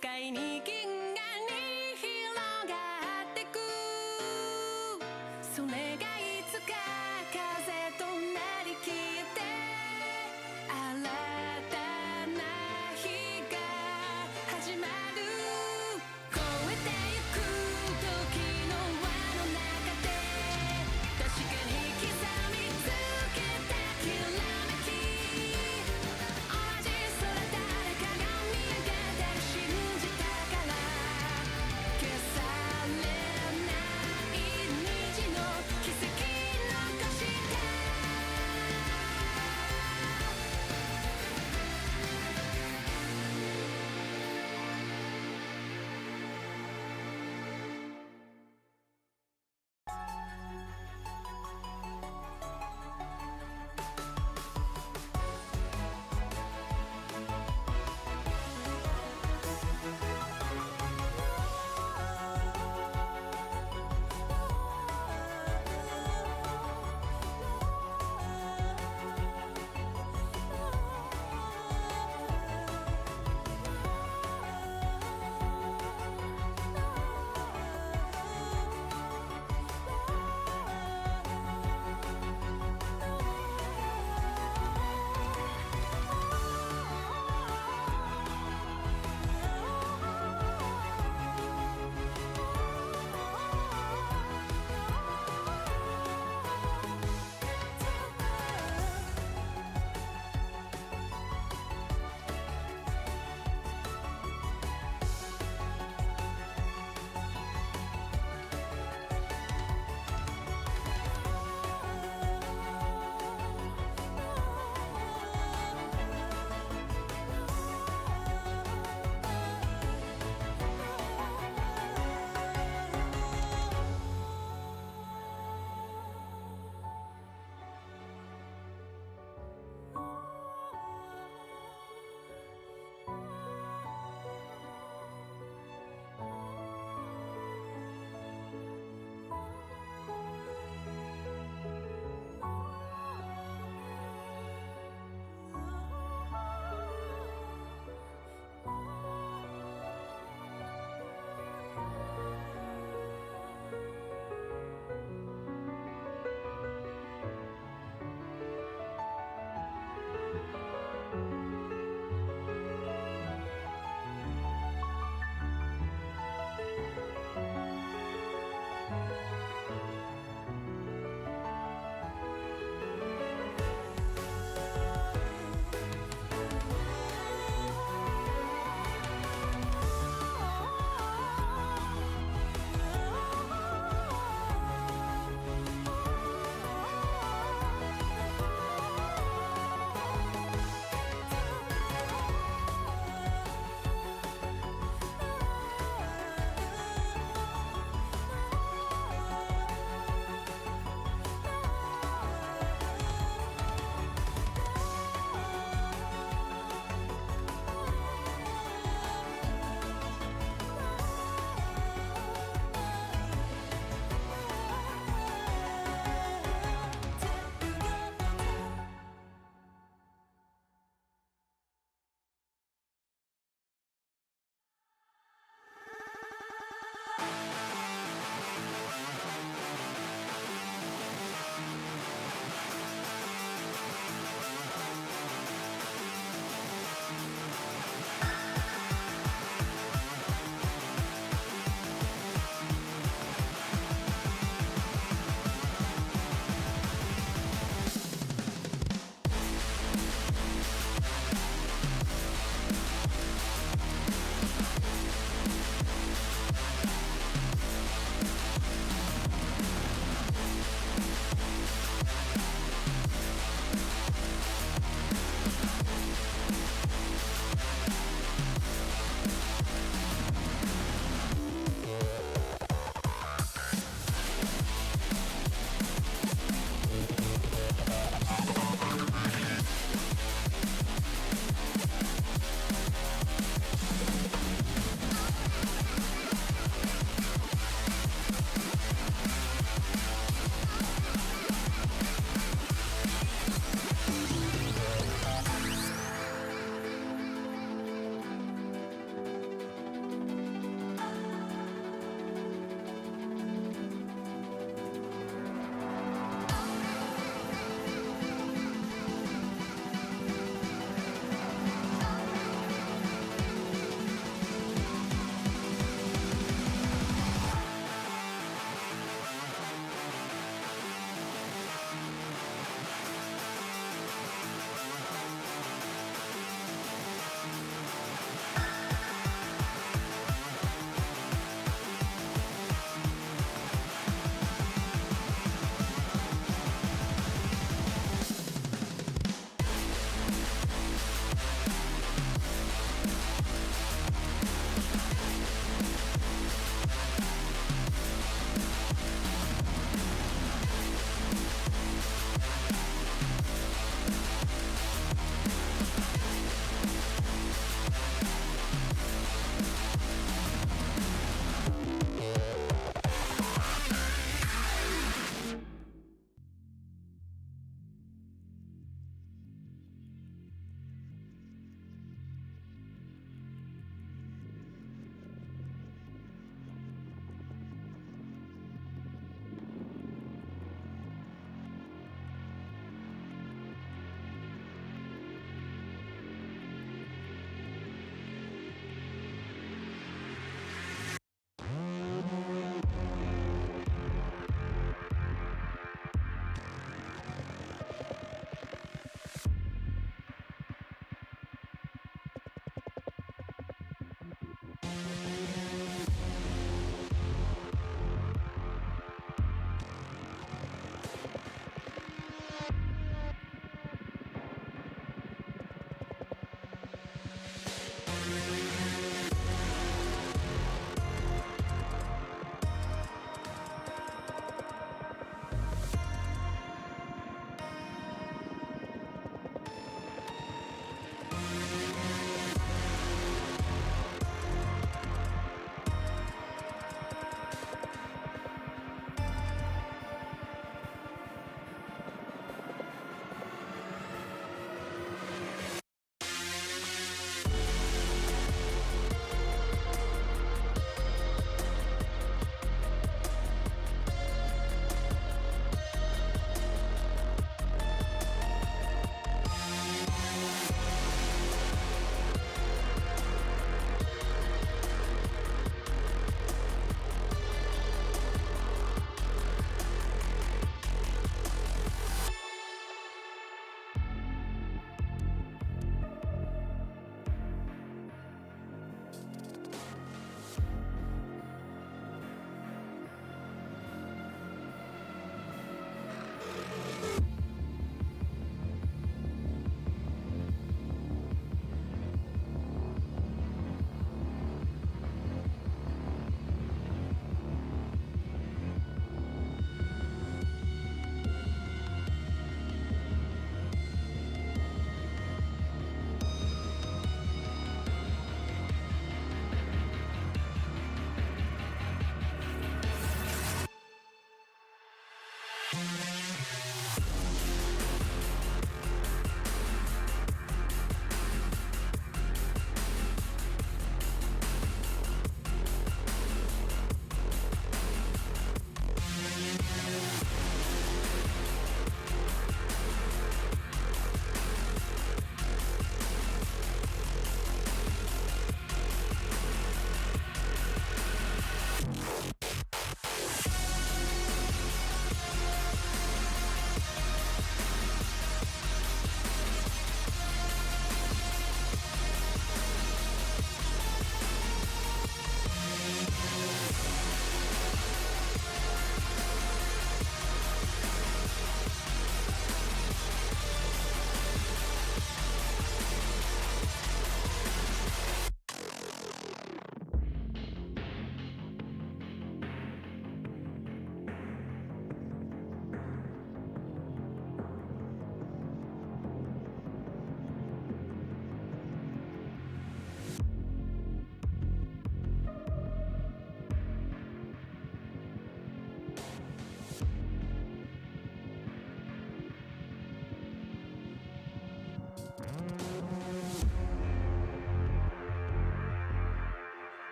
界に銀河に広がってく、それがいつか風となり消えて新たな日が始まる。越えてゆく時の輪の中で確かに刻みつけたきらめき、同じ空誰かが見上げてる信じたから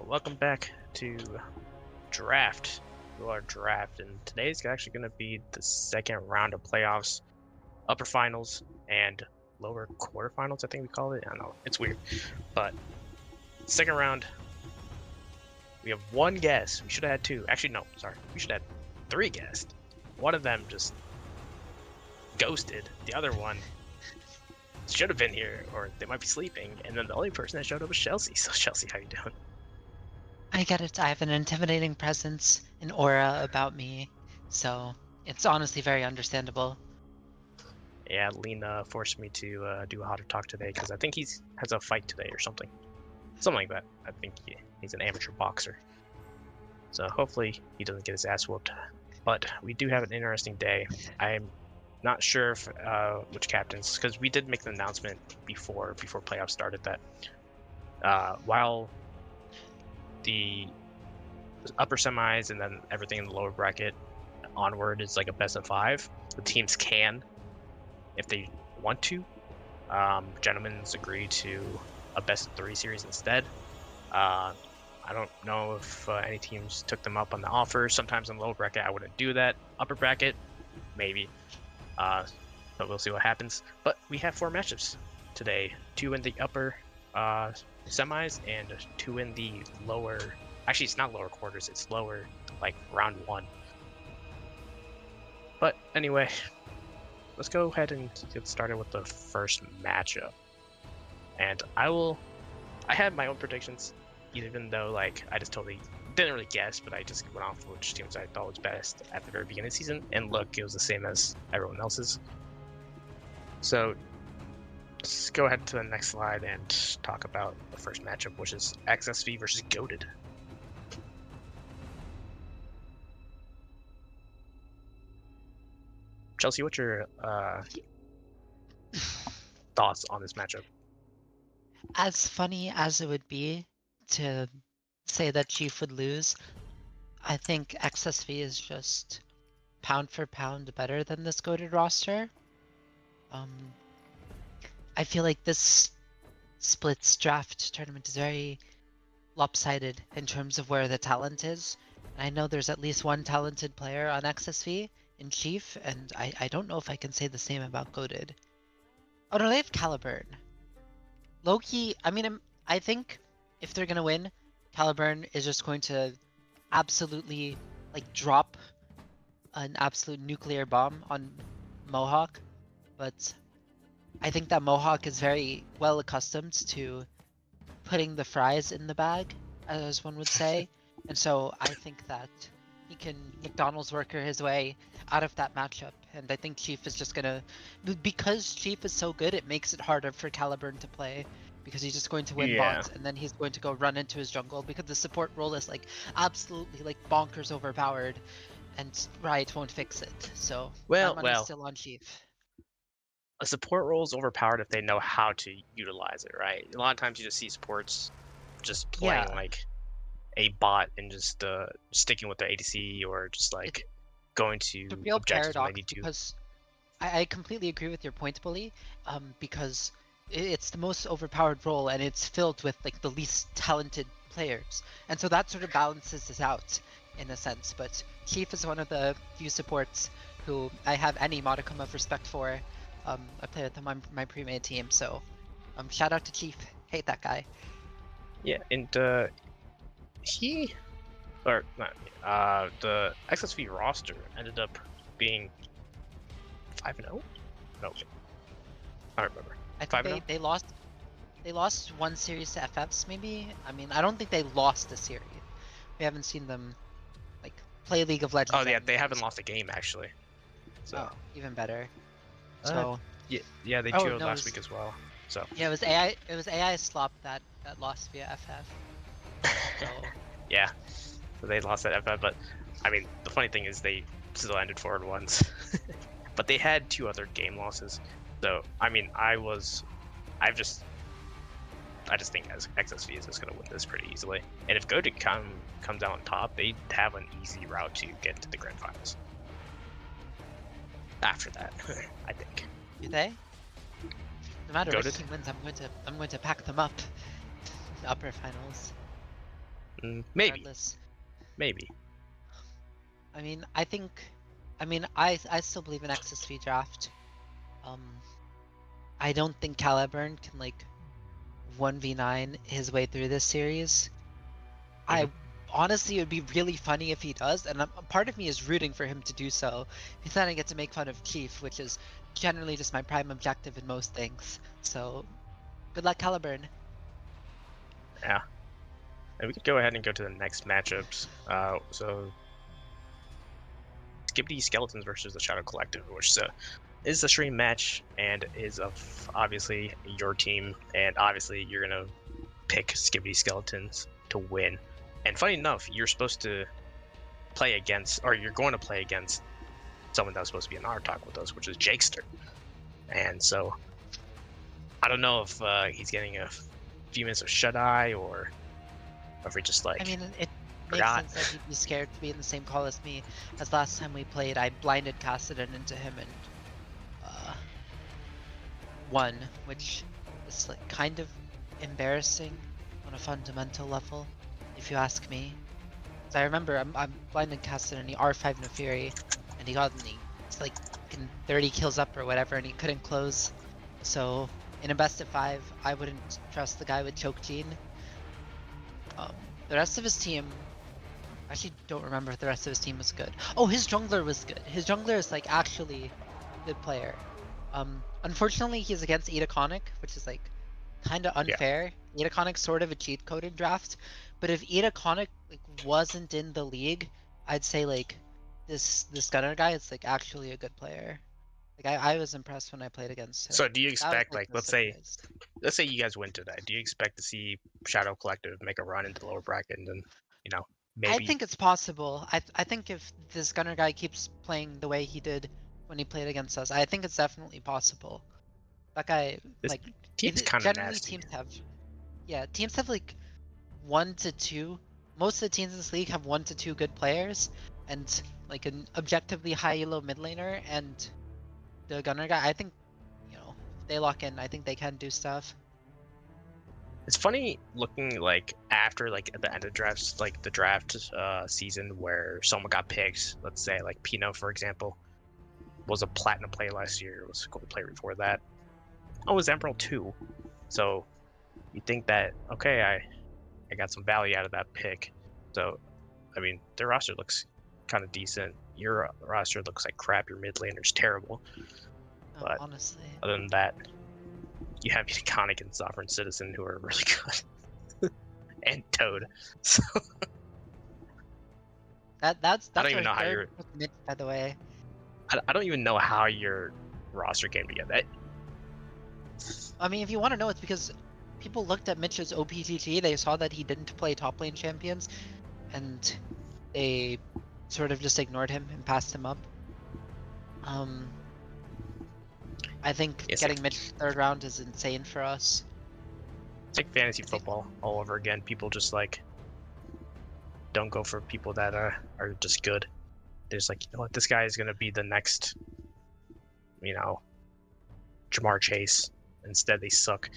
welcome back to Draft. To our draft, and today's actually going to be the second round of playoffs, upper finals and lower quarterfinals. I think we call it. I don't know. It's weird, but second round. We have one guest. We should have had two. Actually, no. Sorry. We should have had three guests. One of them just ghosted. The other one should have been here, or they might be sleeping. And then the only person that showed up was Chelsea. So Chelsea, how you doing? I get it. I have an intimidating presence, an aura about me, so it's honestly very understandable. Yeah, Lena forced me to do a how to talk today because I think he's has a fight today or something like that. I think he's an amateur boxer, so hopefully he doesn't get his ass whooped. But we do have an interesting day. I'm not sure if which captains, because we did make the announcement before playoffs started that while the upper semis and then everything in the lower bracket onward is like a best of 5, the teams can, if they want to, gentlemen's agree to a best of 3 series instead. I don't know if any teams took them up on the offer. Sometimes in the lower bracket, I wouldn't do that. Upper bracket, maybe. But we'll see what happens. But we have 4 matchups today. 2 in the upper semis and 2 in the lower. Actually, it's not lower quarters. It's lower, like round 1. But anyway, let's go ahead and get started with the first matchup. And I had my own predictions, even though like I just totally didn't really guess, but I just went off which teams I thought was best at the very beginning of the season. And look, it was the same as everyone else's. So let's go ahead to the next slide and talk about the first matchup, which is XSV versus Goated. Chelsea, what's your thoughts on this matchup? As funny as it would be to say that Chief would lose, I think XSV is just pound for pound better than this goated roster. I feel like this splits draft tournament is very lopsided in terms of where the talent is. And I know there's at least one talented player on XSV in Chief, and I don't know if I can say the same about goated. Oh no, they have Caliburn. Loki, I mean, I think if they're gonna win, Caliburn is just going to absolutely like drop an absolute nuclear bomb on Mohawk. But I think that Mohawk is very well accustomed to putting the fries in the bag, as one would say. And so I think that he can McDonald's worker his way out of that matchup. And I think Chief is just gonna, because Chief is so good, it makes it harder for Caliburn to play, because he's just going to win bots and then he's going to go run into his jungle because the support role is like absolutely like bonkers overpowered, and Riot won't fix it. So my money's still on Chief. A support role is overpowered if they know how to utilize it, right? A lot of times you just see supports just playing like a bot and just sticking with the ADC or just like going to the real objectives when they paradox, need to. because I completely agree with your point, Bully, because it's the most overpowered role and it's filled with like the least talented players, and so that sort of balances this out in a sense. But Chief is one of the few supports who I have any modicum of respect for. I play with him on my pre-made team, so shout out to Chief. Hate that guy. Yeah, and he or not the XSV roster ended up being 5-0. No, I don't remember. I think they lost. They lost one series to FFs, maybe. I mean, I don't think they lost a series. We haven't seen them like play League of Legends. Oh yeah, they haven't lost a game actually. So even better. So yeah, they duoed last week as well. So yeah, it was AI. It was AI slop that lost via FF. So yeah, so they lost that FF. But I mean, the funny thing is they still ended 4-1s. But they had 2 other game losses. So I mean, I just think as XSV is just gonna win this pretty easily. And if Goated comes out on top, they have an easy route to get to the grand finals. After that, I think. Do they? No matter which team wins, I'm going to pack them up. The upper finals. Maybe, regardless. maybe. I mean, I still believe in XSV draft. I don't think Caliburn can like 1v9 his way through this series. I honestly, it would be really funny if he does, and part of me is rooting for him to do so. Because then I get to make fun of Chief, which is generally just my prime objective in most things. So, good luck, Caliburn. Yeah. And we could go ahead and go to the next matchups. So Skibidi Skeletons versus the Shadow Collective, which is a stream match and is of obviously your team, and obviously you're gonna pick Skibidi Skeletons to win. And funny enough, you're supposed to play against, or you're going to play against someone that was supposed to be in our talk with us, which is Jakester. And so I don't know if he's getting a few minutes of shut eye or if he just like. I mean, it makes forgot. sense that he'd be scared to be in the same call as me. As last time we played, I blinded Cassidon into him and won, which is like kind of embarrassing on a fundamental level, if you ask me. Because I remember I'm blinded Cassidon and he R5 no Fury, and he got me. It's like 30 kills up or whatever, and he couldn't close. So in a best of 5, I wouldn't trust the guy with choke gene. The rest of his team, I actually don't remember if the rest of his team was good. Oh, his jungler was good. His jungler is like actually a good player. Unfortunately, he's against Edaconic, which is like kind of unfair. Yeah. Edaconic's sort of a cheat coded draft, but if Edaconic like wasn't in the league, I'd say like this Gunner guy is like actually a good player. Like I was impressed when I played against him. So do you expect, was, like, no let's say you guys win today, do you expect to see Shadow Collective make a run into the lower bracket and then, I maybe think it's possible. I think if this Gunner guy keeps playing the way he did when he played against us, I think it's definitely possible. That guy, this like, team's kind of generally nasty? teams have like 1 to 2. Most of the teams in this league have 1 to 2 good players, and like an objectively high elo mid laner, and the Gunner guy. I think, if they lock in, I think they can do stuff. It's funny looking like after like at the end of drafts, like the draft season where someone got picked. Let's say like Pino, for example, was a platinum player last year. Was a gold player before that. I was Emerald too. So you think that okay, I got some value out of that pick. So I mean, their roster looks kind of decent. Your roster looks like crap. Your mid laner's terrible. But Honestly, other than that, you have Iconic and Sovereign Citizen who are really good. And Toad. So that's I don't even our know how third mid, by the way. I don't even know how your roster came together. I mean, if you want to know, it's because people looked at Mitch's OPGG, they saw that he didn't play top lane champions, and they sort of just ignored him and passed him up. I think getting Mitch third round is insane for us. It's like fantasy football all over again. People just like don't go for people that are just good. They're just like, you know what, this guy is gonna be the next, Jamar Chase. Instead, they suck.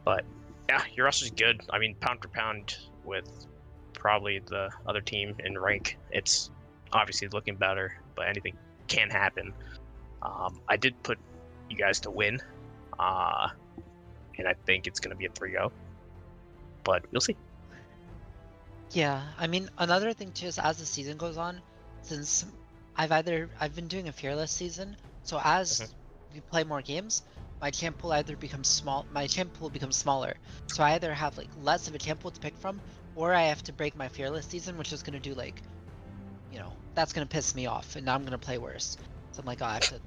But yeah, your roster's good. I mean, pound for pound with probably the other team in rank, it's obviously looking better, but anything can happen. I did put you guys to win, and I think it's going to be a 3-0, but we'll see. Yeah, I mean, another thing too is as the season goes on, since I've been doing a fearless season, so as we play more games, my champ pool becomes smaller. So I either have like less of a champ pool to pick from, or I have to break my fearless season, which is gonna do like, that's gonna piss me off, and now I'm gonna play worse. So I'm like, oh, I have to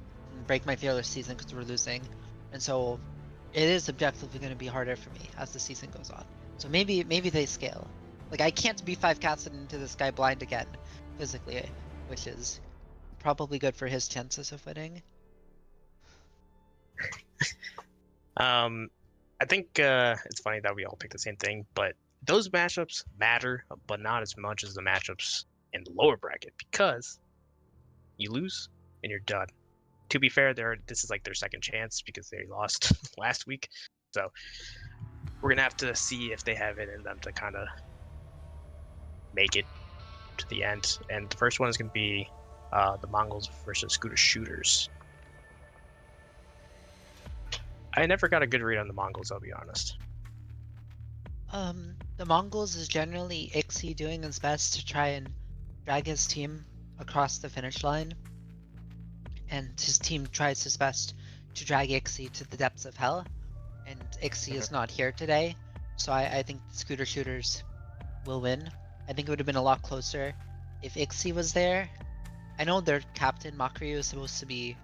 break my fearless season because we're losing, and so it is objectively gonna be harder for me as the season goes on. So maybe they scale. Like, I can't be 5 cats into this guy blind again, physically, which is probably good for his chances of winning. I think it's funny that we all picked the same thing, but those matchups matter, but not as much as the matchups in the lower bracket, because you lose and you're done. To be fair, this is like their second chance because they lost last week. So we're gonna have to see if they have it in them to kind of make it to the end. And the first one is going to be the Mongols versus Scooter Shooters. I never got a good read on the Mongols, I'll be honest. The Mongols is generally Ixie doing his best to try and drag his team across the finish line, and his team tries his best to drag Ixie to the depths of hell, and Ixie is not here today, so I think the Scooter Shooters will win. I think it would have been a lot closer if Ixie was there. I know their captain Makryu is supposed to be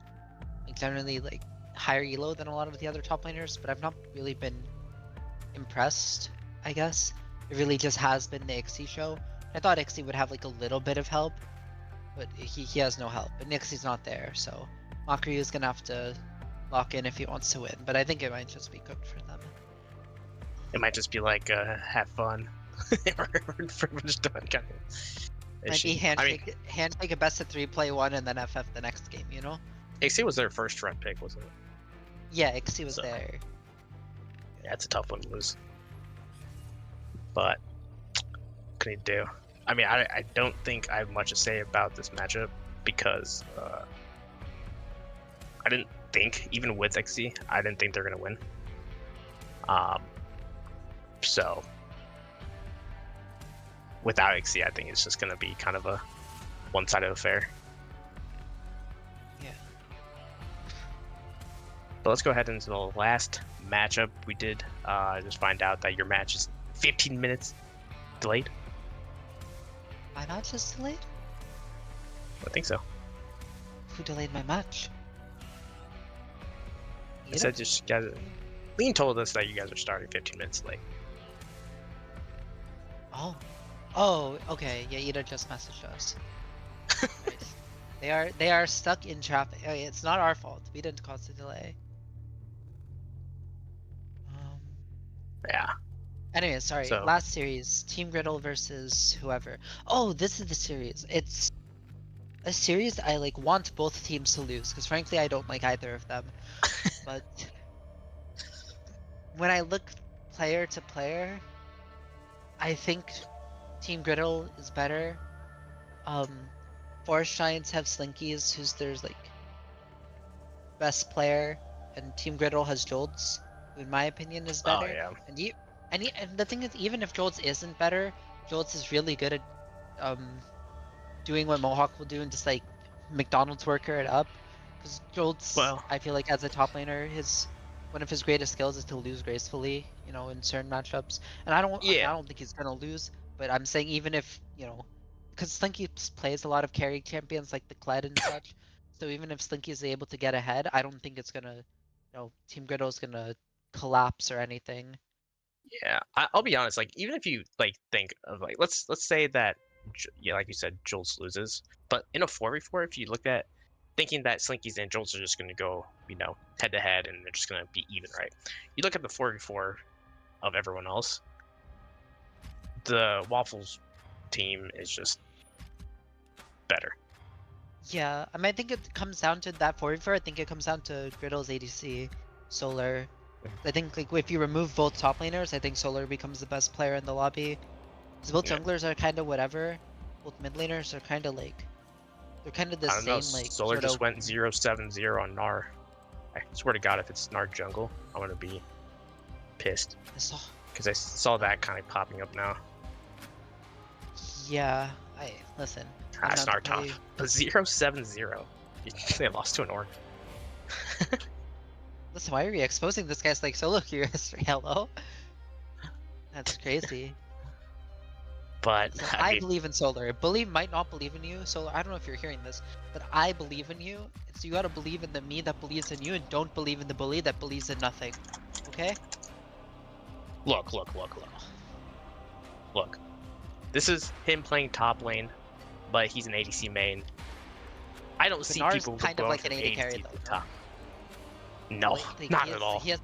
like generally like higher elo than a lot of the other top laners, but I've not really been impressed, I guess. It really just has been the Ixie show. I thought Ixie would have like a little bit of help, but he has no help. But Nixie's not there, so Makryu is gonna have to lock in if he wants to win. But I think it might just be good for them. It might just be like have fun. We're pretty much done kind of. Might be issue. handshake a best of 3, play 1, and then FF the next game, you know? AC was their first round pick, wasn't it? Yeah, Ixie was So- there. Yeah, it's a tough one to lose. But what can you do? I mean, I don't think I have much to say about this matchup because I didn't think, even with XC, I didn't think they're gonna win. So without XC, I think it's just gonna be kind of a one-sided affair. Yeah. But let's go ahead into the last matchup we did. Just find out that your match is 15 minutes delayed. My match is delayed? I think so. Who delayed my match? It said just guys. Lean told us that you guys are starting 15 minutes late. Oh. Oh, okay. Yeah, Ida just messaged us. Right. They are stuck in traffic. It's not our fault. We didn't cause the delay. Yeah. Anyway, sorry. So- Last series, Team Griddle versus whoever. Oh, this is the series. It's a series I like want both teams to lose because frankly I don't like either of them. But when I look player to player, I think Team Griddle is better. Forest Giants have Slinkies, who's their like best player, and Team Griddle has Jolts, who in my opinion is better. Oh yeah. And the thing is, even if Jolts isn't better, Jolts is really good at doing what Mohawk will do and just like McDonald's worker it up. Because Jolts, Well- I feel like as a top laner, one of his greatest skills is to lose gracefully, you know, in certain matchups. And I mean, Yeah. I don't think he's gonna lose, but I'm saying even if, you know, because Slinky plays a lot of carry champions like the Kled and such, so even if Slinky is able to get ahead, I don't think it's gonna, Team Griddle's gonna collapse or anything. Yeah, I'll be honest. Like, even if you like think of like, let's say that, yeah, like you said, Jules loses, but in a 4v4, if you look at thinking that Slinkies and Jules are just going to go, head to head, and they're just going to be even, right? You look at the 4v4 of everyone else. The Waffles team is just better. Yeah, I mean, I think it comes down to that 4v4. I think it comes down to Griddle's ADC, Solar. I think like if you remove both top laners, I think Solar becomes the best player in the lobby. Because both Yeah. junglers are kind of whatever. Both mid laners are kind of like they're kind of the I don't know. same like Solar sort just of. went 0-7-0 on Gnar. I swear to God, if it's Gnar jungle, I'm gonna be pissed I saw- because I saw that kind of popping up now. Yeah, I listen. I'm That's not Gnar top, really- but 0-7-0. They lost to an orc. Listen, why are you exposing this guy's like solo queue history? Hello. That's crazy. But Listen, I I mean, believe in Solar. Believe might not believe in you, Solar. I don't know if you're hearing this, but I believe in you. So you gotta believe in the me that believes in you, and don't believe in the bully that believes in nothing. Okay? look. This is him playing top lane, but he's an ADC main. I don't see Gnar's people kind of going like from an AD carry ADC though, to no? top. No, Like, not he at has- all. He has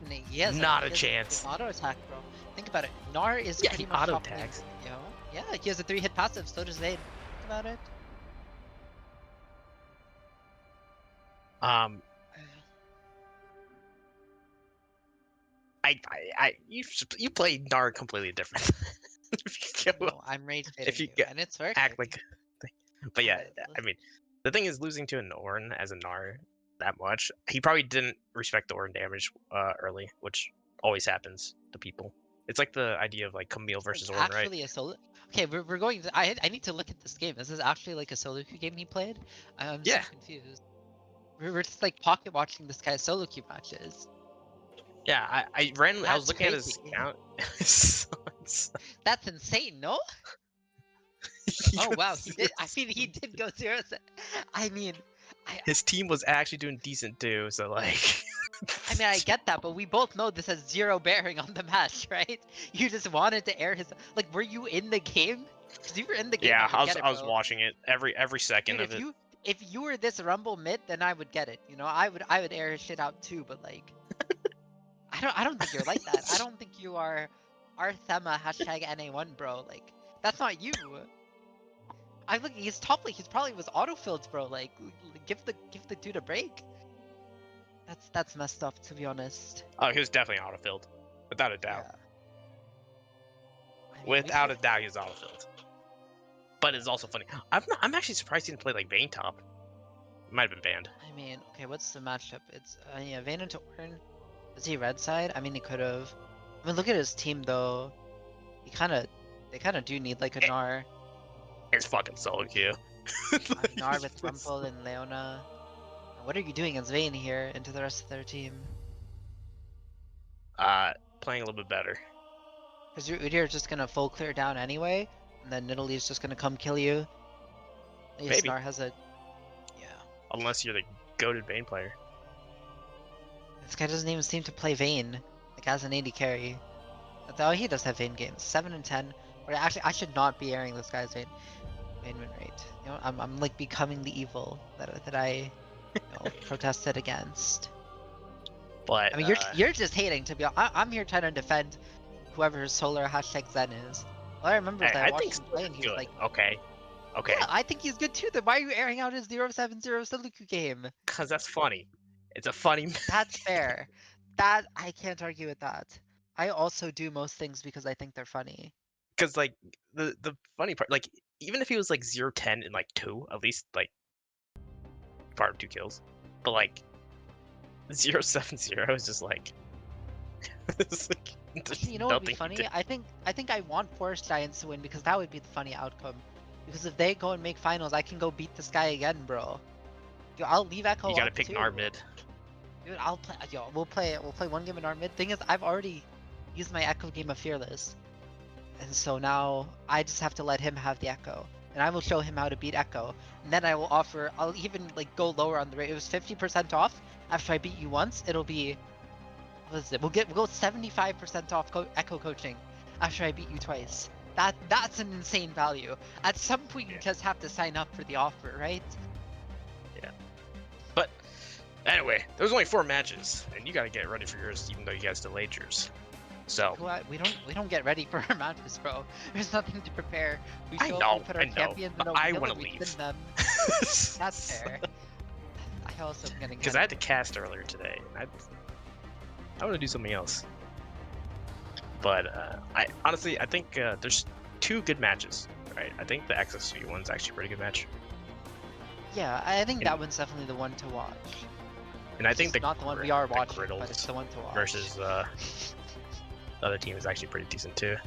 Not a he has chance. An auto attack, bro. Think about it. Gnar is Yeah, pretty he much auto top lane, attacks. you know? Yeah, he has a 3-hit passive. So does Vayne. Think about it. You play Gnar completely different. If you go, No, I'm rage if baiting you you, get, and it's working. act like. But yeah, Alright, I mean, the thing is, losing to an Ornn as a Gnar that much, he probably didn't respect the Ornn damage early, which always happens to people. It's like the idea of like Camille it's versus like Ornn, right? actually a solo. Okay, we're going. I need to look at this game. This is actually like a solo queue game he played. I'm so Yeah, confused. We're just like pocket watching this guy's solo queue matches. yeah. I randomly, I was That's looking at his crazy. account. That's insane, no? Oh wow, he did. I mean, he did go 0-7. I mean, I His team was actually doing decent too, so like. I mean, I get that, but we both know this has zero bearing on the match, right? You just wanted to air his. Like, were you in the game? Because you were in the game, I Yeah, would get it, I was bro. watching it every second Dude, of it. if you were this Rumble mid, then I would get it. You know, I would air his shit out too. But like, I don't think you're like that. I don't think you are Arthema hashtag NA1, bro. Like, that's not you. I look, he's top league. He's probably was autofilled, bro. Like, give the dude a break. That's messed up, to be honest. Oh, he was definitely autofilled, without a doubt. Yeah. I mean, we Without should. a doubt, he was autofilled. But it's also funny. I'm actually surprised he didn't play like Vayne top. Might have been banned. I mean, okay, what's the matchup? It's yeah, Vayne into Ornn. Is he red side? I mean, he could have. I mean, look at his team though. They kind of do need like a Gnar, It's fucking solo queue. a Gnar with Rumple and Leona. What are you doing as Vayne here into the rest of their team? Playing a little bit better. Because Udyr is just gonna full clear down anyway, and then Nidalee's just gonna come kill you. At least Maybe. Gnar has a. Yeah. Unless you're the goated Vayne player. This guy doesn't even seem to play Vayne, like as an AD carry. Though he does have Vayne games, 7 and 10. But actually, I should not be airing this guy's Vayne win rate. You know, I'm like becoming the evil that I protested against. But I mean, you're just hating to be. I'm here trying to defend whoever Solar hashtag Zen is. All I remember is that I I watched think him play and he was good. like, Okay. yeah, I think he's good too. Then why are you airing out his 0-7-0 Sudoku game? Cause that's funny. It's a funny. That's fair. That I can't argue with that. I also do most things because I think they're funny. Cause like the funny part, like even if he was like 0-10 in like 2, at least like part of 2 kills, but like 0-7-0 is just like. It's like Actually, you know what would be funny? I think I want Forest Giants to win because that would be the funny outcome. Because if they go and make finals, I can go beat this guy again, bro. Yo, I'll leave Echo. You gotta up pick too. Gnar mid. Dude, I'll play. Yo, we'll play one game in our mid. Thing is, I've already used my Echo game of Fearless, and so now I just have to let him have the Echo, and I will show him how to beat Echo. And then I will offer. I'll even like go lower on the rate. It was 50% off after I beat you once. It'll be. What is it? We'll go 75% off Echo coaching after I beat you twice. That's an insane value. At some point, you just have to sign up for the offer, right? Yeah. But anyway, there was only 4 matches, and you gotta get ready for yours, even though you guys delayed yours. So We don't get ready for our matches, bro. There's nothing to prepare. We I show know, up, we put our champions in but a I villa, wanna we leave. spin them. That's fair. I also am getting Because I had to cast earlier today. I want to do something else. But I honestly, I think there's 2 good matches, right? I think the XSV one's actually a pretty good match. Yeah, I think that one's definitely the one to watch. And I think It's the not the one we are the watching, Griddles but it's the one to watch. versus the other team is actually pretty decent too.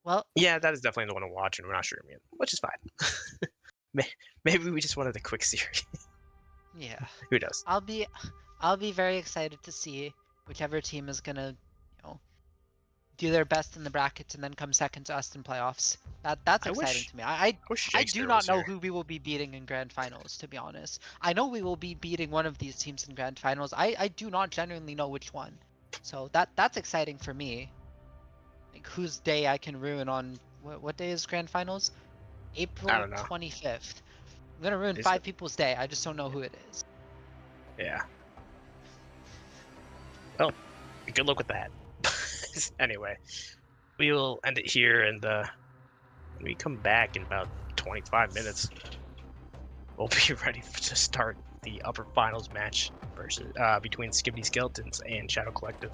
Well, yeah, that is definitely the one to watch, and we're not streaming it, which is fine. Maybe we just wanted a quick series. yeah. Who knows? I'll be very excited to see whichever team is gonna, do their best in the brackets and then come second to us in playoffs. That's exciting to me. I do not know who we will be beating in grand finals, to be honest. I know we will be beating one of these teams in grand finals. I do not genuinely know which one. So that's exciting for me. Like whose day I can ruin on what day is grand finals? April I don't know. 25th. I'm gonna ruin Is 5 it? people's day. I just don't know who it is. Yeah. Well, good luck with that. Anyway, we will end it here, and when we come back in about 25 minutes, we'll be ready to start the upper finals match versus between Skibidi Skeletons and Shadow Collective.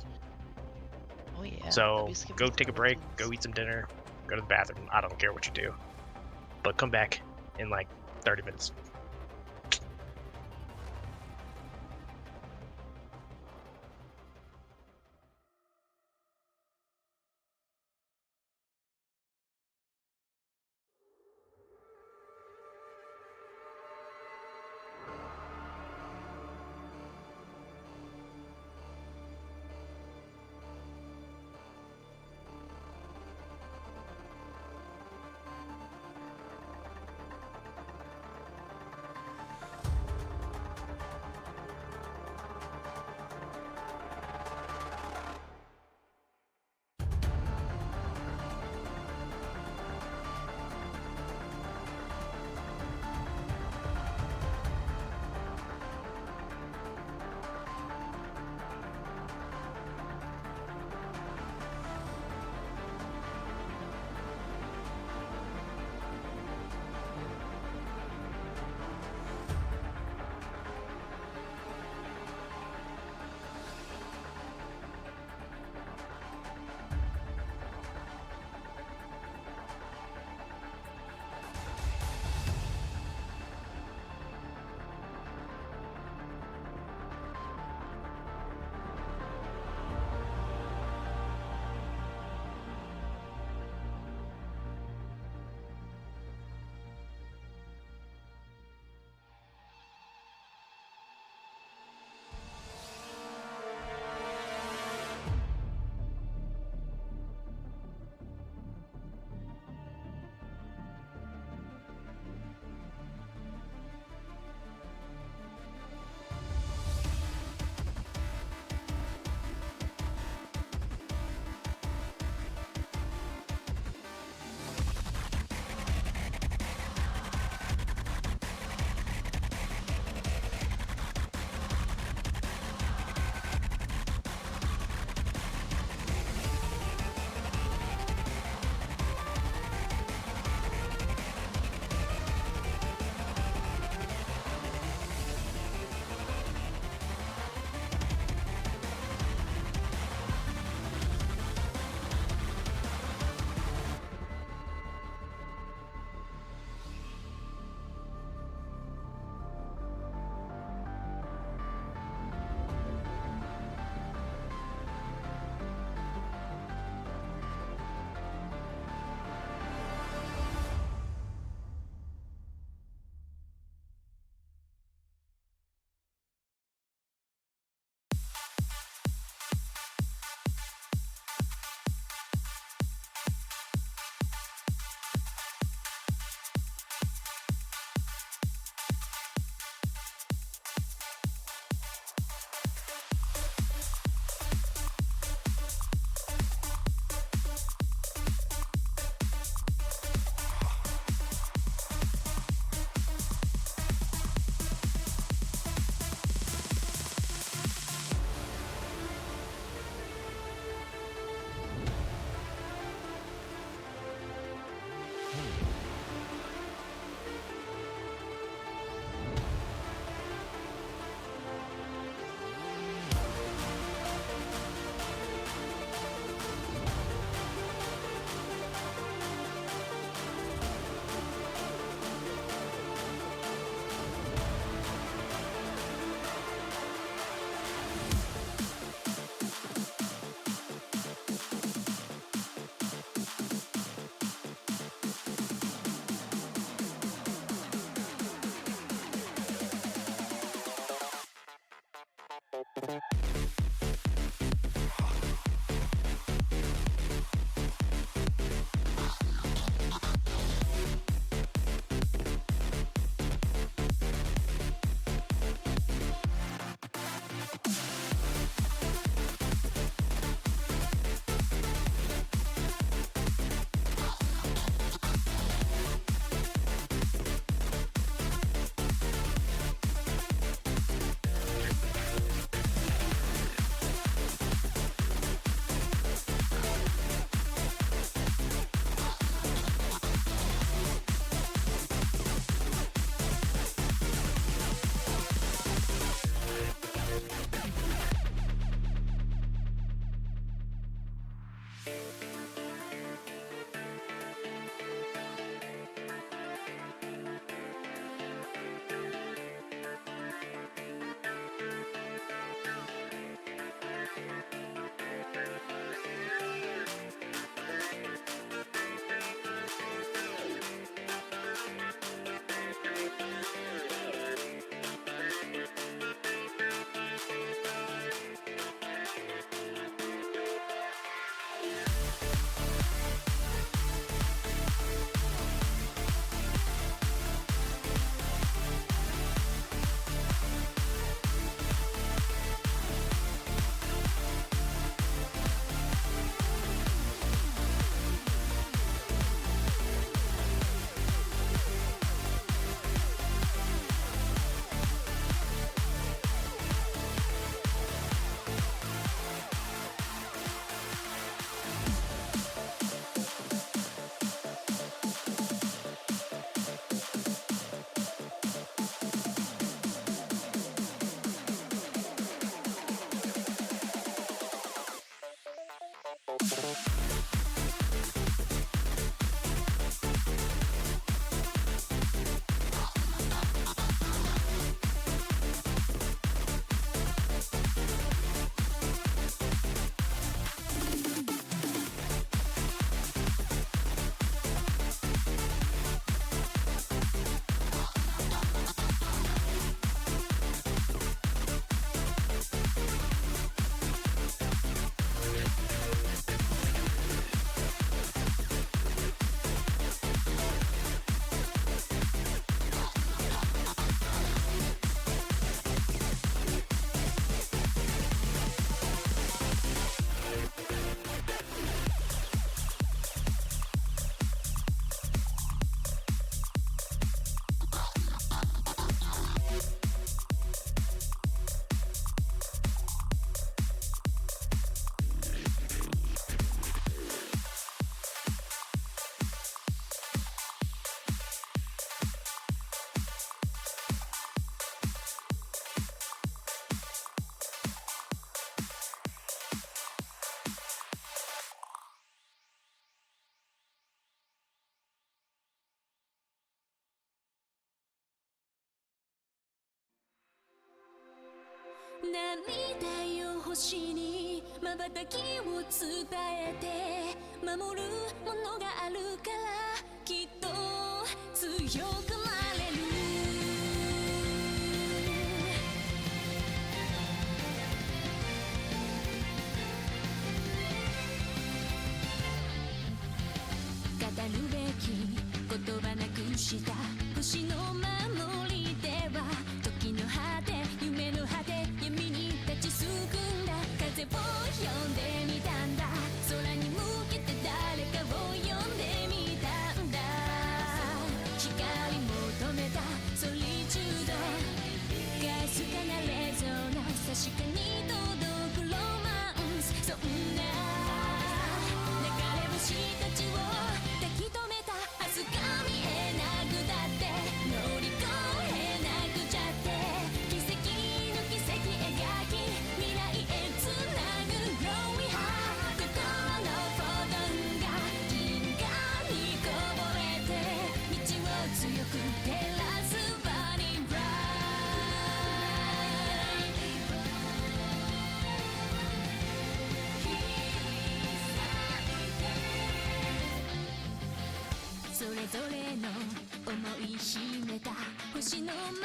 Oh yeah. So W Skibidi go take a break, go skeletons. eat some dinner, go to the bathroom. I don't care what you do, but come back in like 30 minutes. 涙よ星に瞬きを伝えて守るものがあるからきっと強くなれる語るべき言葉なくした星の守りでは時の果て夢の果て闇に立ちすくんだ風を呼んでみたんだ空に向けて誰かを呼んでみたんだ光求めたソリチュードかすかなレゾナンス確かに届くロマンスそんな流れ星たちを抱き留めた明日が見えなくだって乗り越えなくちゃって奇跡の奇跡描き未来へつなぐ Growing High 心のフォトンが銀河にこぼれて道を強く照らす Burning Bright それぞれの思い秘めた星の守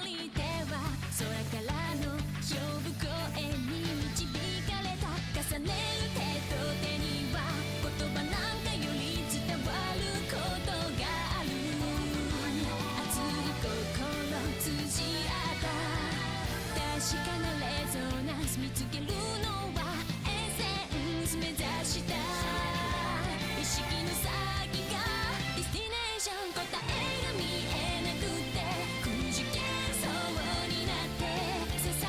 りでは空からの呼ぶ声に導かれた重ねる手と手には言葉なんかより伝わることがある熱い心通じ合った確かなレゾナンス見つけるのはエッセンス目指した意識の先がディスティネーション答えが見えなくてくじけそうになって支え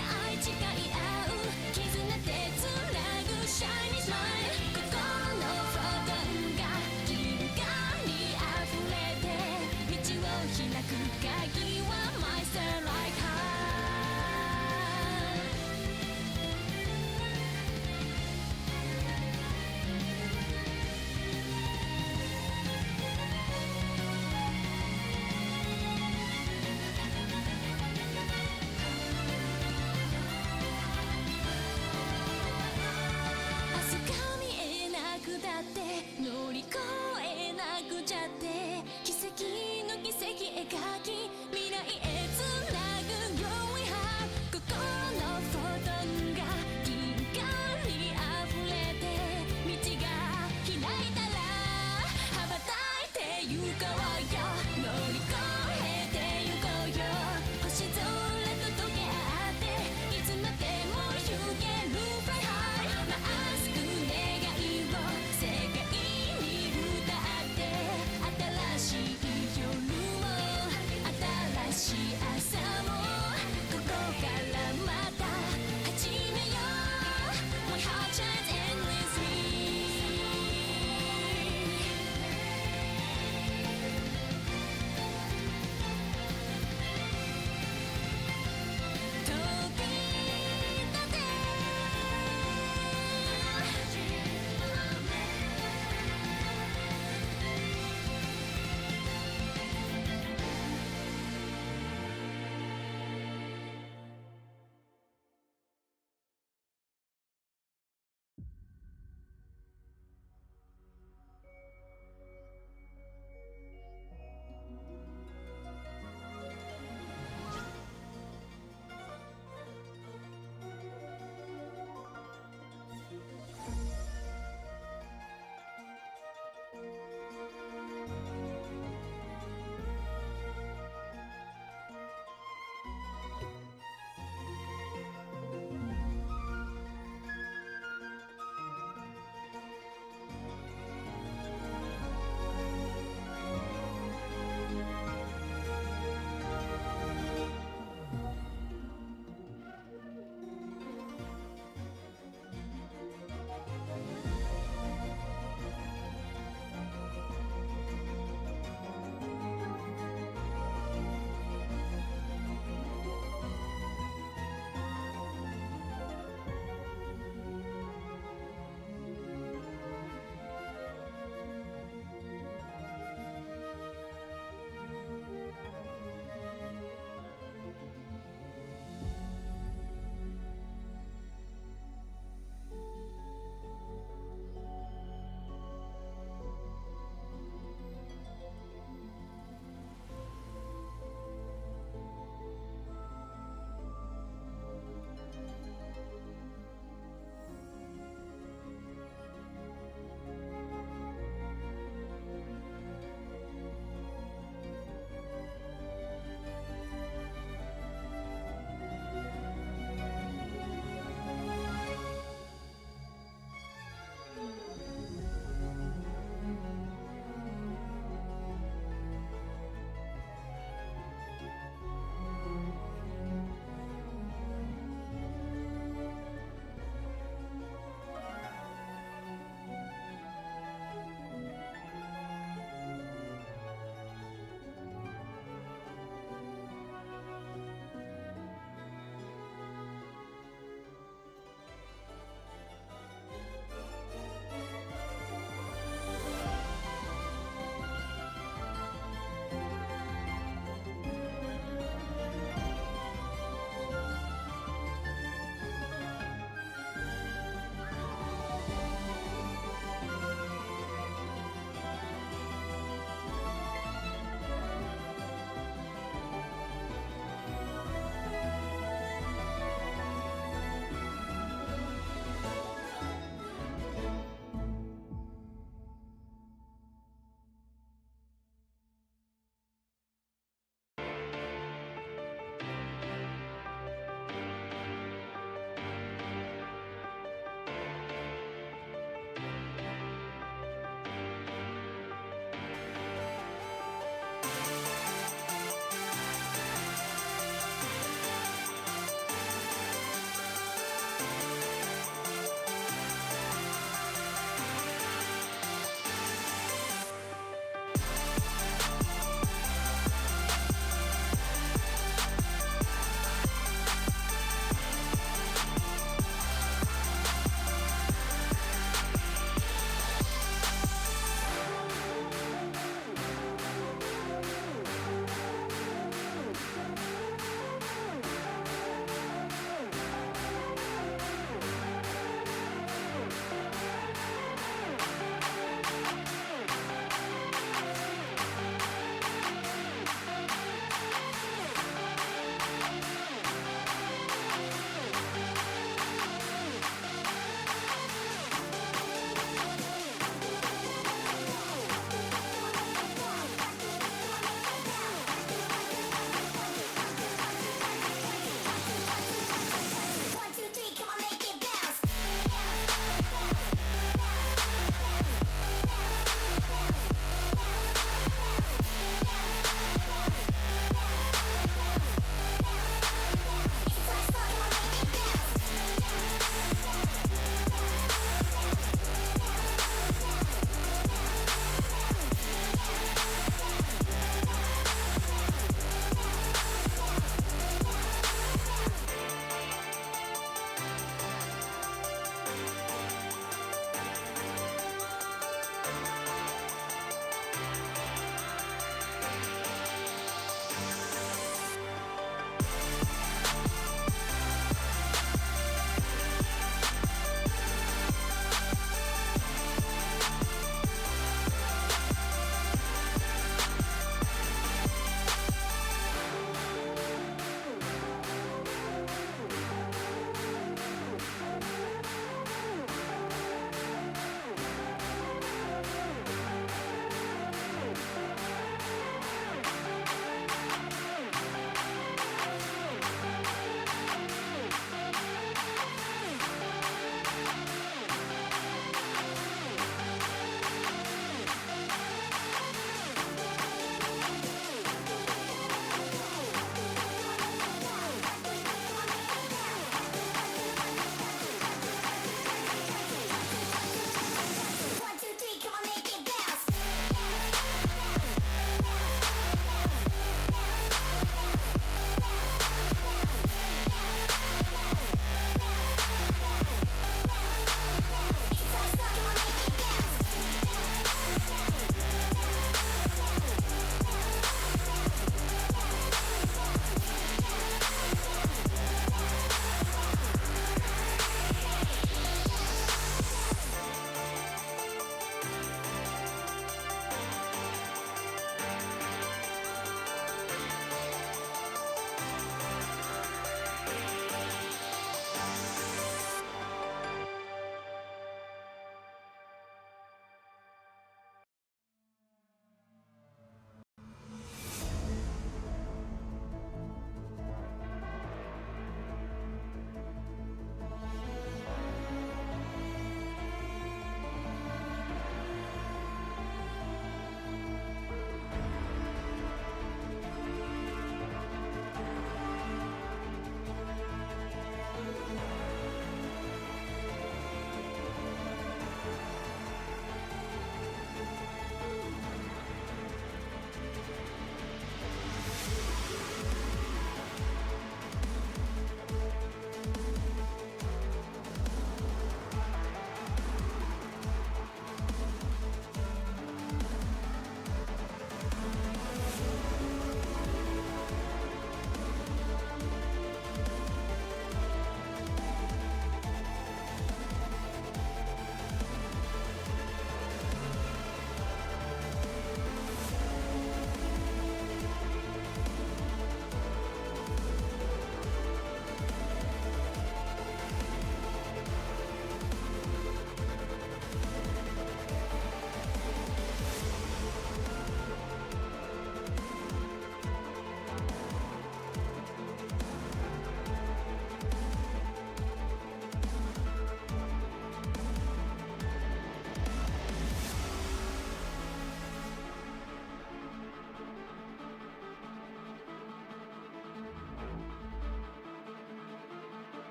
合い誓い合う絆でつなぐシャイニースマイル心のフォトンが銀河に溢れて道を開く鍵は My Starlight Heart 明日が見えなくだって乗り越えなくちゃって奇跡の奇跡描き未来へつなぐ Growing High 心のフォトンが銀河に溢れて道が開いたら羽ばたいてゆこうよ乗り越えてゆこうよ星空と溶け合っていつまでも行ける Fly High まっすぐ願いを世界に歌って新しい夜を新しい朝をここからまた始めよう My heart shines endlessly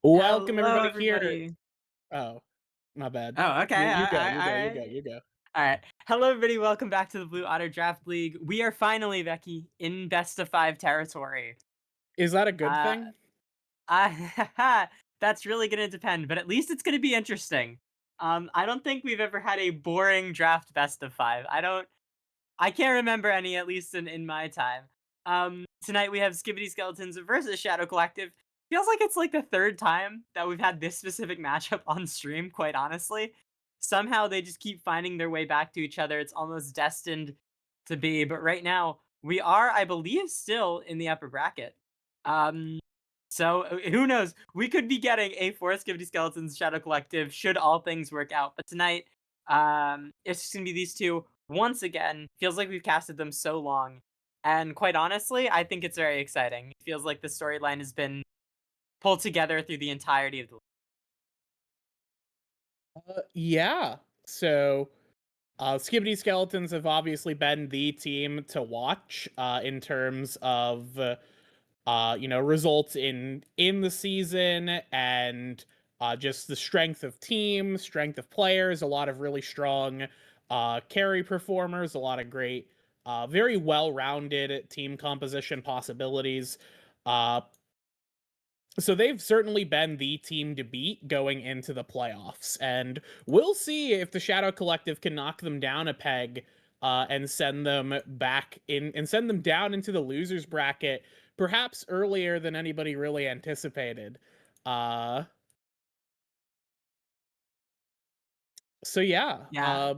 Welcome Hello, everybody here. everybody. Oh, my bad. Oh, okay. You go. All right. You go. All right. Hello, everybody. Welcome back to the Blue Otter Draft League. We are finally, Becky, in best of 5 territory. Is that a good Uh, thing? that's really going to depend, but at least it's going to be interesting. I don't think we've ever had a boring draft best of 5. I can't remember any, at least in my time. Tonight we have Skibidi Skeletons versus Shadow Collective. Feels like it's like the third time that we've had this specific matchup on stream, quite honestly. Somehow they just keep finding their way back to each other. It's almost destined to be, but right now we are, I believe, still in the upper bracket. So who knows? We could be getting a fourth Skibidi Skeletons Shadow Collective should all things work out. But tonight, it's just gonna be these two once again. Feels like we've casted them so long, and quite honestly, I think it's very exciting. It feels like the storyline has been pulled together through the entirety of the. Yeah. So, Skibidi Skeletons have obviously been the team to watch in terms of results in the season and just the strength of team, strength of players, a lot of really strong carry performers, a lot of great very well-rounded team composition possibilities. So they've certainly been the team to beat going into the playoffs, and we'll see if the Shadow Collective can knock them down a peg and send them back in and send them down into the losers bracket, perhaps earlier than anybody really anticipated. So yeah, Yeah.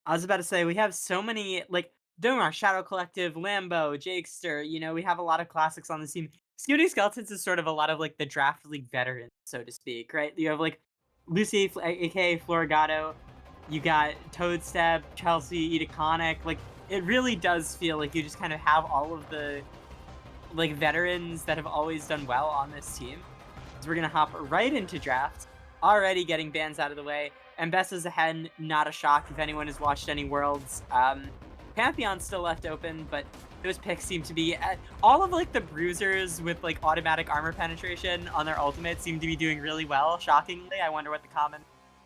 I was about to say we have so many like Domar, Shadow Collective, Lambo, Jakester. We have a lot of classics on this team. Skibidi Skeletons is sort of a lot of like the draft league veterans, so to speak, right? You have like Lucy, aka Florigato. You got Toadstep, Chelsea, Edaconic. Like it really does feel like you just kind of have all of the like veterans that have always done well on this team. So we're gonna hop right into draft. Already getting bans out of the way. And Bess is ahead, not a shock if anyone has watched any Worlds. Pantheon's still left open, but those picks seem to be all of like the bruisers with like automatic armor penetration on their ultimate seem to be doing really well. Shockingly, I wonder what the common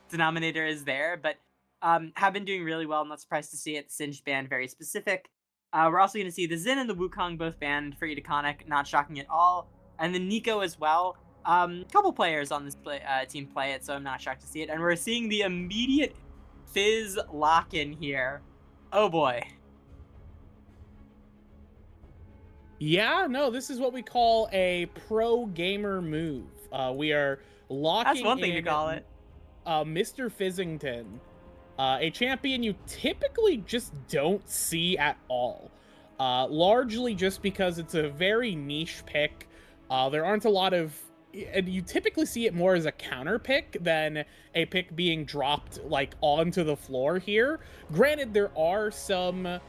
denominator is there, but have been doing really well. I'm not surprised to see it. Singed banned, very specific. We're also going to see the Xin and the Wukong both banned for Edaconic, not shocking at all, and the Nico as well. Couple players on this team play it, so I'm not shocked to see it. And we're seeing the immediate Fizz lock-in here. Oh boy. Yeah, no, this is what we call a pro gamer move. We are locking That's one thing in to call it. Mr. Fizzington, a champion you typically just don't see at all. Largely just because it's a very niche pick. There aren't a lot of... And you typically see it more as a counter pick than a pick being dropped like onto the floor here. Granted, there are some...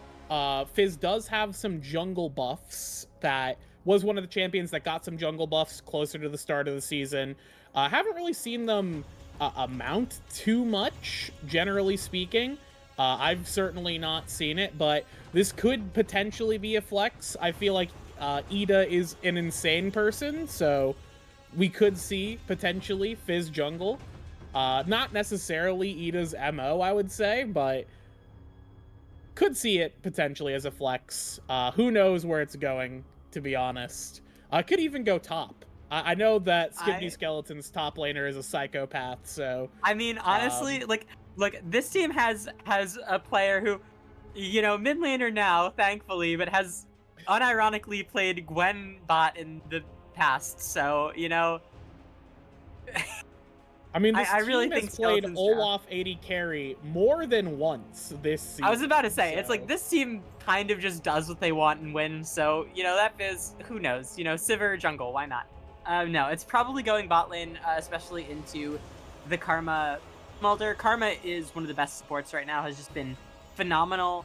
Fizz does have some jungle buffs. That was one of the champions that got some jungle buffs closer to the start of the season. Haven't really seen them amount too much, generally speaking. I've certainly not seen it, but this could potentially be a flex. I feel like Ida is an insane person, so we could see potentially Fizz jungle. Not necessarily Ida's MO, I would say, but could see it potentially as a flex. Who knows where it's going, to be honest. Could even go top. I know that Skibidi Skeleton's top laner is a psychopath, so... I mean, honestly, like, look, this team has a player who, mid laner now, thankfully, but has unironically played Gwen bot in the past, so, I mean, this I team really has think played Skeleton's Olaf 80 carry more than once this season. I was about to say, it's so... like this team kind of just does what they want and wins, so, that is, who knows, Sivir jungle, why not? No, it's probably going bot lane, especially into the Karma Smolder. Karma is one of the best supports right now, has just been phenomenal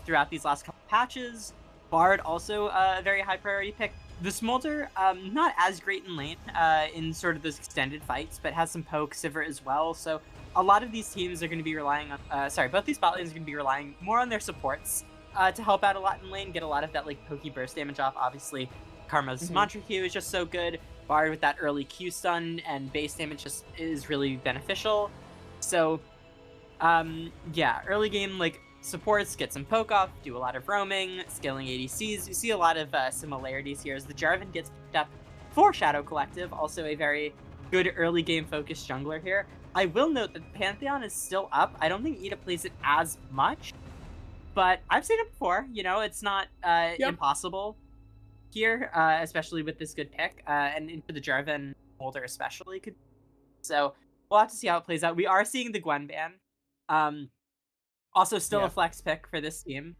throughout these last couple patches. Bard also a very high priority pick. The Smolder, not as great in lane in sort of those extended fights, but has some poke, Sivir as well. So a lot of these teams are going to be relying on, both these bot lanes are going to be relying more on their supports to help out a lot in lane, get a lot of that like pokey burst damage off. Obviously, Karma's Mantra Q is just so good. Bard with that early Q stun and base damage just is really beneficial. So, yeah, early game, like, supports get some poke off, do a lot of roaming, scaling ADCs. You see a lot of similarities here as the Jarvan gets picked up for Shadow Collective, also a very good early game focused jungler here. I will note that Pantheon is still up. I don't think Ida plays it as much, but I've seen it before. You know, it's not impossible here, especially with this good pick, and into the Jarvan holder especially. So we'll have to see how it plays out. We are seeing the Gwen ban. Also still a flex pick for this team.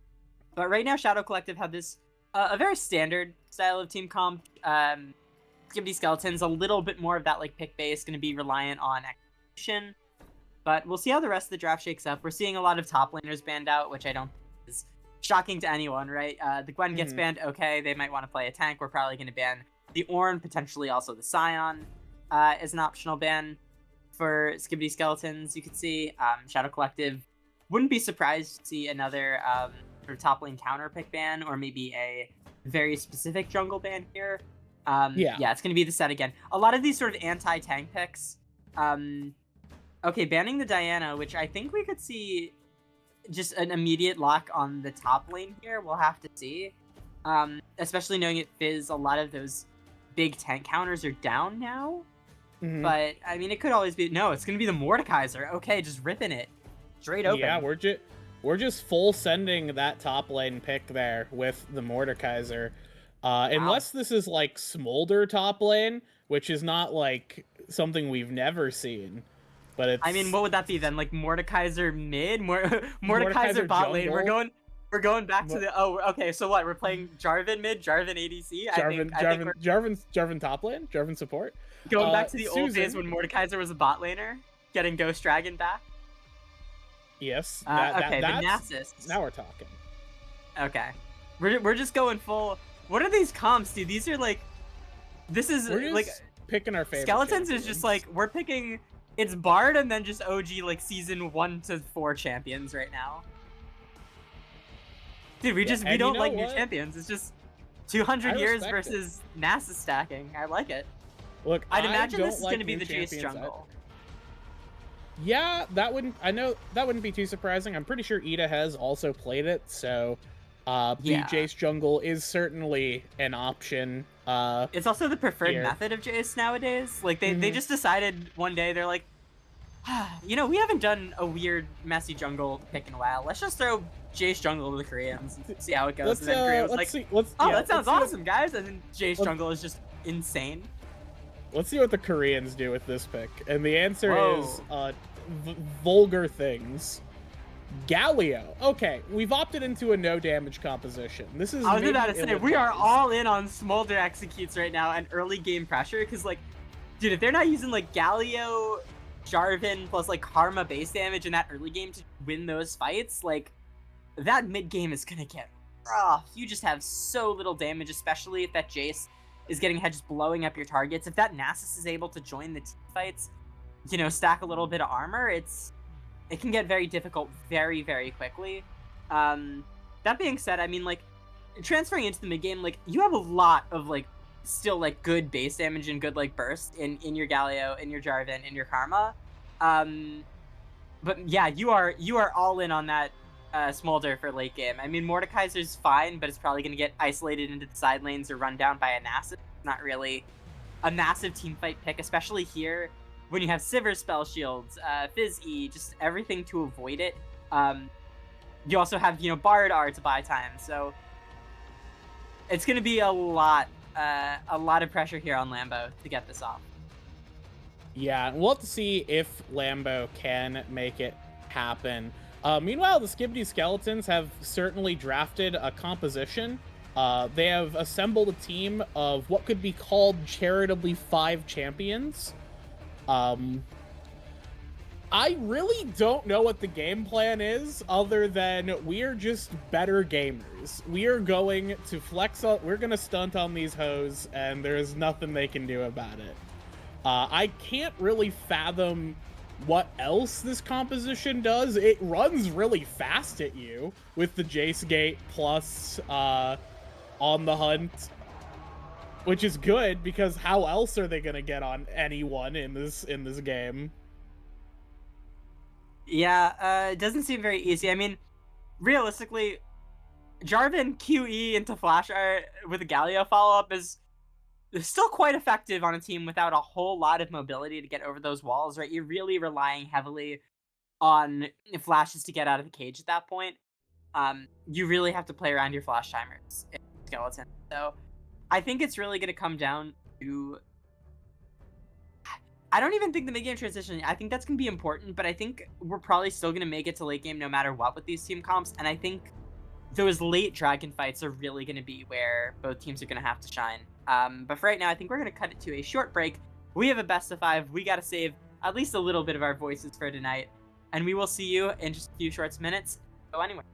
But right now, Shadow Collective have this, a very standard style of team comp. Skibidi Skeletons, a little bit more of that like pick base, going to be reliant on execution. But we'll see how the rest of the draft shakes up. We're seeing a lot of top laners banned out, which I don't think is shocking to anyone, right? The Gwen gets banned, okay, they might want to play a tank. We're probably going to ban the Ornn, potentially also the Scion as an optional ban for Skibidi Skeletons. You could see Shadow Collective. Wouldn't be surprised to see another sort of top lane counter pick ban, or maybe a very specific jungle ban here. Yeah, it's going to be the set again. A lot of these sort of anti-tank picks. Okay, banning the Diana, which I think we could see just an immediate lock on the top lane here. We'll have to see. Especially knowing it Fizz, a lot of those big tank counters are down now. But, I mean, it could always be... No, it's going to be the Mordekaiser. Okay, just ripping it. Straight open. Yeah, we're just full sending that top lane pick there with the Mordekaiser. Unless this is like Smolder top lane, which is not like something we've never seen. But it's... I mean, what would that be then? Like Mordekaiser mid? Mordekaiser bot lane. jungle? We're going back to the... Oh, okay, so what? We're playing Jarvan mid, Jarvan ADC? Jarvan top lane? Jarvan support? Going back to the old days when Mordekaiser was a bot laner? Getting Ghost Dragon back? Yes. Okay, the Nasus. Now we're talking. Okay. We're just going full... What are these comps, dude? These are like... This is we're just like... picking our favorite Skeletons champions. is just like... We're picking... It's Bard and then just OG like season 1 to 4 champions right now. Dude, we don't like new champions. It's just 200 years versus Nasus stacking. I like it. Look, I'd imagine this is like going to be the Jace jungle. Yeah, that wouldn't be too surprising. I'm pretty sure Ida has also played it, so the Jace jungle is certainly an option. It's also the preferred method of Jace nowadays. Like they just decided one day, they're like, you know, we haven't done a weird messy jungle pick in a while. Let's just throw Jace jungle to the Koreans and see how it goes. And then Korea was like, that sounds awesome, guys. And then Jace jungle is just insane. Let's see what the Koreans do with this pick. And the answer is vulgar things. Galio. Okay, we've opted into a no damage composition. This is... I was about to say, we are all in on Smolder executes right now and early game pressure, because, like, dude, if they're not using, like, Galio, Jarvan, plus, like, Karma base damage in that early game to win those fights, like, that mid game is gonna get rough. You just have so little damage, especially if that Jace is getting ahead, just blowing up your targets. If that Nasus is able to join the team fights, you know, stack a little bit of armor, it can get very difficult very, very quickly. That being said, I mean, like, transferring into the mid game, like, you have a lot of, like, still, like, good base damage and good, like, burst in your Galio, in your Jarvan, in your Karma. But yeah, you are all in on that Smolder for late game. I mean, Mordekaiser's fine, but it's probably going to get isolated into the side lanes or run down by a Nasus. It's not really a massive team fight pick, especially here when you have Sivir spell shields, Fizz E, just everything to avoid it. You also have, you know, Bard R to buy time, so it's going to be a lot of pressure here on Lambo to get this off. Yeah, we'll have to see if Lambo can make it happen. Meanwhile, the Skibidi Skeletons have certainly drafted a composition. They have assembled a team of what could be called charitably 5 champions. I really don't know what the game plan is, other than we're just better gamers. We are going to flex up, we're going to stunt on these hoes, and there's nothing they can do about it. I can't really fathom what else this composition does. It runs really fast at you with the Jace Gate plus on the hunt. which is good because how else are they gonna get on anyone in this game? Yeah, it doesn't seem very easy. I mean, realistically, Jarvan QE into Flash art with a Galio follow-up is still quite effective on a team without a whole lot of mobility to get over those walls, right? You're really relying heavily on flashes to get out of the cage at that point. You really have to play around your flash timers in Skeleton. So I think it's really going to come down to... I don't even think the mid-game transition, I think that's going to be important, but I think we're probably still going to make it to late game no matter what with these team comps, and I think those late dragon fights are really going to be where both teams are going to have to shine. But for right now, I think we're going to cut it to a short break. We have a best of 5. We got to save at least a little bit of our voices for tonight, and we will see you in just a few short minutes. So anyway.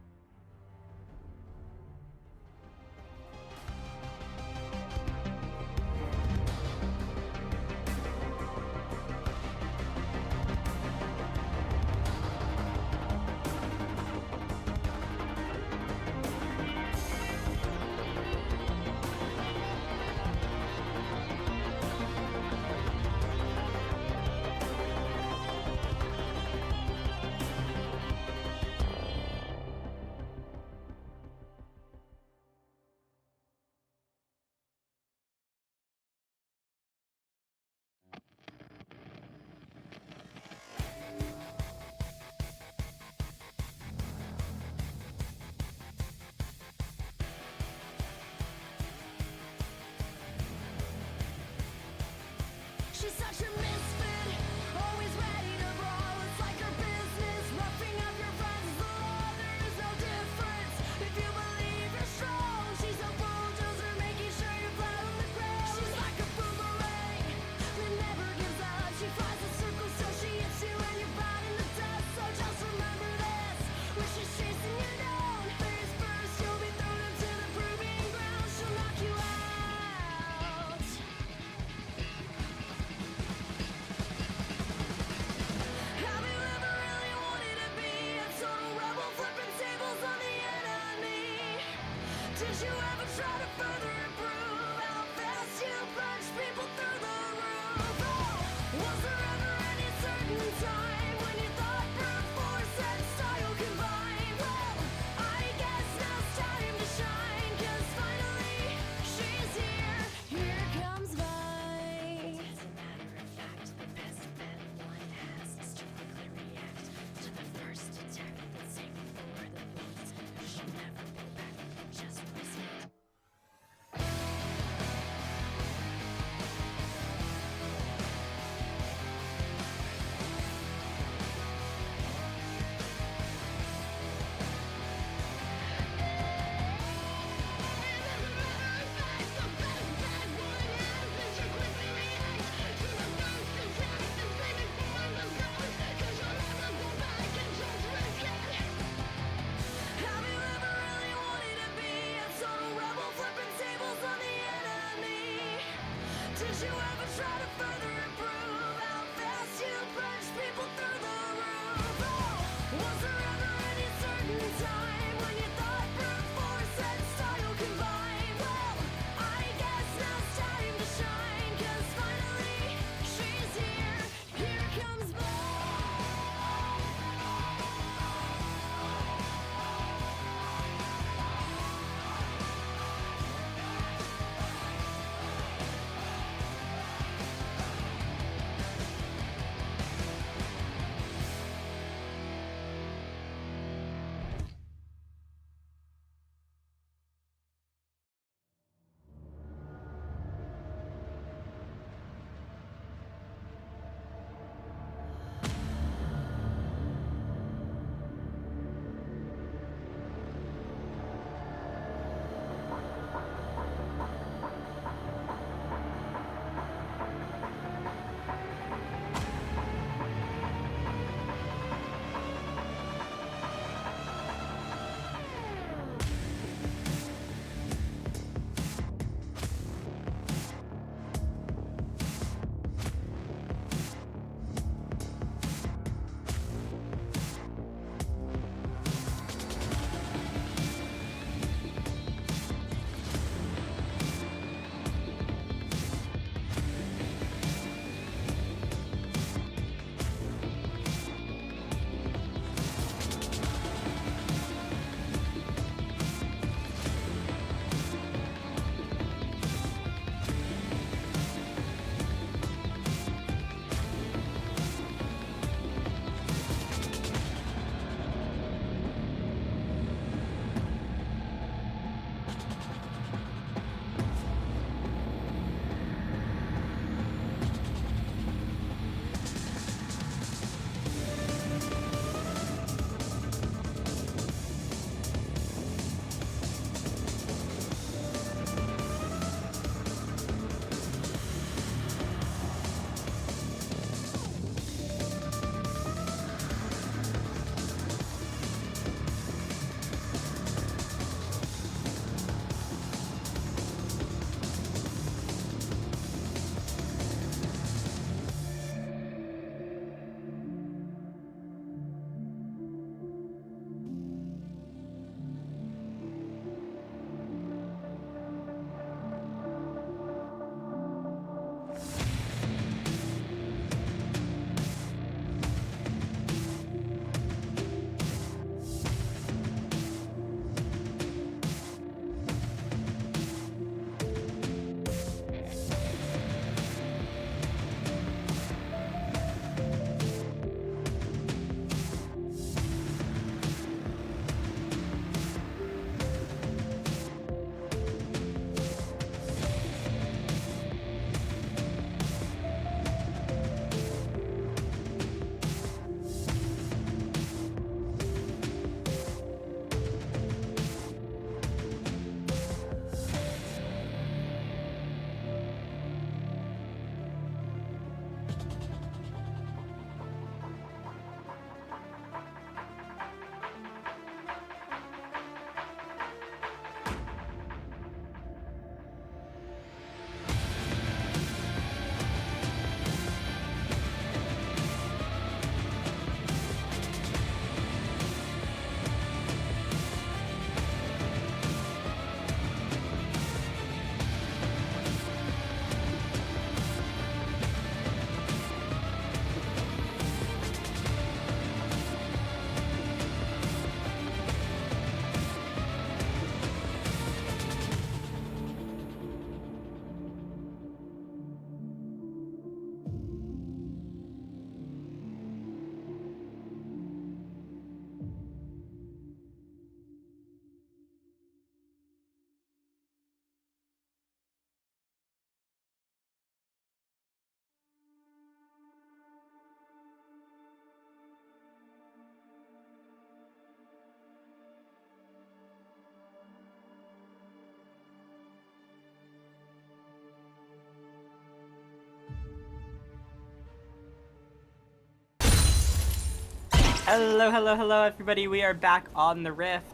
Hello, hello, hello, everybody. We are back on the Rift.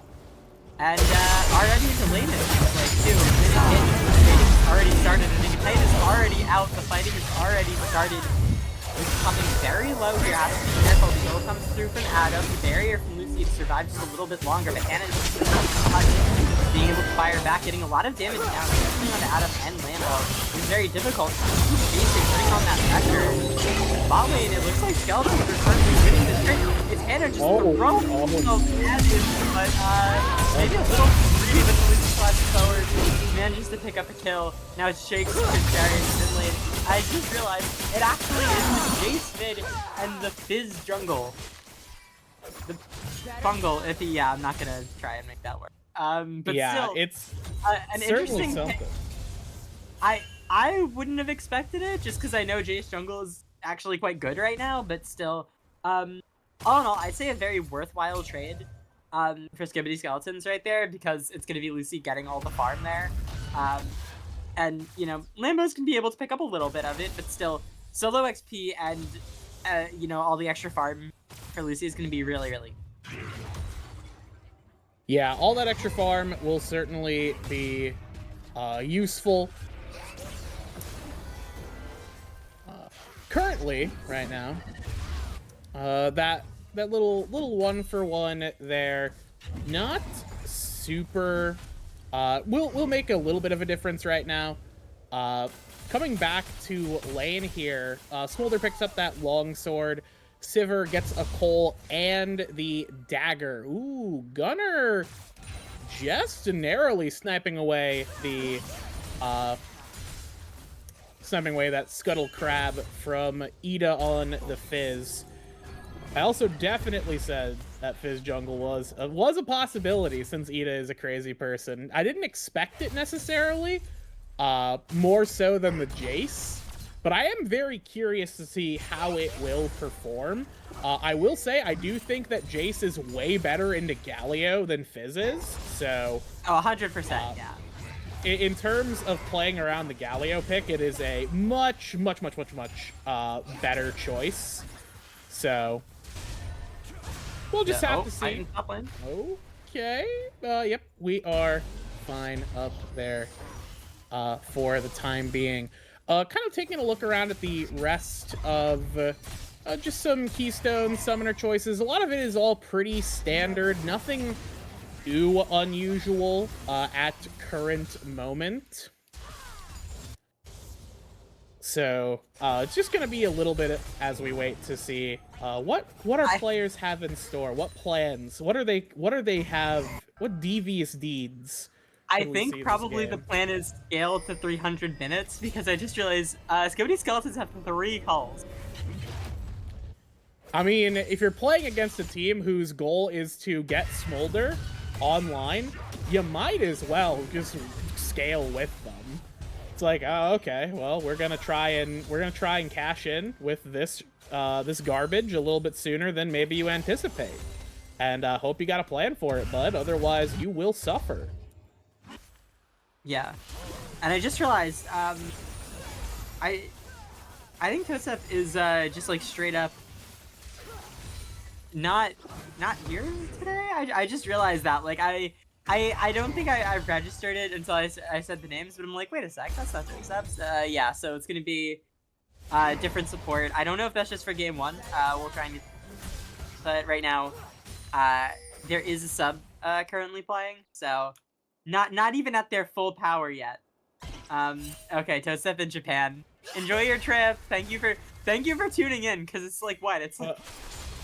And already into lane it looks like, too. This trading's already started. And the kite is already out. The fighting has already started. It's coming very low here. Has to be careful. The kill comes through from Adam. The barrier from Lucy to survive just a little bit longer. But Hannah is being able to fire back, getting a lot of damage now, especially on Adam and Lambo. It's very difficult. Chasing, putting on that pressure. Bot lane, it looks like Skeletons are currently winning this trade. It's Hannah just throwing damage, but maybe a little greedy, but the Lucy slashes forward. He manages to pick up a kill. Now it's Jake's carrying mid lane. I just realized it actually is the Jace mid and the Fizz jungle. The fungal, I'm not gonna try and make that work. But yeah, still, it's an certainly interesting something. I wouldn't have expected it just because I know Jace jungle is actually quite good right now, but still, all in all, I'd say a very worthwhile trade for Skibidi Skeletons right there, because it's gonna be Lucy getting all the farm there. And you know, Lambos can be able to pick up a little bit of it, but still, solo XP and you know, all the extra farm for Lucy is gonna be really, really Yeah, all that extra farm will certainly be useful. Currently, right now, that little 1-for-1 there, not super. Will make a little bit of a difference right now. Coming back to lane here, Smolder picks up that longsword. Sivir gets a coal and the dagger. Ooh, Gunner just narrowly sniping away the that Scuttle Crab from Ida on the Fizz. I also definitely said that Fizz jungle was a possibility, since Ida is a crazy person. I didn't expect it necessarily, more so than the Jace, but I am very curious to see how it will perform. I will say I do think that Jace is way better into Galio than Fizz is, so... Oh, 100%, yeah. In terms of playing around the Galio pick, it is a much better choice. So we'll just have to see. Okay. Yep, we are fine up there for the time being. Kind of taking a look around at the rest of just some Keystone Summoner choices. A lot of it is all pretty standard. Nothing too unusual at current moment. So it's just gonna be a little bit as we wait to see what our players have in store, what plans, what devious deeds. I think probably the plan is scale to 300 minutes, because I just realized Skibidi Skeletons have 3 calls. I mean, if you're playing against a team whose goal is to get Smolder online, you might as well just scale with them. It's like, oh, okay, well, we're gonna try and cash in with this this garbage a little bit sooner than maybe you anticipate, and hope you got a plan for it, bud. Otherwise, you will suffer. Yeah, and I just realized, I think Tosef is just like straight up not here today. I just realized that, like, I don't think I've registered it until I said the names, but I'm like, wait a sec, that's not Tosef's. Yeah, so it's gonna be different support. I don't know if that's just for game 1. We'll try and get, but right now there is a sub currently playing, so not even at their full power yet. Okay, Tosef in Japan. Enjoy your trip. Thank you for tuning in, because it's like, what? It's like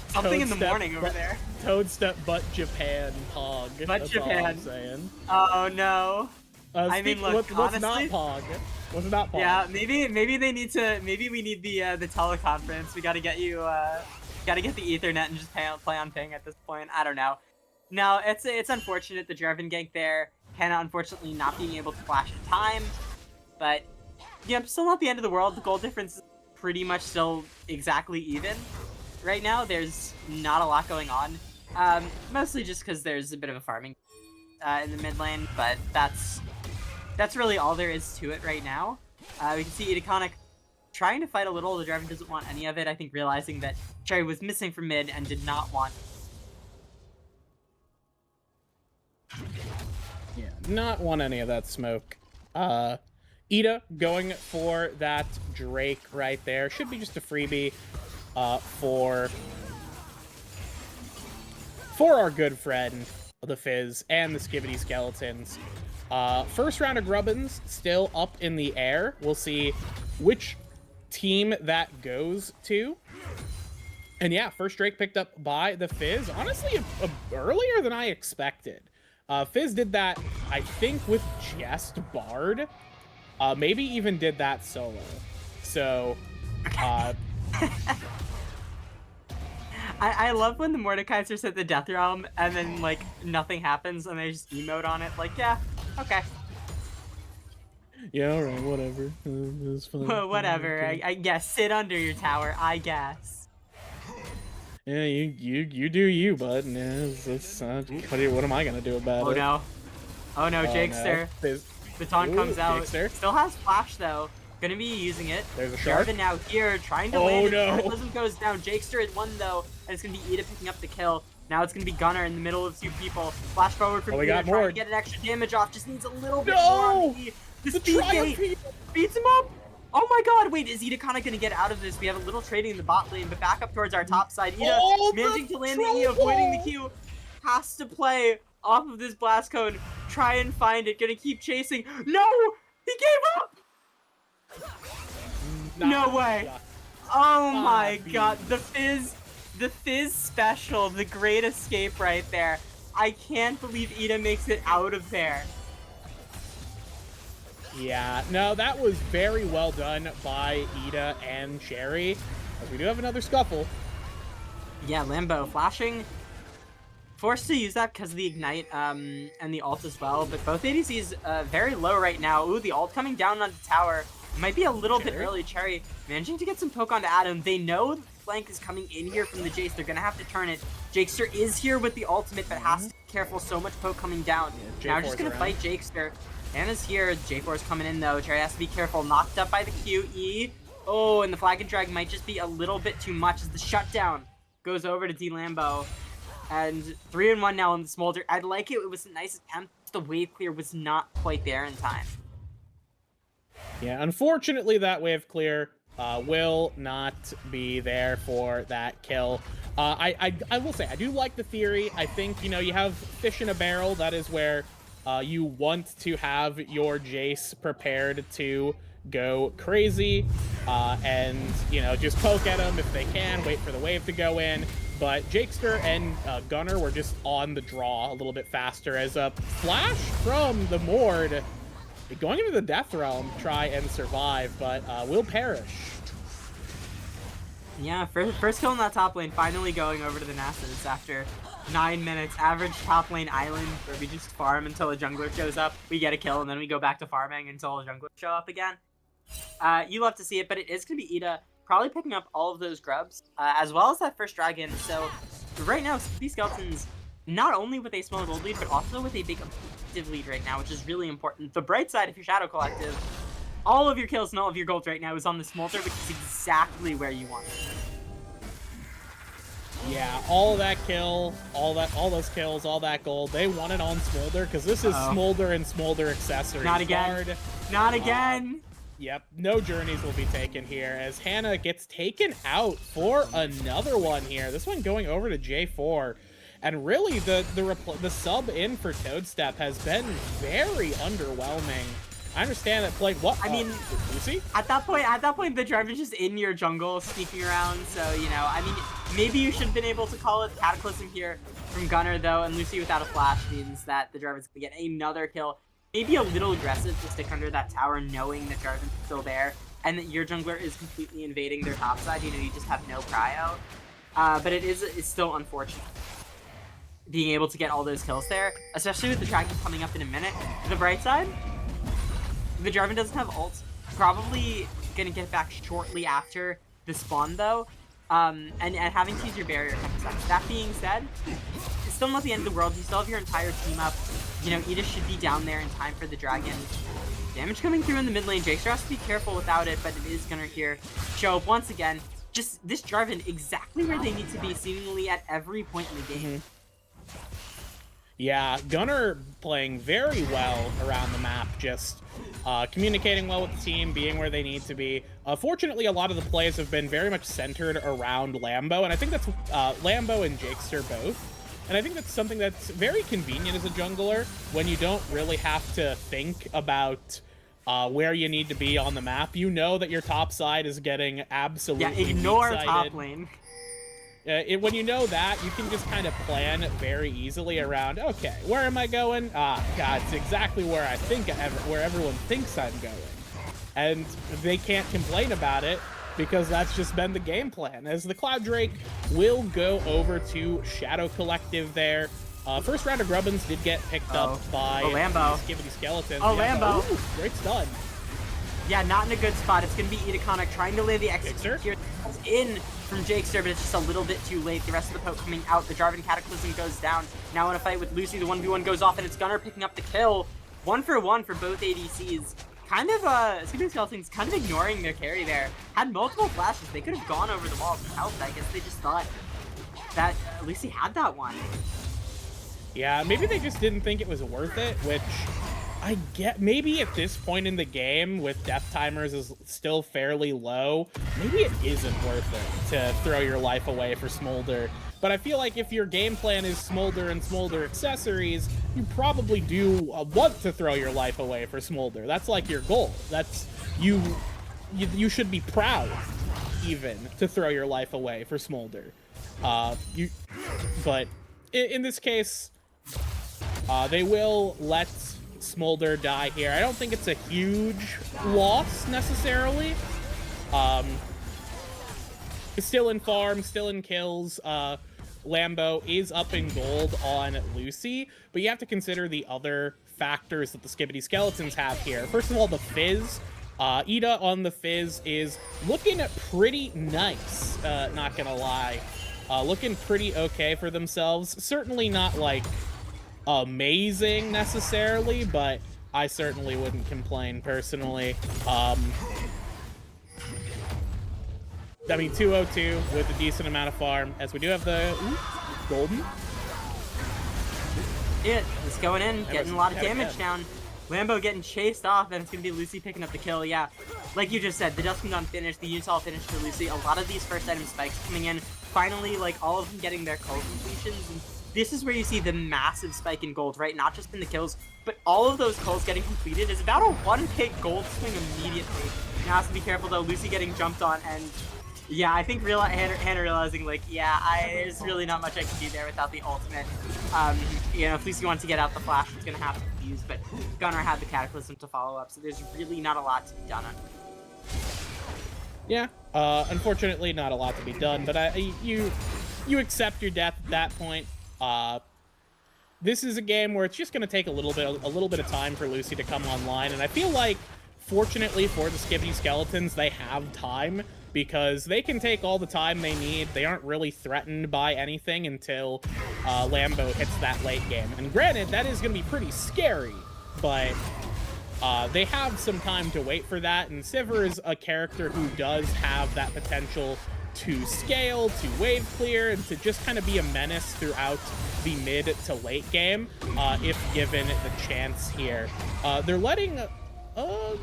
something in the morning over there. Toadstep butt Japan Pog. Butt Japan. All I'm saying. Oh no. I mean, look, what's honestly, not Pog? What's not Pog? Yeah, maybe we need the teleconference. We gotta get you gotta get the Ethernet and just play on ping at this point. I don't know. No, it's unfortunate, the Jarvan gank there. Hannah unfortunately not being able to flash in time, but yeah, still not the end of the world. The goal difference is pretty much still exactly even. Right now, there's not a lot going on. Mostly just because there's a bit of a farming in the mid lane, but that's really all there is to it right now. We can see Idaconic trying to fight a little. The Dragon doesn't want any of it. I think realizing that Cherry was missing from mid and did not want. Yeah, not want any of that smoke. Ida going for that Drake right there. Should be just a freebie for our good friend, the Fizz, and the Skibidi Skeletons. First round of Grubbins still up in the air. We'll see which team that goes to. And yeah, first Drake picked up by the Fizz. Honestly, earlier than I expected. Fizz did that, I think, with just Bard. Maybe even did that solo. So, I love when the Mordekaisers hit the Death Realm and then, like, nothing happens and they just emote on it. Like, yeah, okay. Yeah, alright, whatever. It's fine. Well, whatever. Okay. I guess. Sit under your tower, I guess. Yeah, you do you, bud. Yeah, what am I gonna do about Oh it? no. Oh no, Oh, Jakester. no. The taunt Ooh, comes out. Jakester. Still has flash though. Gonna be using it. There's a shark. Jarvan now here, trying to Oh, land. no. Cataclysm goes down. Jakester at one though, and it's gonna be Ida picking up the kill. Now it's gonna be Gunnar in the middle of two people. Flash forward from Oh, we Ida, got trying more. to get an extra damage off. Just needs a little bit No! more on the speed Triumph gate. Beats him up. Oh my god, wait, is Ida kind of gonna get out of this? We have a little trading in the bot lane, but back up towards our top side. Ida Oh, managing the to land the E, avoiding the trouble! Q. Has to play off of this blast cone. Try and find it. Gonna keep chasing. No! He gave up! No way. Oh my god. The Fizz special. The great escape right there. I can't believe Ida makes it out of there. Yeah, no, that was very well done by Ida and Cherry. As we do have another scuffle. Yeah, Lambo flashing. Forced to use that because of the Ignite and the ult as well. But both ADCs very low right now. Ooh, the ult coming down on the tower. Might be a little bit early. Cherry managing to get some poke onto Adam. They know the flank is coming in here from the Jace. They're going to have to turn it. Jakester is here with the ultimate, but has to be careful. So much poke coming down. Yeah, now just going to fight Jakester. Anna's here. J4 is coming in though. Cherry has to be careful. Knocked up by the QE. Oh, and the flag and drag might just be a little bit too much as the shutdown goes over to D Lambo. And 3-1 now on the Smolder. I'd like it. It was a nice attempt. The wave clear was not quite there in time. Yeah, unfortunately, that wave clear will not be there for that kill. I will say, I do like the theory. I think, you know, you have fish in a barrel. That is where you want to have your Jace prepared to go crazy and, you know, just poke at them if they can, wait for the wave to go in. But Jakester and Gunnar were just on the draw a little bit faster as a flash from the Mord going into the Death Realm, try and survive, but will perish. Yeah, first kill in that top lane, finally going over to the Nasus after 9 minutes. Average top lane island where we just farm until a jungler shows up. We get a kill, and then we go back to farming until a jungler show up again. You love to see it, but it is going to be Ida probably picking up all of those grubs, as well as that first dragon. So right now, these Skeletons, not only with a small gold lead, but also with a big objective lead right now, which is really important. The bright side, if you're Shadow Collective, all of your kills and all of your gold right now is on the Smolder, which is exactly where you want it. Yeah, all that kill, all those kills, all that gold, they want it on Smolder, because this is Smolder and Smolder accessories. Not again. Bard, Not again. Yep, no journeys will be taken here as Hannah gets taken out for another one here. This one going over to J4. And really, the sub in for Toadstep has been very underwhelming. I understand that playing what? I mean, Lucy? At that point, the drive is just in your jungle, sneaking around. So you know, I mean, maybe you should have been able to call it Cataclysm here from Gunnar though, and Lucy without a flash means that the driver's gonna get another kill. Maybe a little aggressive to stick under that tower, knowing that Jarvan's still there, and that your jungler is completely invading their top side. You know, you just have no cryo. But it's still unfortunate being able to get all those kills there, especially with the dragon coming up in a minute. The bright side, the Jarvan doesn't have ult. Probably gonna get back shortly after the spawn though, and having to use your barrier kind of sucks. That being said, it's still not the end of the world. You still have your entire team up. You know, Ida should be down there in time for the dragon. Damage coming through in the mid lane. Jakester has to be careful without it, but it is gonna here show up once again. Just this Jarvan exactly where they need to be, seemingly at every point in the game. Yeah, Gunnar playing very well around the map, just communicating well with the team, being where they need to be. Fortunately, a lot of the plays have been very much centered around Lambo, and I think that's Lambo and Jakester both. And I think that's something that's very convenient as a jungler when you don't really have to think about where you need to be on the map. You know that your top side is getting absolutely ignore weak-sided. top lane. When you know that, you can just kind of plan very easily around, okay, where am I going? Ah, God, it's exactly where I think, where everyone thinks I'm going. And they can't complain about it because that's just been the game plan. As the Cloud Drake will go over to Shadow Collective there. First round of Grubbins did get picked up by Lambo. Skibidi Skeletons. Oh, Lambo. Ooh, great stun. Yeah, not in a good spot. It's going to be Edaconic trying to lay the execute here. It's in from Jakester, but it's just a little bit too late. The rest of the poke coming out. The Jarvan Cataclysm goes down. Now in a fight with Lucy, the 1v1 goes off, and it's Gunnar picking up the kill. 1 for 1 for both ADCs. Kind of, Skibidi Skeletons kind of ignoring their carry there. Had multiple flashes. They could have gone over the walls without that. I guess they just thought that Lucy had that one. Yeah, maybe they just didn't think it was worth it, which I get. Maybe at this point in the game, with death timers is still fairly low, maybe it isn't worth it to throw your life away for Smolder. But I feel like if your game plan is Smolder and Smolder accessories, you probably do want to throw your life away for Smolder. That's like your goal. That's you should be proud even to throw your life away for Smolder. But in this case, they will let Smolder die here. I don't think it's a huge loss necessarily. It's still in farm, still in kills. Lambo is up in gold on Lucy, but you have to consider the other factors that the Skibidi Skeletons have here. First of all, the Fizz. Ida on the Fizz is looking pretty nice, not gonna lie. Looking pretty okay for themselves. Certainly not, like, amazing necessarily, but I certainly wouldn't complain personally. I mean, 202 with a decent amount of farm, as we do have the golden. Yeah, just going in, getting a lot of damage down. Lambo getting chased off, and it's going to be Lucy picking up the kill. Yeah, like you just said, the Dust Comes finished, the Utah finished for Lucy. A lot of these first item spikes coming in. Finally, like, all of them getting their call completions. And this is where you see the massive spike in gold, right? Not just in the kills, but all of those calls getting completed is about a 1k gold swing immediately. Now has to be careful, though. Lucy getting jumped on, and yeah, I think Hannah realizing, like, yeah, there's really not much I can do there without the ultimate. You know, if Lucy wants to get out the flash, it's going to have to be used, but Gunnar had the Cataclysm to follow up, so there's really not a lot to be done on. Yeah, unfortunately, not a lot to be done, but you accept your death at that point. This is a game where it's just going to take a little bit of time for Lucy to come online, and I feel like, fortunately for the Skibidi Skeletons, they have time, because they can take all the time they need. They aren't really threatened by anything until Lambo hits that late game. And granted, that is going to be pretty scary, but they have some time to wait for that, and Sivir is a character who does have that potential to scale, to wave clear, and to just kind of be a menace throughout the mid to late game, if given the chance here. They're letting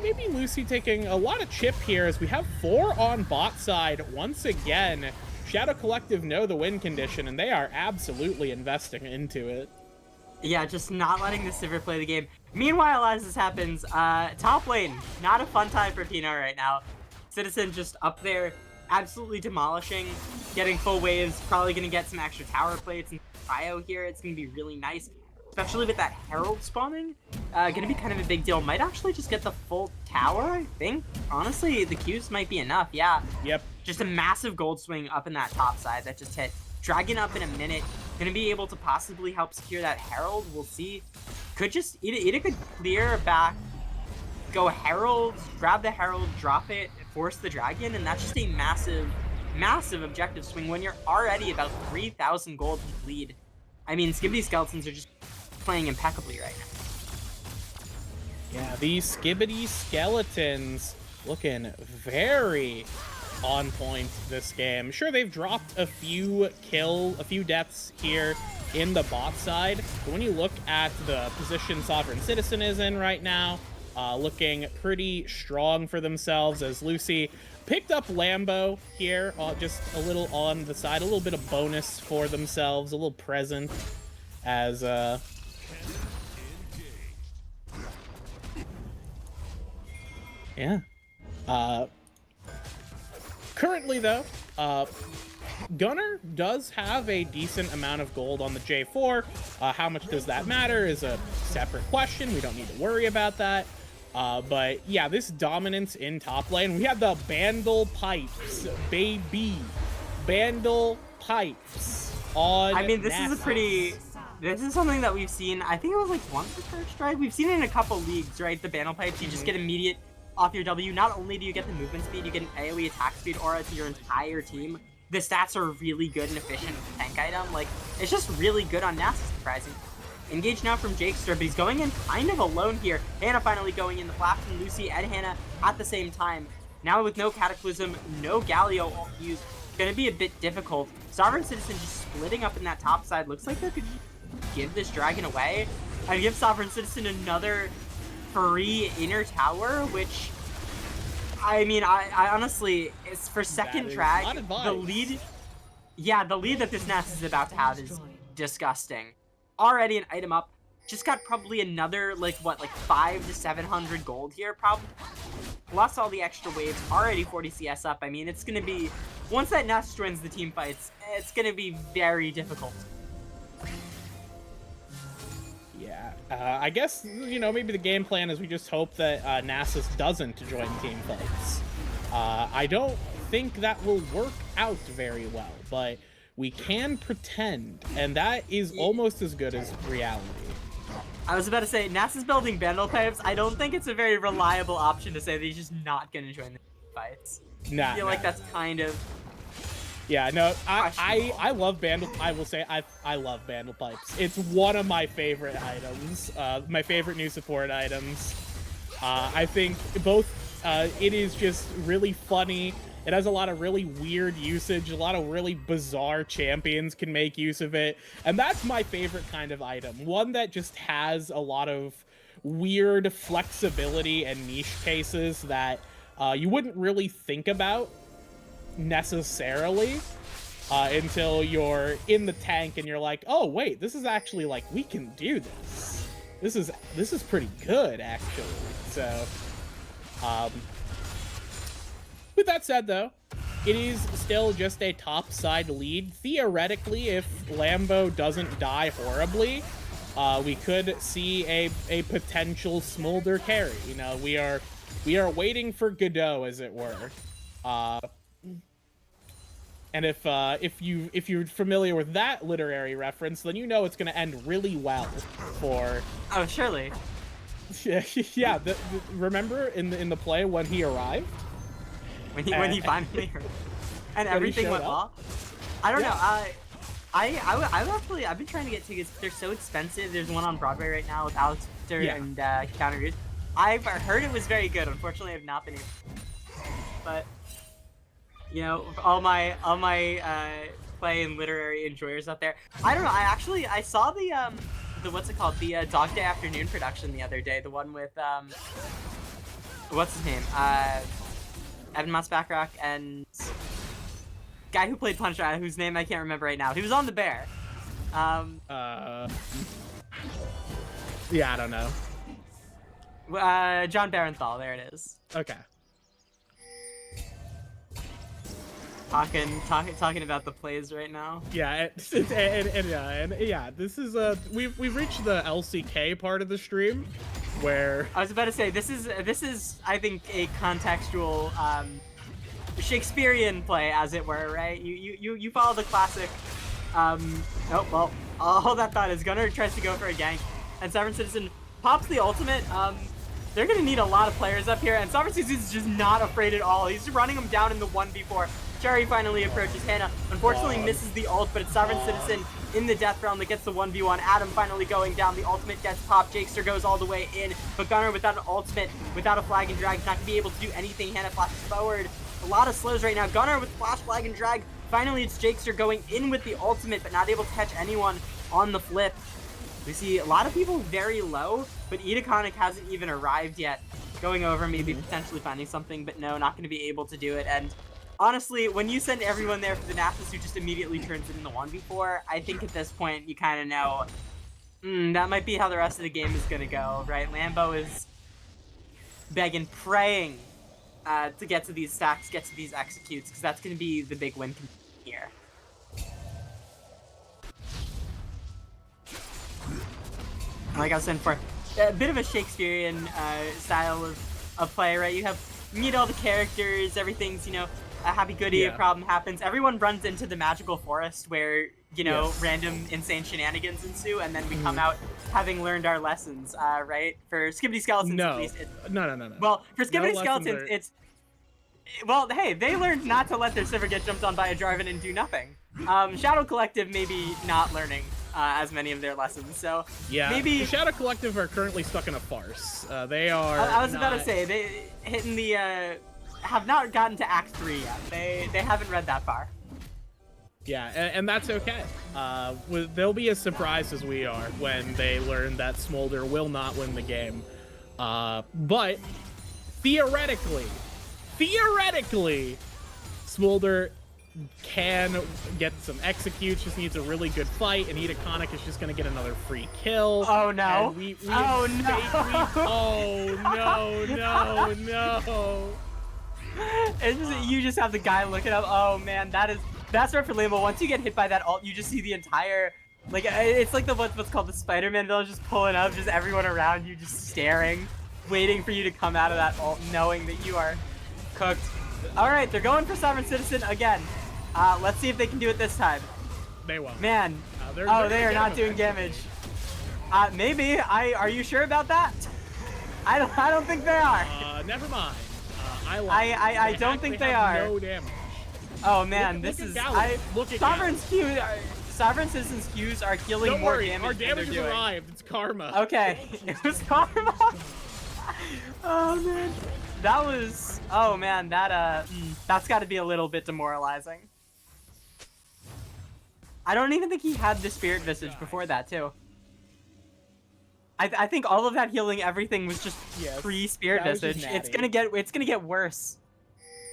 maybe Lucy taking a lot of chip here, as we have 4 on bot side once again. Shadow Collective know the win condition, and they are absolutely investing into it. Yeah, just not letting the Sivir play the game. Meanwhile, as this happens, top lane, not a fun time for Pino right now. Citizen just up there, absolutely demolishing, getting full waves, probably going to get some extra tower plates and bio here. It's going to be really nice, especially with that Herald spawning. Going to be kind of a big deal. Might actually just get the full tower, I think. Honestly, the Qs might be enough, yeah. Yep. Just a massive gold swing up in that top side that just hit. Dragon up in a minute. Going to be able to possibly help secure that Herald. We'll see. Could just... Ida could clear back, go Herald, grab the Herald, drop it, force the Dragon, and that's just a massive, massive objective swing when you're already about 3,000 gold lead. I mean, Skibidi Skeletons are just playing impeccably right now. Yeah, these Skibidi skeletons looking very on point this game. Sure, they've dropped a few deaths here in the bot side, but when you look at the position Sovereign Citizen is in right now, looking pretty strong for themselves as Lucy picked up Lambo here, just a little on the side, a little bit of bonus for themselves, a little present as yeah. Currently, though, Gunner does have a decent amount of gold on the J4. How much does that matter is a separate question. We don't need to worry about that. But yeah, this dominance in top lane. We have the Bandle Pipes, baby. Bandle Pipes on I mean, this NASA. this is something that we've seen, I think it was like once the first strike. We've seen it in a couple leagues, right? The Bandle Pipes, you just get immediate off your W. Not only do you get the movement speed, you get an AoE attack speed aura to your entire team. The stats are really good and efficient with the tank item. Like, it's just really good on NASA, surprisingly. Engage now from Jakester, but he's going in kind of alone here. Hannah finally going in, the flash from Lucy and Hannah at the same time. Now with no Cataclysm, no Galio ult used, gonna be a bit difficult. Sovereign Citizen just splitting up in that top side. Looks like they could give this dragon away and give Sovereign Citizen another free inner tower, which, I mean, I honestly, it's for second track, the lead, yeah, the lead that this Nest is about to have is disgusting. Already an item up, just got probably another, like, what, like 500 to 700 gold here, probably, plus all the extra waves, already 40 CS up. I mean, it's gonna be, once that Nest joins the team fights, it's gonna be very difficult. Yeah, I guess, you know, maybe the game plan is we just hope that Nasus doesn't join team fights. I don't think that will work out very well, but we can pretend, and that is almost as good as reality. I was about to say, NASA's building Bandle Pipes. I don't think it's a very reliable option to say that he's just not going to join the fights. Nah, I feel like that's kind of... Yeah, no, I love Bandle. I will say I love Bandle Pipes. It's one of my favorite items. My favorite new support items. I think both. It is just really funny. It has a lot of really weird usage. A lot of really bizarre champions can make use of it, and that's my favorite kind of item. One that just has a lot of weird flexibility and niche cases that you wouldn't really think about necessarily until you're in the tank and you're like, oh wait, this is actually, like, we can do this. This is pretty good, actually. So with that said, though, it is still just a top side lead. Theoretically, if Lambo doesn't die horribly, we could see a potential Smolder carry. You know, we are waiting for Godot, as it were. And if you're familiar with that literary reference, then you know it's going to end really well for. Oh, surely. Yeah. Remember in the play when he arrived, when he finally heard, and everything went well. I don't know. I've been trying to get tickets. They're so expensive. There's one on Broadway right now with Alex Victor and Keanu Reeves. I've heard it was very good. Unfortunately, I've not been able. But you know, all my play and literary enjoyers out there. I don't know. I saw the what's it called? The Dog Day Afternoon production the other day. The one with what's his name? Evan Moss-Backrack and guy who played Punisher, whose name I can't remember right now. He was on The Bear. Yeah, I don't know. John Barenthal. There it is. Okay. Talking about the plays right now. Yeah, and yeah, this is we've reached the LCK part of the stream, where I was about to say this is I think a contextual Shakespearean play, as it were, right? You follow the classic. Oh well, I'll hold that thought as Gunner tries to go for a gank, and Sovereign Citizen pops the ultimate. They're gonna need a lot of players up here, and Sovereign Citizen is just not afraid at all. He's running them down in the 1v4. Jerry finally approaches Hannah. Unfortunately, misses the ult, but it's Sovereign Citizen in the death realm that gets the 1v1. Adam finally going down. The ultimate gets popped. Jakester goes all the way in, but Gunnar without an ultimate, without a flag and drag, is not going to be able to do anything. Hannah flashes forward. A lot of slows right now. Gunnar with flash, flag, and drag. Finally, it's Jakester going in with the ultimate, but not able to catch anyone on the flip. We see a lot of people very low, but Edaconic hasn't even arrived yet. Going over, maybe potentially finding something, but no, not going to be able to do it. And honestly, when you send everyone there for the Nasus who just immediately turns it into 1v4, I think at this point you kind of know, that might be how the rest of the game is going to go, right? Lambo is begging, praying to get to these stacks, get to these executes, because that's going to be the big win here. Like I was saying before, a bit of a Shakespearean style of play, right? You meet all the characters, everything's, a happy-goody, a problem happens. Everyone runs into the magical forest where, random insane shenanigans ensue, and then we come out having learned our lessons, right? For Skibidi Skeletons, at least. No. Well, for Skibidi Skeletons, well, hey, they learned not to let their Sivir get jumped on by a Jarvan and do nothing. Shadow Collective maybe not learning as many of their lessons, so yeah, maybe the Shadow Collective are currently stuck in a farce. They are. I was about to say they hitting the have not gotten to Act 3 yet. They haven't read that far. Yeah, and that's okay. They'll be as surprised as we are when they learn that Smolder will not win the game. But theoretically, Smolder can get some executes, just needs a really good fight, and Edaconic is just going to get another free kill. Oh no. No. It's just, you just have the guy looking up. Oh man, that's right for Lambo. Once you get hit by that ult, you just see the entire, it's like what's called the Spider-Man village, just pulling up, just everyone around you just staring, waiting for you to come out of that ult, knowing that you are cooked. All right, they're going for Sovereign Citizen again. Let's see if they can do it this time. They won't. Man, they are not doing damage. Maybe. Are you sure about that? I don't think they are. Never mind. I don't think they are. No damage. Oh man, look this is. Look at Sovereign Citizen's Qs are healing Don't more worry, damage. our than damage they're has doing. arrived. It's karma. Okay, it was karma. Oh man, that was. Oh man, that's got to be a little bit demoralizing. I don't even think he had the Spirit Visage before that too. I think all of that healing, everything was just pre-Spirit Visage. It's gonna get worse.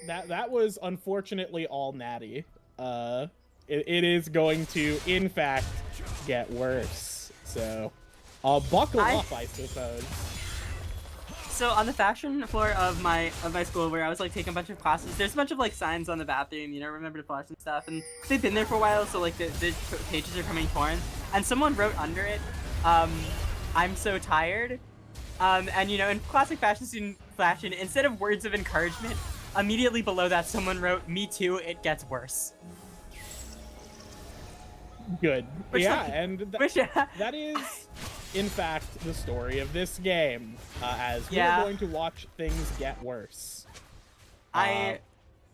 That was unfortunately all natty. It is going to, in fact, get worse. So, buckle up, I suppose. So on the faction floor of my school, where I was taking a bunch of classes, there's a bunch of signs on the bathroom, remember to flush and stuff, and they've been there for a while, so the pages are coming torn, and someone wrote under it, I'm so tired, and in classic fashion student fashion, instead of words of encouragement, immediately below that someone wrote, me too, it gets worse. Good. Which, and that is, in fact, the story of this game, as we're going to watch things get worse. At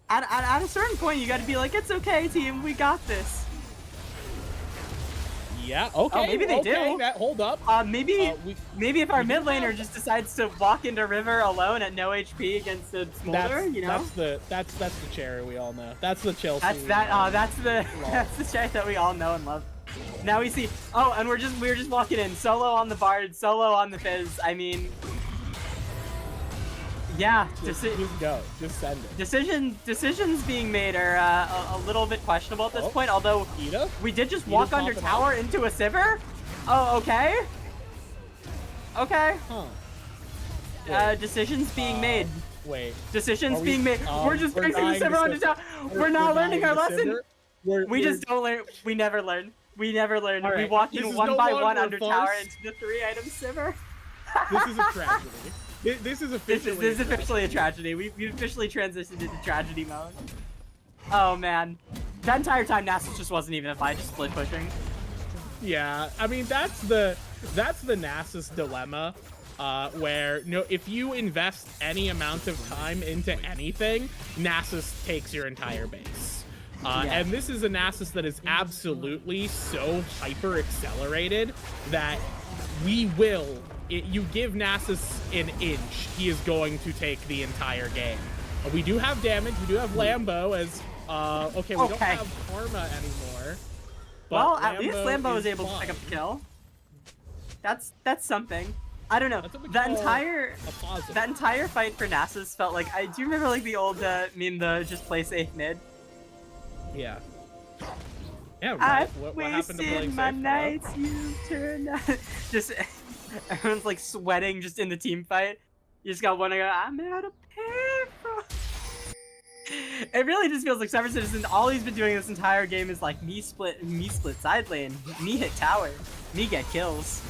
a certain point, you gotta be like, it's okay, team, we got this. Yeah, okay. Oh, maybe they do. Hold up. Maybe if our mid laner just decides to walk into River alone at no HP against the Smolder, That's the cherry we all know. That's the Chelsea. That's the cherry that we all know and love. Now we see. Oh, and we're just walking in solo on the Bard, solo on the Fizz. I mean, yeah. Just go. Just send it. Decisions being made are a little bit questionable at this point. Although we did just walk under tower into a Sivir. Oh, okay. Okay. Huh. Decisions being made. Wait. Decisions being made. We're just fixing the Sivir onto tower. We're not learning our lesson. We just don't learn. We never learn. We never learn. Right. We walk in one by one under tower farce. into the 3-item Sivir. This is a tragedy. This is officially a tragedy. We've officially transitioned into tragedy mode. Oh man, that entire time Nasus just wasn't even a fight, just split pushing. Yeah, I mean that's the Nasus dilemma. where if you invest any amount of time into anything, Nasus takes your entire base. And this is a Nasus that is absolutely so hyper accelerated that you give Nasus an inch, he is going to take the entire game. We do have damage, we do have Lambo as, okay, we don't have Karma anymore. Well, at least Lambo was able to pick up the kill. That's something. I don't know. That entire fight for Nasus felt like, do you remember like the old meme, the just play safe mid? Yeah. Yeah, right. What happened to playing my safe? nights, you turn out. Just everyone's like sweating just in the team fight. You just got one guy, I'm out of payroll. It really just feels like Seven Citizen, all he's been doing this entire game is like me split side lane, me hit tower, me get kills.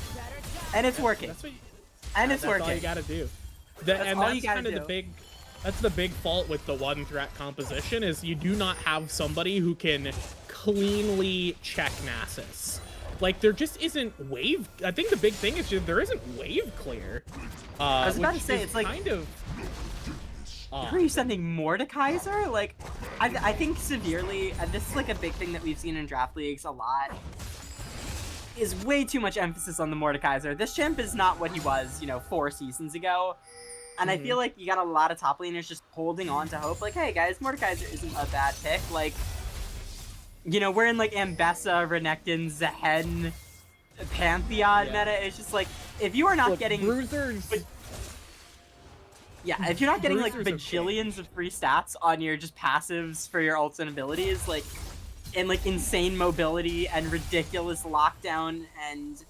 And it's working. That's all you gotta do. That's kind of the big fault with the one threat composition is you do not have somebody who can cleanly check Nasus. Like, there just isn't wave. I think the big thing is there isn't wave clear. I was about to say, it's like kind of. Are you sending Mordekaiser? Like, I think severely, and this is like a big thing that we've seen in draft leagues a lot, is way too much emphasis on the Mordekaiser. This champ is not what he was, 4 seasons ago. And I feel like you got a lot of top laners just holding on to hope, like, hey guys, Mordekaiser isn't a bad pick. Like, we're in like Ambessa, Renekton, Zehen, Pantheon meta. It's just like, if you are not getting bruisers. If you're not getting like bajillions of free stats on your just passives for your ults and abilities, like, and like insane mobility and ridiculous lockdown and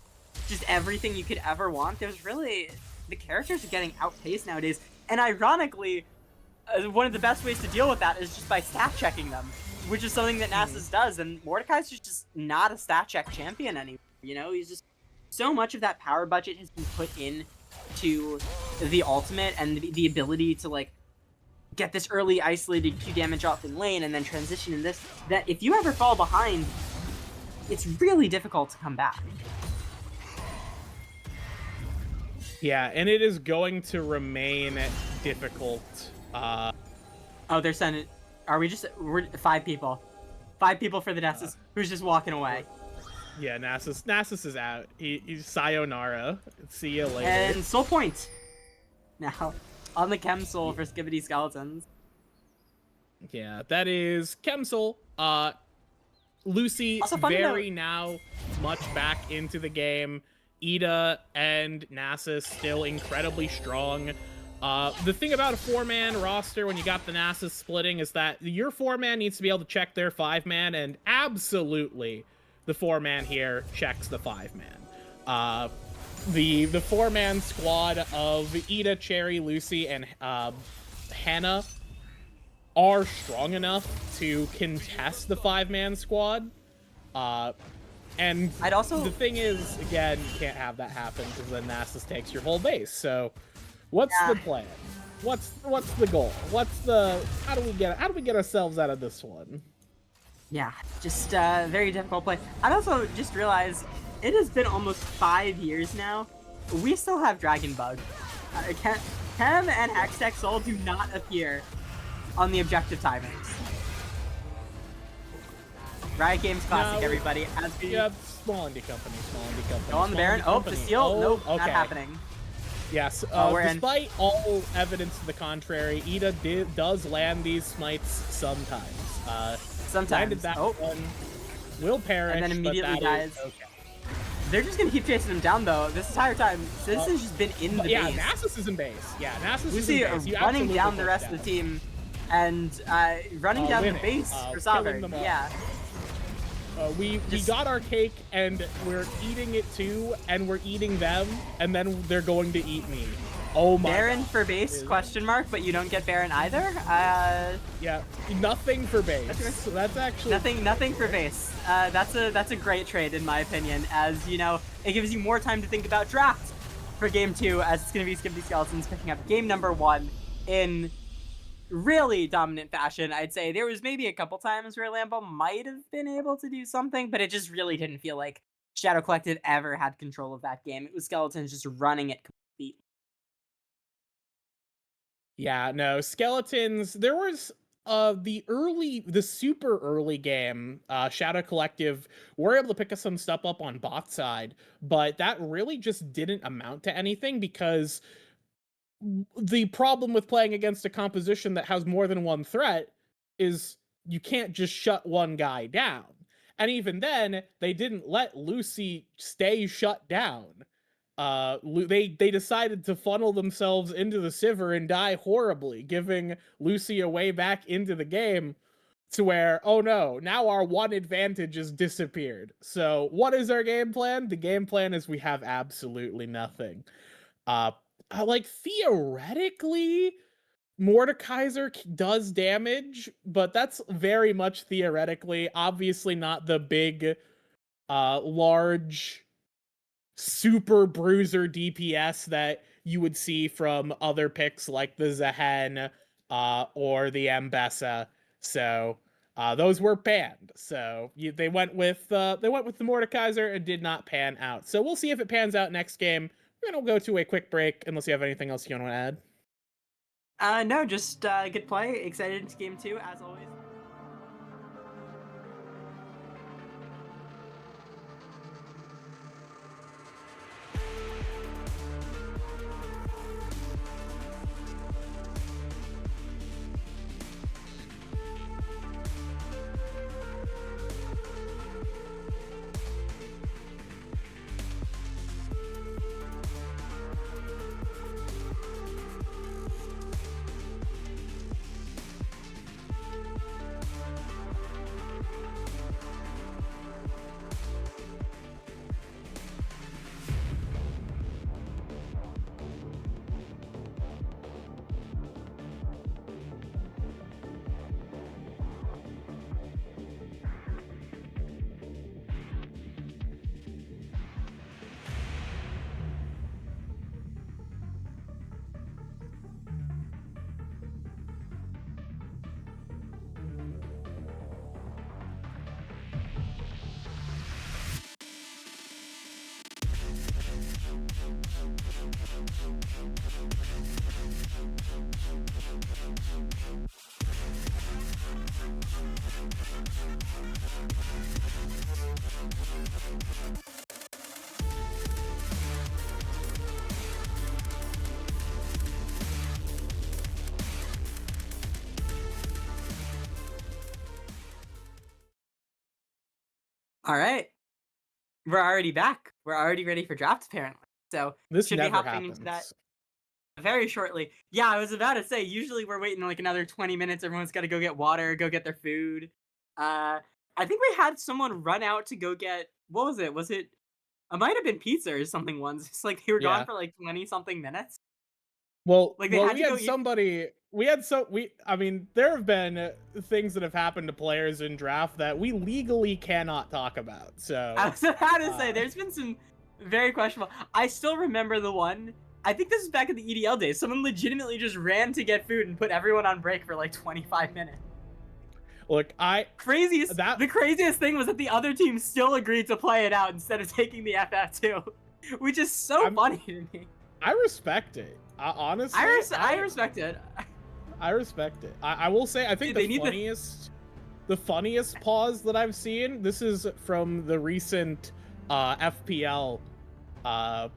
just everything you could ever want, there's really, the characters are getting outpaced nowadays. And ironically, one of the best ways to deal with that is just by stat checking them, which is something that Nasus does. And Mordekaiser's just not a stat check champion anymore. He's just, so much of that power budget has been put in to the ultimate and the ability to like get this early isolated Q damage off in lane and then transition in this, that if you ever fall behind, it's really difficult to come back. Yeah, and it is going to remain difficult. Oh, they're sending. We're 5 people. 5 people for the Nasus, who's just walking away. Yeah, Nasus is out. He's sayonara. See you later. And soul point. Now, on the Chem Soul for Skibidi Skeletons. Yeah, that is Chem Soul. Lucy very now much back into the game. Ida and Nasus still incredibly strong. The thing about a 4-man roster when you got the Nasus splitting is that your 4-man needs to be able to check their 5-man, and absolutely the 4-man here checks the 5-man. The 4-man squad of Ida, Cherry, Lucy, and Hannah are strong enough to contest the 5-man squad. And the thing is, again, you can't have that happen because then Nasus takes your whole base. So, what's the plan? What's the goal? How do we get ourselves out of this one? Yeah, just very difficult play. I'd also just realized it has been almost 5 years now. We still have Dragon Bug. Chem and Hextech Soul do not appear on the objective timings. Riot Games Classic, everybody. Yeah, small indie company. Go on the Baron. Oh, the steal. Nope, not happening. Yes, despite all evidence to the contrary, Ida does land these smites sometimes. Sometimes. Landed that one. Will perish, and then immediately dies. Okay. They're just gonna keep chasing him down though. This entire time, Citizen's just been in the base. Yeah, Nasus is in base. Yeah, Nasus is in base. Lucy running down the rest of the team, and running down the base for Sovereign. Yeah. We got our cake, and we're eating it too, and we're eating them, and then they're going to eat me. Oh my Baron God. for base, question mark, but you don't get Baron either? Yeah, nothing for base. So that's actually... Nothing for base. That's a great trade, in my opinion, as, it gives you more time to think about draft for Game 2, as it's going to be Skibidi Skeletons picking up Game number 1 in really dominant fashion. I'd say there was maybe a couple times where Lambo might have been able to do something, but it just really didn't feel like Shadow Collective ever had control of that game. It was Skeletons just running it completely. Yeah, no, skeletons. There was the super early game, Shadow Collective were able to pick us some stuff up on bot side, but that really just didn't amount to anything because the problem with playing against a composition that has more than one threat is you can't just shut one guy down. And even then, they didn't let Lucy stay shut down. They decided to funnel themselves into the Sivir and die horribly, giving Lucy a way back into the game to where, oh no, now our one advantage has disappeared. So what is our game plan? The game plan is we have absolutely nothing. Like theoretically, Mordekaiser does damage, but that's very much theoretically. Obviously not the big, large super bruiser DPS that you would see from other picks like the Zehen or the Ambessa. So those were banned. So they went with the Mordekaiser and did not pan out. So we'll see if it pans out next game. We're gonna go to a quick break unless you have anything else you want to add. No, just good play. Excited into game 2 as always. All right. We're already back. We're already ready for draft, apparently. So This should be never hopping happens. into that very shortly. Yeah, I was about to say, usually we're waiting like another 20 minutes. Everyone's got to go get water, go get their food. I think we had someone run out to go get, what was it? Was it might have been pizza or something once. It's like they were Yeah. gone for like 20 something minutes. Well, Like, they well, had we to had go eat- somebody. We had I mean, there have been things that have happened to players in draft that we legally cannot talk about. So I was about to say, there's been some very questionable. I still remember the one. I think this is back in the EDL days. Someone legitimately just ran to get food and put everyone on break for like 25 minutes. look, The craziest thing was that the other team still agreed to play it out instead of taking the FF2, which is so funny to me. I respect it. Honestly, I respect it. I respect it. I will say, I think the funniest pause that I've seen. This is from the recent FPL, the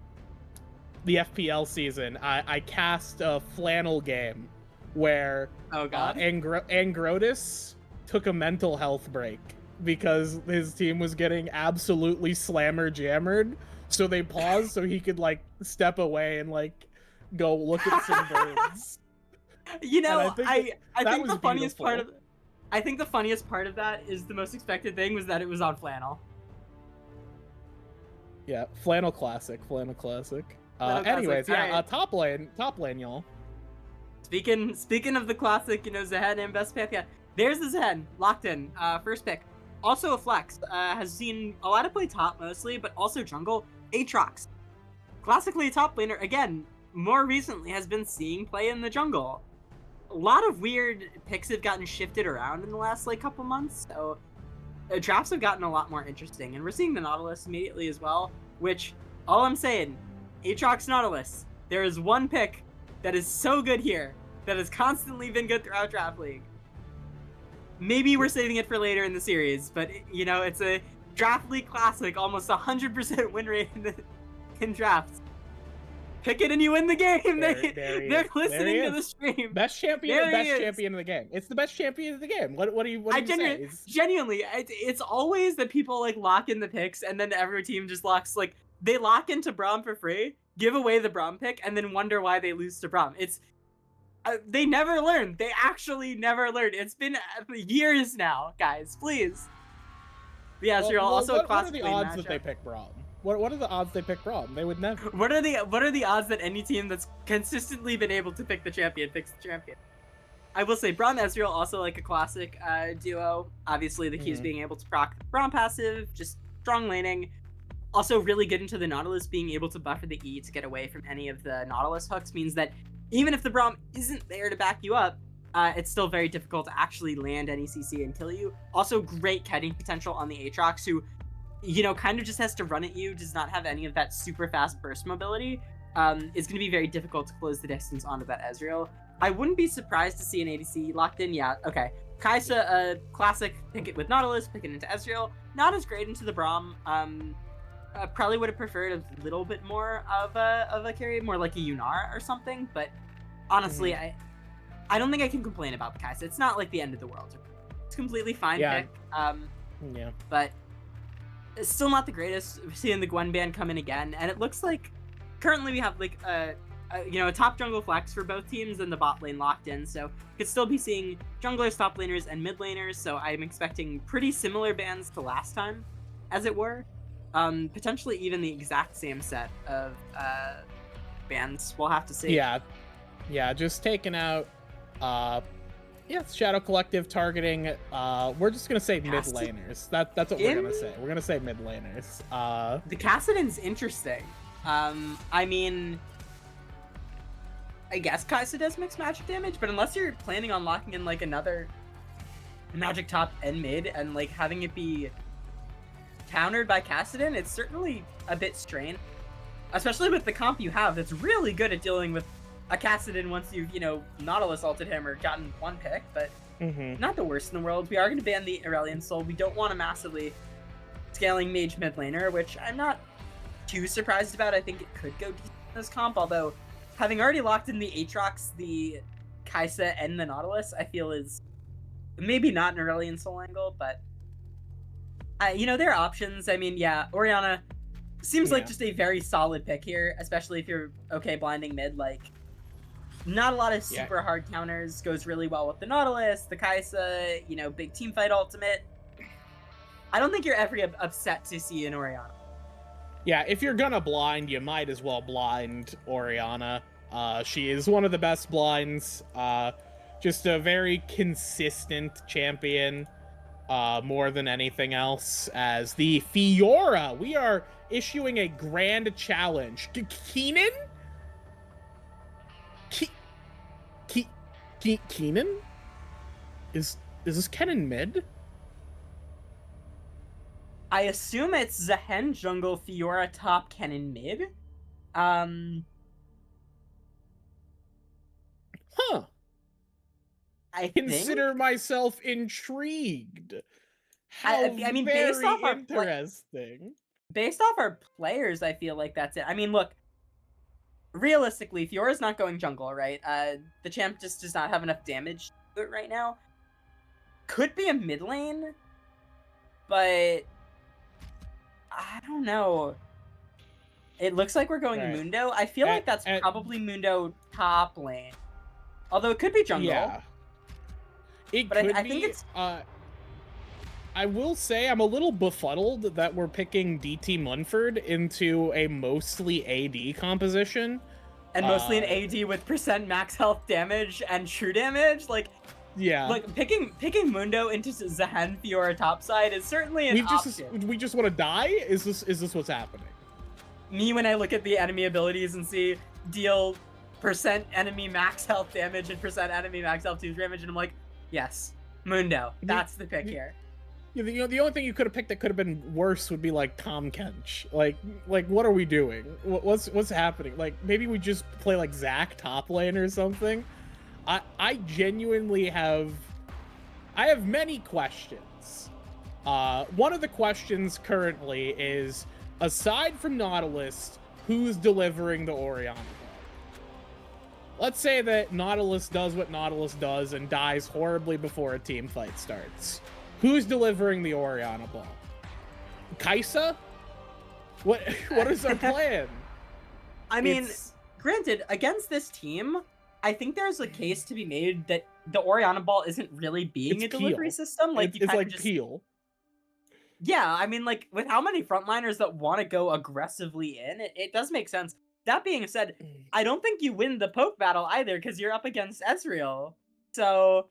FPL season. I cast a flannel game where Oh god. Angrotis took a mental health break because his team was getting absolutely slammer jammered. So they paused so he could like step away and like go look at some birds. You know, I think was the funniest part of beautiful. I think the funniest part of that is the most expected thing was that it was on flannel. Yeah, flannel classic. Flannel classic, Anyways, yeah, alright. top lane, y'all. Speaking of the classic, you know, Zehen and best pick. Yeah, there's the Zehen locked in. First pick. Also a flex. Has seen a lot of play top mostly, but also jungle. Aatrox. Classically a top laner. Again, more recently has been seeing play in the jungle. A lot of weird picks have gotten shifted around in the last like couple months, so drafts have gotten a lot more interesting, and we're seeing the Nautilus immediately as well. Which, all I'm saying, Aatrox Nautilus. There is one pick that is so good here that has constantly been good throughout Draft League. Maybe we're saving it for later in the series, but you know, it's a Draft League classic, almost 100% win rate in drafts. Pick it and you win the game. They're listening to the stream. Best champion of the game. It's the best champion of the game. What do you say? Genuinely, it's always that people like lock in the picks and then every team just locks, like, they lock into Braum for free, give away the Braum pick, and then wonder why they lose to Braum. It's they never learn. They actually never learned. It's been years now, guys. Please. Yeah, so also a classic. What are the odds that they pick Braum? What are the odds they pick Braum? They would never. What are the odds that any team that's consistently been able to pick the champion picks the champion? I will say Braum Ezreal also like a classic duo. Obviously the key is being able to proc Braum passive, just strong laning. Also really good into the Nautilus, being able to buffer the E to get away from any of the Nautilus hooks means that even if the Braum isn't there to back you up, it's still very difficult to actually land any CC and kill you. Also great kiting potential on the Aatrox, who, you know, kind of just has to run at you, does not have any of that super fast burst mobility. It's going to be very difficult to close the distance onto that Ezreal. I wouldn't be surprised to see an ADC locked in. Yeah, okay. Kai'Sa, classic, pick it with Nautilus, pick it into Ezreal. Not as great into the Braum. Probably would have preferred a little bit more of a carry, more like a Yunar or something, but honestly, I don't think I can complain about the Kai'Sa. It's not like the end of the world. It's completely fine pick. But it's still not the greatest. We're seeing the Gwen ban come in again, and it looks like currently we have like a top jungle flex for both teams and the bot lane locked in, so could still be seeing junglers, top laners, and mid laners, so I'm expecting pretty similar bans to last time, as it were. Potentially even the exact same set of bans. We'll have to see. Yeah, just taking out Shadow Collective targeting, we're just gonna say mid laners. That's what we're gonna say. We're gonna say mid laners. The Kassadin's interesting. I mean, I guess Kai'Sa does mix magic damage, but unless you're planning on locking in like another magic top and mid and like having it be countered by Kassadin, it's certainly a bit strained. Especially with the comp you have that's really good at dealing with a Kassadin once you've, Nautilus ulted him or gotten one pick, but not the worst in the world. We are going to ban the Aurelion Soul. We don't want a massively scaling mage mid laner, which I'm not too surprised about. I think it could go decent in this comp, although having already locked in the Aatrox, the Kai'Sa, and the Nautilus, I feel is maybe not an Aurelion Soul angle, but there are options. I mean, yeah, Orianna seems like just a very solid pick here, especially if you're okay blinding mid. Like, not a lot of super hard counters. Goes really well with the Nautilus, the Kai'Sa, big team fight ultimate. I don't think you're ever upset to see an Orianna. Yeah, if you're gonna blind, you might as well blind Orianna. She is one of the best blinds. Just a very consistent champion. More than anything else, as the Fiora, we are issuing a grand challenge to Keenan. Keenan? Is this Kennen mid? I assume it's Zehen jungle, Fiora top, Kennen mid. I consider myself intrigued. How very based off interesting. Based off our players, I feel like that's it. I mean, look, realistically, Fiora's not going jungle, right? The champ just does not have enough damage to it right now. Could be a mid lane, but I don't know. It looks like we're going Mundo. I feel like that's probably Mundo top lane. Although it could be jungle. Yeah. I think it's... I will say I'm a little befuddled that we're picking DT Munford into a mostly AD composition. And mostly an AD with % max health damage and true damage. Like, picking Mundo into Zehen Fiora topside is certainly an option. We just want to die? Is this what's happening? Me, when I look at the enemy abilities and see deal % enemy max health damage and % enemy max health damage, and I'm like, yes, Mundo. That's the pick here. The only thing you could have picked that could have been worse would be like Tom Kench. Like what are we doing? What's happening? Like maybe we just play like Zac top lane or something. I genuinely have many questions. One of the questions currently is, aside from Nautilus, who's delivering the Oriana Ball? Let's say that Nautilus does what Nautilus does and dies horribly before a team fight starts. Who's delivering the Oriana Ball? Kaisa? What is our plan? I mean, granted, against this team, I think there's a case to be made that the Oriana Ball isn't really being a delivery Peel. system. Like, it's like just Peel. Yeah, I mean, like, with how many frontliners that want to go aggressively in, it does make sense. That being said, I don't think you win the poke battle either, because you're up against Ezreal. So,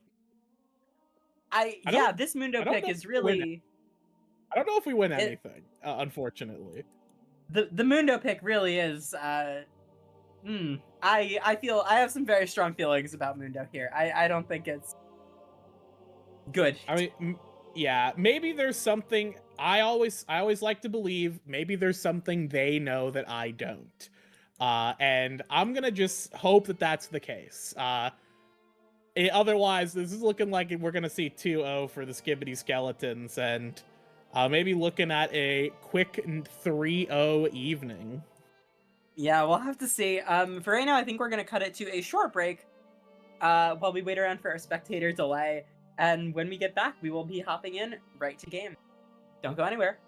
this Mundo pick is really... I don't know if we win anything, unfortunately. The Mundo pick really is, I feel, I have some very strong feelings about Mundo here. I don't think it's good. I mean, yeah, maybe there's something, I always like to believe maybe there's something they know that I don't. And I'm gonna just hope that that's the case. Otherwise, this is looking like we're gonna see 2-0 for the Skibidi Skeletons, and maybe looking at a quick 3-0 evening. Yeah, we'll have to see. For right now, I think we're gonna cut it to a short break while we wait around for our spectator delay. And when we get back, we will be hopping in right to game. Don't go anywhere.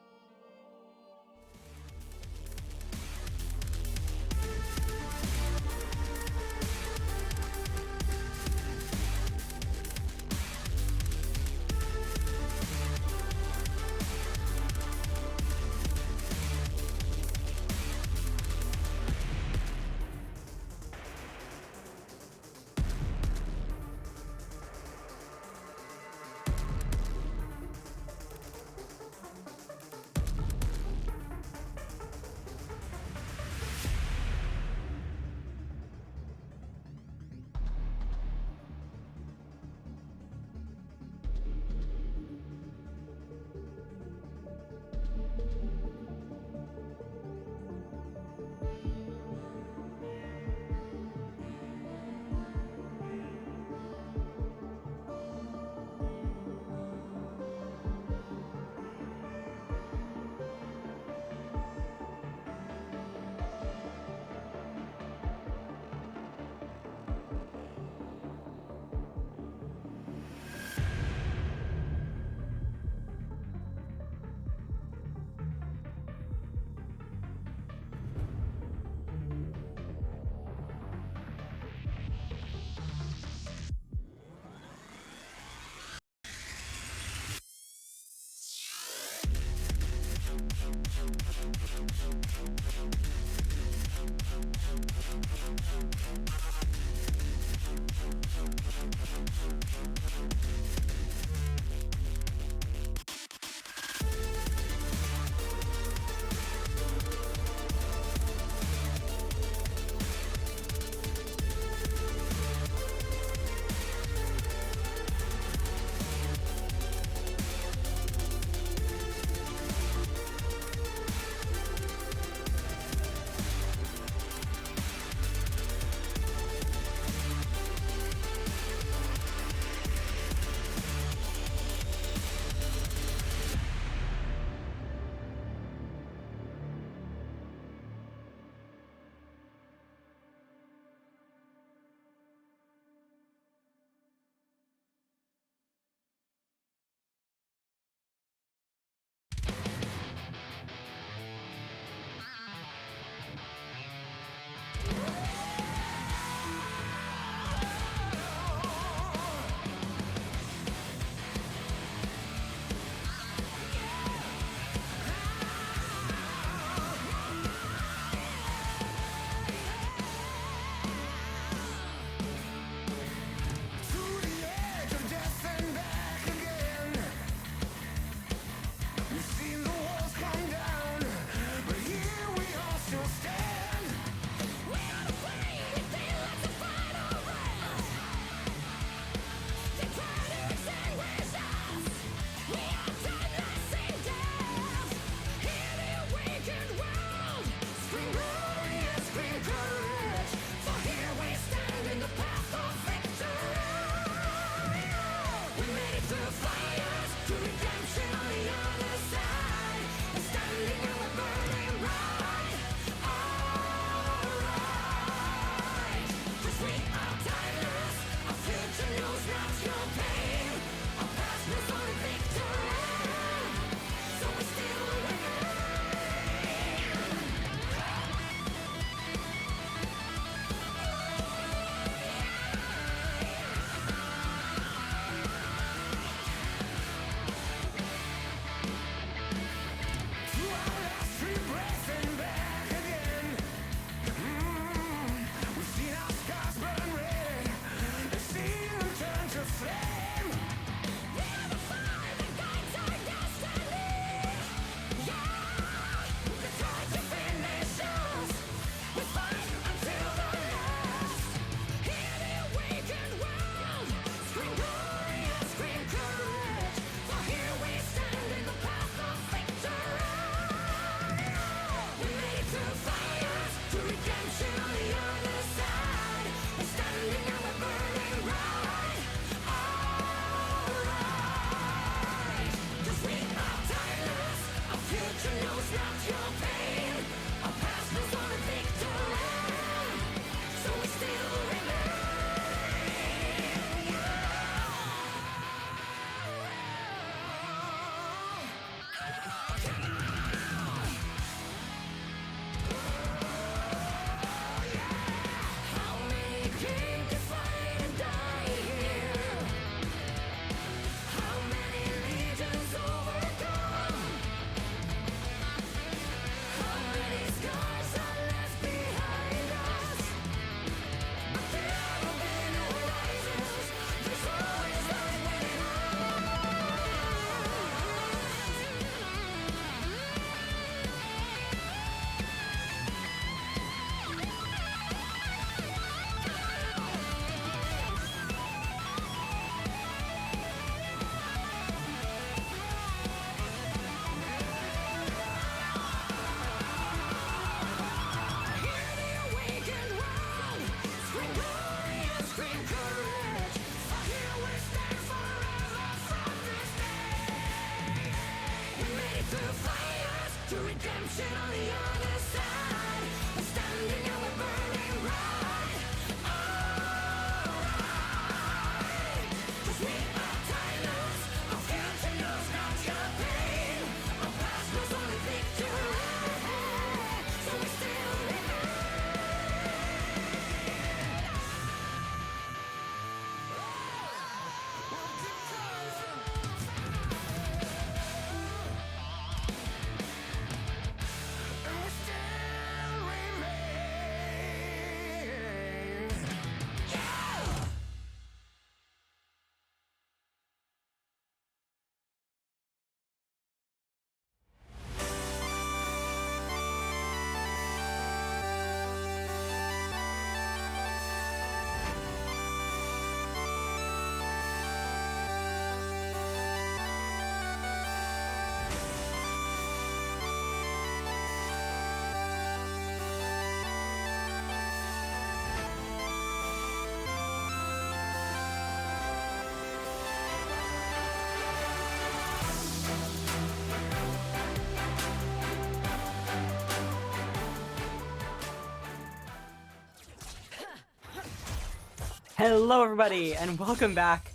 Hello, everybody, and welcome back.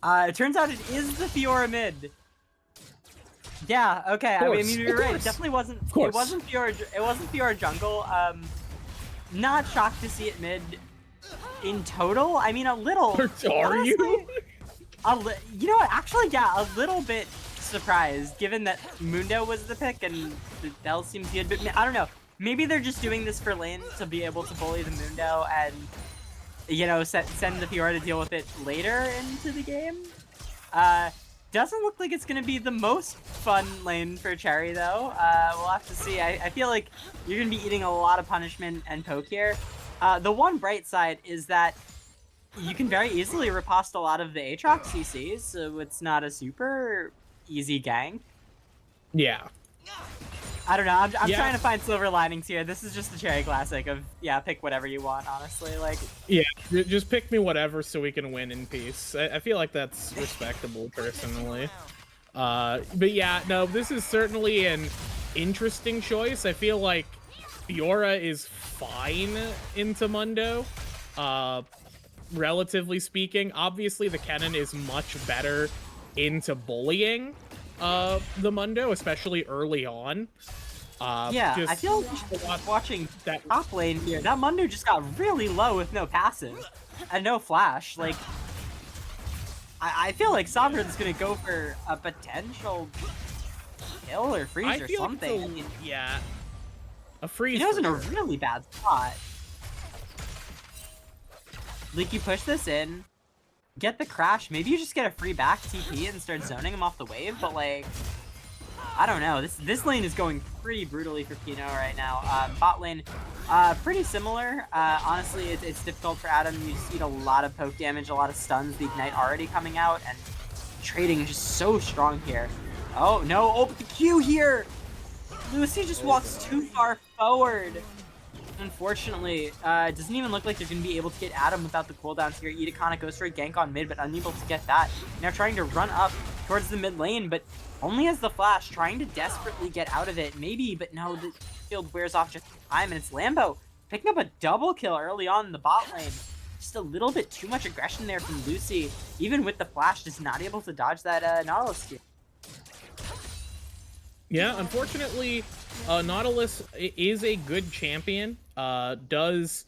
It turns out it is the Fiora mid. Yeah. Okay. I mean, you're right. It definitely wasn't. It wasn't Fiora. It wasn't Fiora jungle. Not shocked to see it mid. In total, I mean, a little. Are honestly, you? You know what? Actually, yeah, a little bit surprised, given that Mundo was the pick and the Bell seemed good. But I don't know. Maybe they're just doing this for lane to be able to bully the Mundo and, you know, send the Fiora to deal with it later into the game. Doesn't look like it's gonna be the most fun lane for Cherry though. We'll have to see. I feel like you're gonna be eating a lot of punishment and poke here. The one bright side is that you can very easily riposte a lot of the Aatrox CCs, so it's not a super easy gank. Yeah. I don't know. I'm trying to find silver linings here. This is just the Cherry Classic of, yeah, pick whatever you want, honestly. Like, Yeah, just pick me whatever so we can win in peace. I feel like that's respectable, personally. But yeah, no, this is certainly an interesting choice. I feel like Fiora is fine into Mundo, relatively speaking. Obviously, the Kennen is much better into bullying the Mundo, especially early on. yeah, I feel like watching that top lane here, that Mundo just got really low with no passive and no flash. Like, I feel like Sovereign's gonna go for a potential kill or freeze or something. Like yeah, a freeze. He was in a really bad spot. Like, you push this in, get the crash, maybe you just get a free back TP and start zoning him off the wave, but like, I don't know. This lane is going pretty brutally for Pino right now. Bot lane, pretty similar. Honestly, it's difficult for Adam. You just eat a lot of poke damage, a lot of stuns, the Ignite already coming out, and trading is just so strong here. Oh, no. Oh, but the Q here! Lucy just walks too far forward. Unfortunately, it doesn't even look like they're going to be able to get Adam without the cooldowns here. Itakana goes for a gank on mid, but unable to get that. Now trying to run up towards the mid lane, but only has the flash, trying to desperately get out of it. Maybe, but no, the field wears off just in time, and it's Lambo picking up a double kill early on in the bot lane. Just a little bit too much aggression there from Lucy. Even with the flash, just not able to dodge that Nautilus here. Yeah, unfortunately, Nautilus is a good champion. Does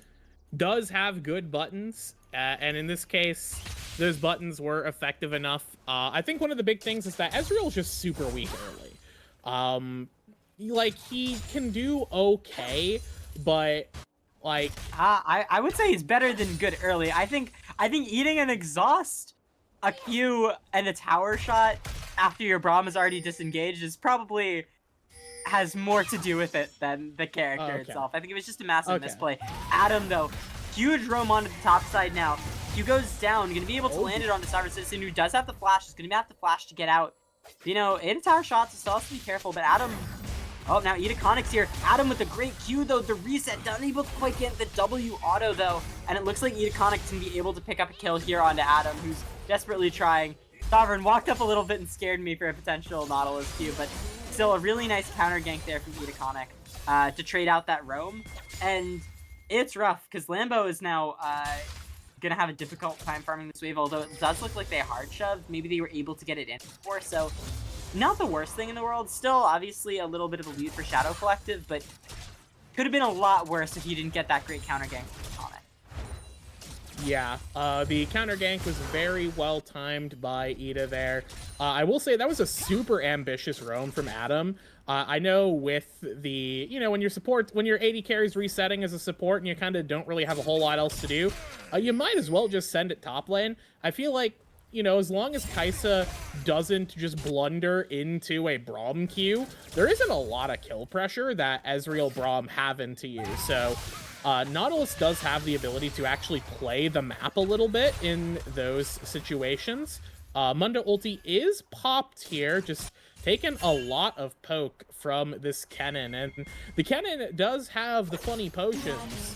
have good buttons, and in this case, those buttons were effective enough. I think one of the big things is that Ezreal's just super weak early. Like, he can do okay, but like, I would say he's better than good early. I think eating an exhaust, a Q, and a tower shot after your Braum is already disengaged is probably has more to do with it than the character itself. I think it was just a massive misplay. Adam, though, huge roam onto the top side now. Q goes down, gonna be able to land it on the Sovereign Citizen, who does have the flash. Is gonna have the flash to get out. You know, 8 tower shots, so has to be careful, but Adam... Oh, now Itaconic's here. Adam with a great Q, though. The reset, unable to quite get the W auto, though. And it looks like Itaconic can be able to pick up a kill here onto Adam, who's desperately trying. Sovereign walked up a little bit and scared me for a potential Nautilus Q, but still a really nice counter gank there from Itaconic to trade out that roam. And it's rough, because Lambo is now gonna have a difficult time farming this wave, although it does look like they hard shoved. Maybe they were able to get it in before, so not the worst thing in the world. Still, obviously, a little bit of a lead for Shadow Collective, but could have been a lot worse if he didn't get that great counter gank on it. Yeah, the counter gank was very well timed by Ida there. I will say that was a super ambitious roam from Adam. I know with the, you know, when your AD carries resetting as a support and you kind of don't really have a whole lot else to do, you might as well just send it top lane. I feel like, you know, as long as Kai'Sa doesn't just blunder into a Braum Q, there isn't a lot of kill pressure that Ezreal Braum have into you. So Nautilus does have the ability to actually play the map a little bit in those situations. Mundo ulti is popped here, just taking a lot of poke from this Kennen, and the Kennen does have the funny potions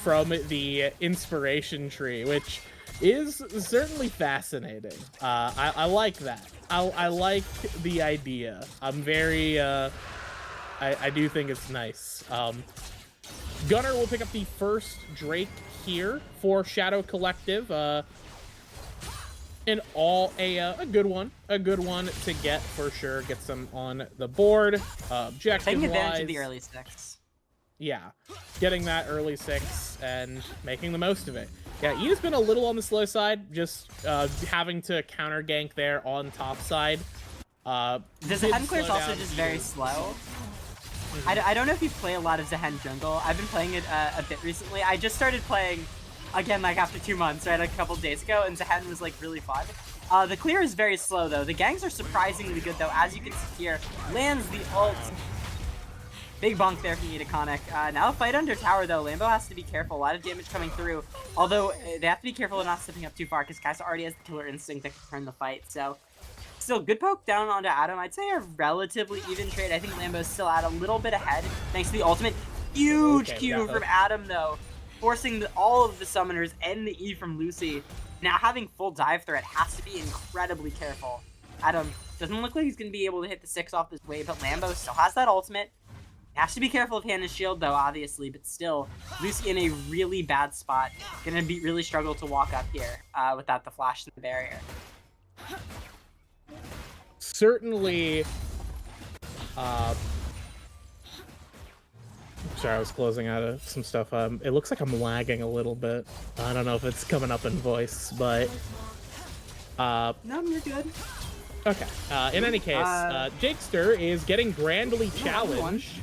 from the inspiration tree, which is certainly fascinating. I like that. I like the idea. I'm very, I do think it's nice. Gunnar will pick up the first Drake here for Shadow Collective. A good one to get for sure. Get some on the board. Objective Taking advantage wise, of the early 6. yeah, getting that early 6 and making the most of it. Yeah, Eda's been a little on the slow side, just having to counter gank there on top side. The Zehen clear is also just very slow. I don't know if you play a lot of Zehen jungle. I've been playing it a bit recently. I just started playing again like after 2 months, right, like a couple days ago, and Zehen was like really fun. The clear is very slow though. The ganks are surprisingly good though, as you can see here. Lands the ult. Big bonk there from Edaconic. Now a fight under tower though. Lambo has to be careful. A lot of damage coming through. Although they have to be careful of not stepping up too far because Kai'Sa already has the killer instinct that can turn the fight. So still good poke down onto Adam. I'd say a relatively even trade. I think Lambo's still at a little bit ahead thanks to the ultimate. Huge Q from Adam though, forcing all of the summoners and the E from Lucy. Now having full dive threat has to be incredibly careful. Adam doesn't look like he's going to be able to hit the 6 off this wave, but Lambo still has that ultimate. Has to be careful of Hannah's shield though, obviously, but still, Lucy in a really bad spot. Gonna really struggle to walk up here without the flash and the barrier. Certainly, sorry, I was closing out of some stuff. It looks like I'm lagging a little bit. I don't know if it's coming up in voice, but No, you're good. okay. In any case, Jakester is getting grandly challenged.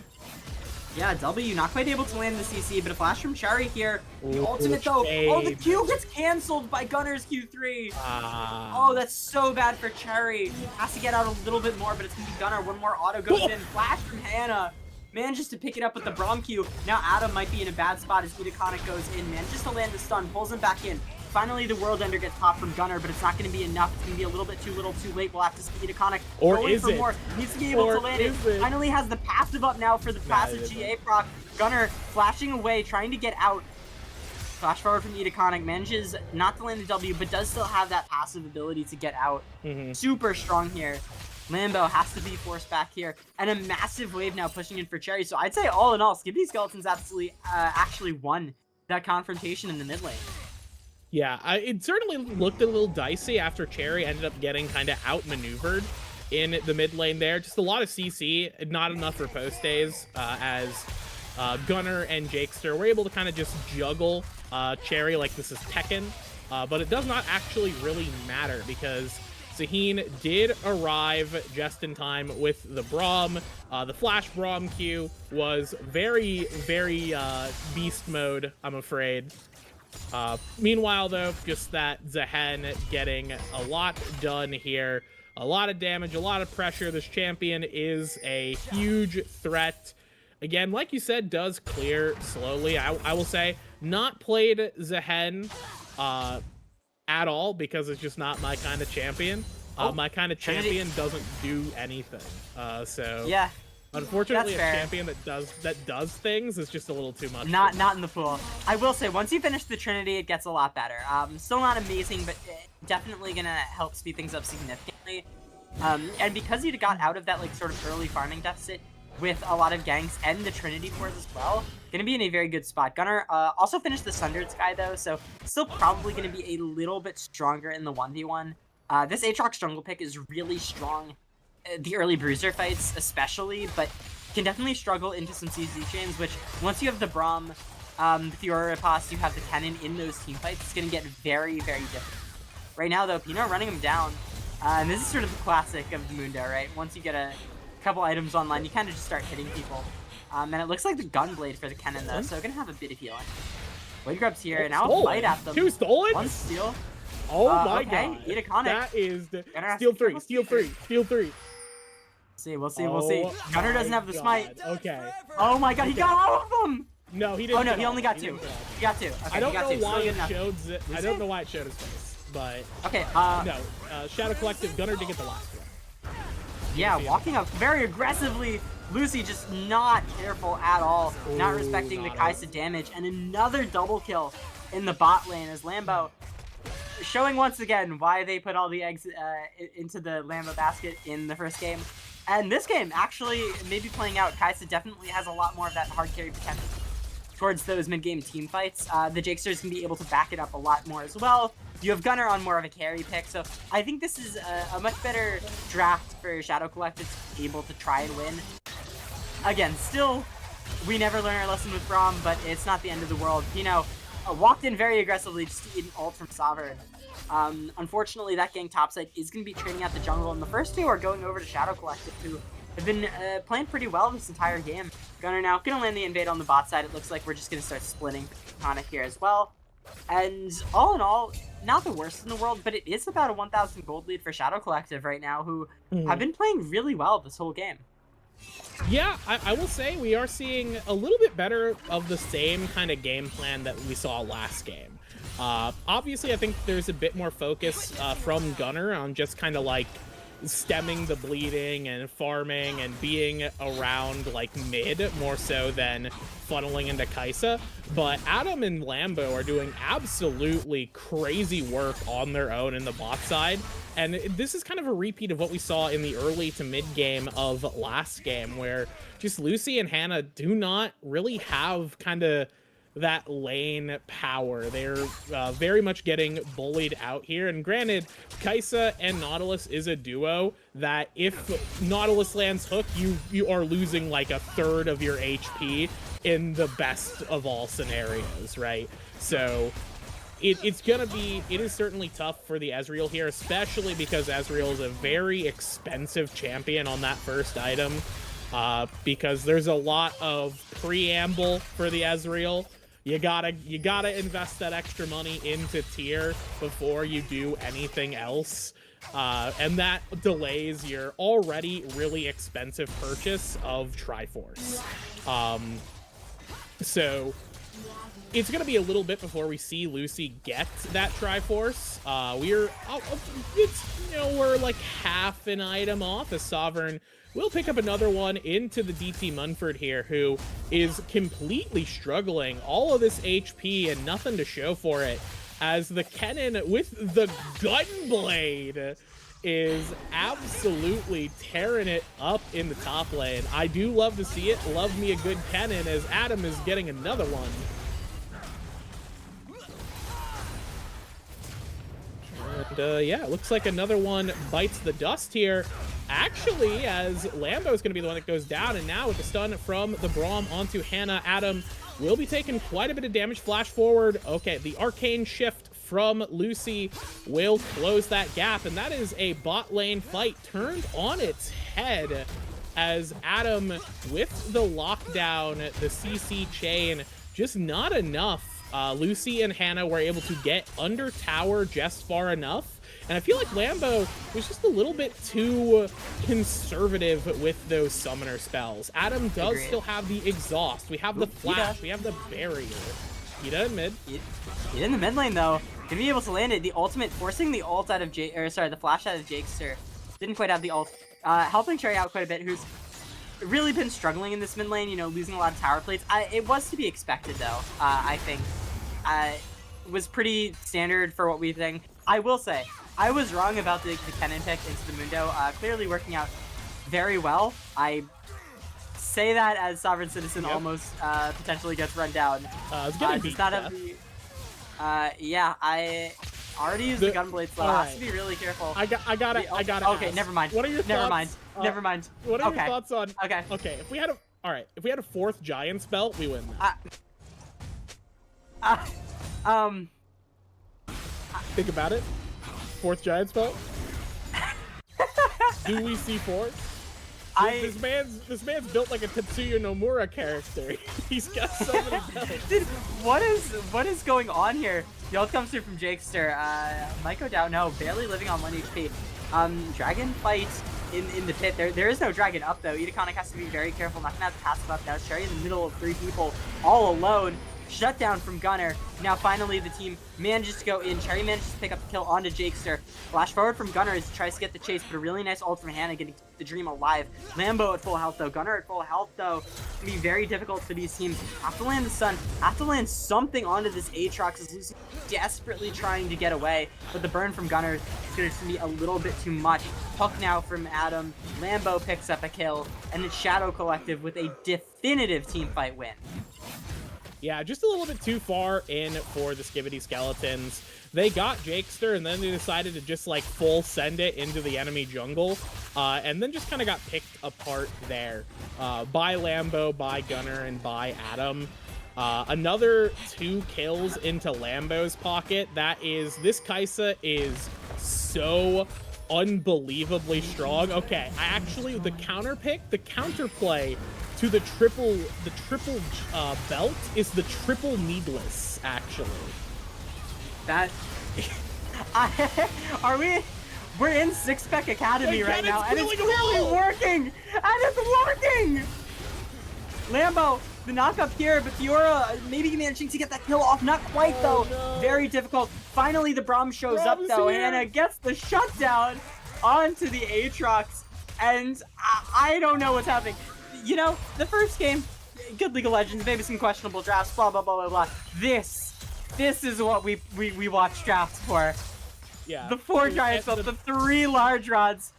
Yeah, W not quite able to land the CC, but a flash from Cherry here. The Ooh, ultimate though. shade. Oh, the Q gets canceled by Gunner's Q3. Oh, that's so bad for Cherry. Has to get out a little bit more, but it's gonna be Gunner. One more auto goes in. Flash from Hannah. Manages to pick it up with the Braum Q. Now Adam might be in a bad spot as Edaconic goes in. Manages to land the stun, pulls him back in. Finally, the World Ender gets popped from Gunner, but it's not going to be enough. It's going to be a little bit too little, too late. We'll have to see Edaconic going for more. Needs to be able to land it. Finally has the passive up now for the passive GA proc. Gunner flashing away, trying to get out. Flash forward from Edaconic, manages not to land the W, but does still have that passive ability to get out. Super strong here. Lambo has to be forced back here, and a massive wave now pushing in for Cherry. So I'd say all in all, Skibidi Skeletons absolutely actually won that confrontation in the mid lane. Yeah, it certainly looked a little dicey after Cherry ended up getting kind of outmaneuvered in the mid lane there. Just a lot of CC, not enough riposte days, as Gunner and Jakester were able to kind of just juggle Cherry like this is Tekken, but it does not actually really matter because Zaheen did arrive just in time with the Braum. The Flash Braum Q was very, very beast mode, I'm afraid. Meanwhile, though, just that Zehen getting a lot done here. A lot of damage, a lot of pressure. This champion is a huge threat. Again, like you said, does clear slowly. I will say, not played Zehen at all because it's just not my kind of champion. My kind of champion doesn't do anything. So yeah, unfortunately, a champion that does things is just a little too much. Not in the pool. I will say, once you finish the Trinity, it gets a lot better. Still not amazing, but definitely gonna help speed things up significantly. And because you got out of that like sort of early farming deficit with a lot of ganks and the Trinity cores as well, gonna be in a very good spot. Gunner also finished the Sundered Sky though, so still probably gonna be a little bit stronger in the 1v1. This Aatrox jungle pick is really strong. The early bruiser fights especially, but can definitely struggle into some CC chains, which once you have the Braum, the Fiora Riposte, you have the Kennen in those team fights, it's going to get very, very difficult. Right now, though, Pino running him down, and this is sort of the classic of the Mundo, right? Once you get a couple items online, you kind of just start hitting people. And it looks like the Gunblade for the Kennen, though, so going to have a bit of healing. Wave grab's here, and now a fight at them. 2 stolen? 1 steal. Oh my god. Edaconic. That is the steal 3, steal 3, steal 3. We'll see. Gunner doesn't have the smite. Okay. Oh my god, he got all of them! No, he didn't. Oh no, he only got 2. He got 2. Okay, I don't know why it showed I don't know why it showed his face, but okay. No, Shadow Collective Gunner did get the last one. Yeah, walking up very aggressively. Lucy just not careful at all, not respecting the Kai'Sa damage, and another double kill in the bot lane as Lambo showing once again why they put all the eggs into the Lambo basket in the first game. And this game actually maybe playing out. Kai'Sa definitely has a lot more of that hard carry potential towards those mid-game team fights, the Jakesters can be able to back it up a lot more as well. You have Gunnar on more of a carry pick, so I think this is a much better draft for Shadow Collective to be able to try and win. Again, still, we never learn our lesson with Braum, but it's not the end of the world. Pino walked in very aggressively just to eat an ult from Sovereign. Unfortunately, that gang topside is going to be trading out the jungle, and the first two are going over to Shadow Collective, who have been playing pretty well this entire game. Gunnar now going to land the invade on the bot side. It looks like we're just going to start splitting Tonic here as well. And all in all, not the worst in the world, but it is about a 1,000 gold lead for Shadow Collective right now, who have been playing really well this whole game. Yeah, I will say we are seeing a little bit better of the same kind of game plan that we saw last game. Obviously, I think there's a bit more focus from Gunnar on just kind of like stemming the bleeding and farming and being around like mid more so than funneling into Kai'Sa. But Adam and Lambo are doing absolutely crazy work on their own in the bot side. And this is kind of a repeat of what we saw in the early to mid game of last game, where just Lucy and Hannah do not really have kind of that lane power. They're very much getting bullied out here. And granted, Kai'Sa and Nautilus is a duo that if Nautilus lands hook, you are losing like a third of your HP in the best of all scenarios, right? So it is certainly tough for the Ezreal here, especially because Ezreal is a very expensive champion on that first item, because there's a lot of preamble for the Ezreal. You gotta invest that extra money into tier before you do anything else, and that delays your already really expensive purchase of Triforce. So it's gonna be a little bit before we see Lucy get that Triforce. We're like half an item off as Sovereign will pick up another one into the DT Munford here, who is completely struggling. All of this HP and nothing to show for it, as the Kennen with the Gunblade is absolutely tearing it up in the top lane. I do love to see it. Love me a good Kennen, as Adam is getting another one. And yeah, it looks like another one bites the dust here. Actually, as Lambo is going to be the one that goes down, and now with the stun from the Braum onto Hannah, Adam will be taking quite a bit of damage. Flash forward. Okay, the arcane shift from Lucy will close that gap, and that is a bot lane fight turned on its head, as Adam with the lockdown, the CC chain, just not enough. Lucy and Hannah were able to get under tower just far enough. And I feel like Lambo was just a little bit too conservative with those summoner spells. Adam does still have the exhaust. We have the flash. We have the barrier. Ida in mid. Ida in the mid lane though. Gonna be able to land it. The ultimate forcing the ult out of the flash out of Jakester. Didn't quite have the ult. Helping Cherry out quite a bit, who's really been struggling in this mid lane, you know, losing a lot of tower plates. It was to be expected though, I think. It was pretty standard for what we think. I will say, I was wrong about the Kennen pick into the Mundo, clearly working out very well. I say that as Sovereign Citizen almost potentially gets run down. It's getting beat not have the, yeah, I already used the Gunblade, so I have to be really careful. I got it. Okay, never mind. What are your thoughts? Never mind. What are your thoughts on? Okay. Okay, if we had a fourth giant spell, we win. Think about it. Fourth giant spell. Do we see fourth? This man's built like a Tetsuya Nomura character. He's got so many builds. Dude, what is going on here? The ult comes through from Jakester. Might go down. No, barely living on 1 HP. Dragon fight in the pit. There is no dragon up though. Idaconic has to be very careful. Not gonna have to pass up now. Cherry in the middle of 3 people, all alone. Shutdown from Gunnar. Now finally the team manages to go in. Cherry manages to pick up the kill onto Jakester. Flash forward from Gunnar as he tries to get the chase, but a really nice ult from Hannah getting the Dream alive. Lambo at full health though. Gunnar at full health though. It's gonna be very difficult for these teams. Have to land the stun. Have to land something onto this Aatrox as Lucy desperately trying to get away. But the burn from Gunnar is gonna be a little bit too much. Hook now from Adam. Lambo picks up a kill. And it's Shadow Collective with a definitive team fight win. Yeah, just a little bit too far in for the Skibidi Skeletons. They got Jakester, and then they decided to just, like, full send it into the enemy jungle, and then just kind of got picked apart there by Lambo, by Gunner, and by Adam. Another 2 kills into Lambo's pocket. This Kaisa is so unbelievably strong. Okay, the counterplay to the triple belt is the triple needless, actually. That we're in Six Pack Academy right now, and it's really working! And it's working! Lambo, the knockup here, but Fiora maybe managing to get that kill off. Not quite, though. No. Very difficult. Finally, the Braum shows up, though. Here. Hannah gets the shutdown onto the Aatrox, and I don't know what's happening. You know, the first game, good League of Legends, maybe some questionable drafts, blah, blah, blah, blah, blah. This is what we watch drafts for. Yeah. The 4 giant belt, the 3 large rods.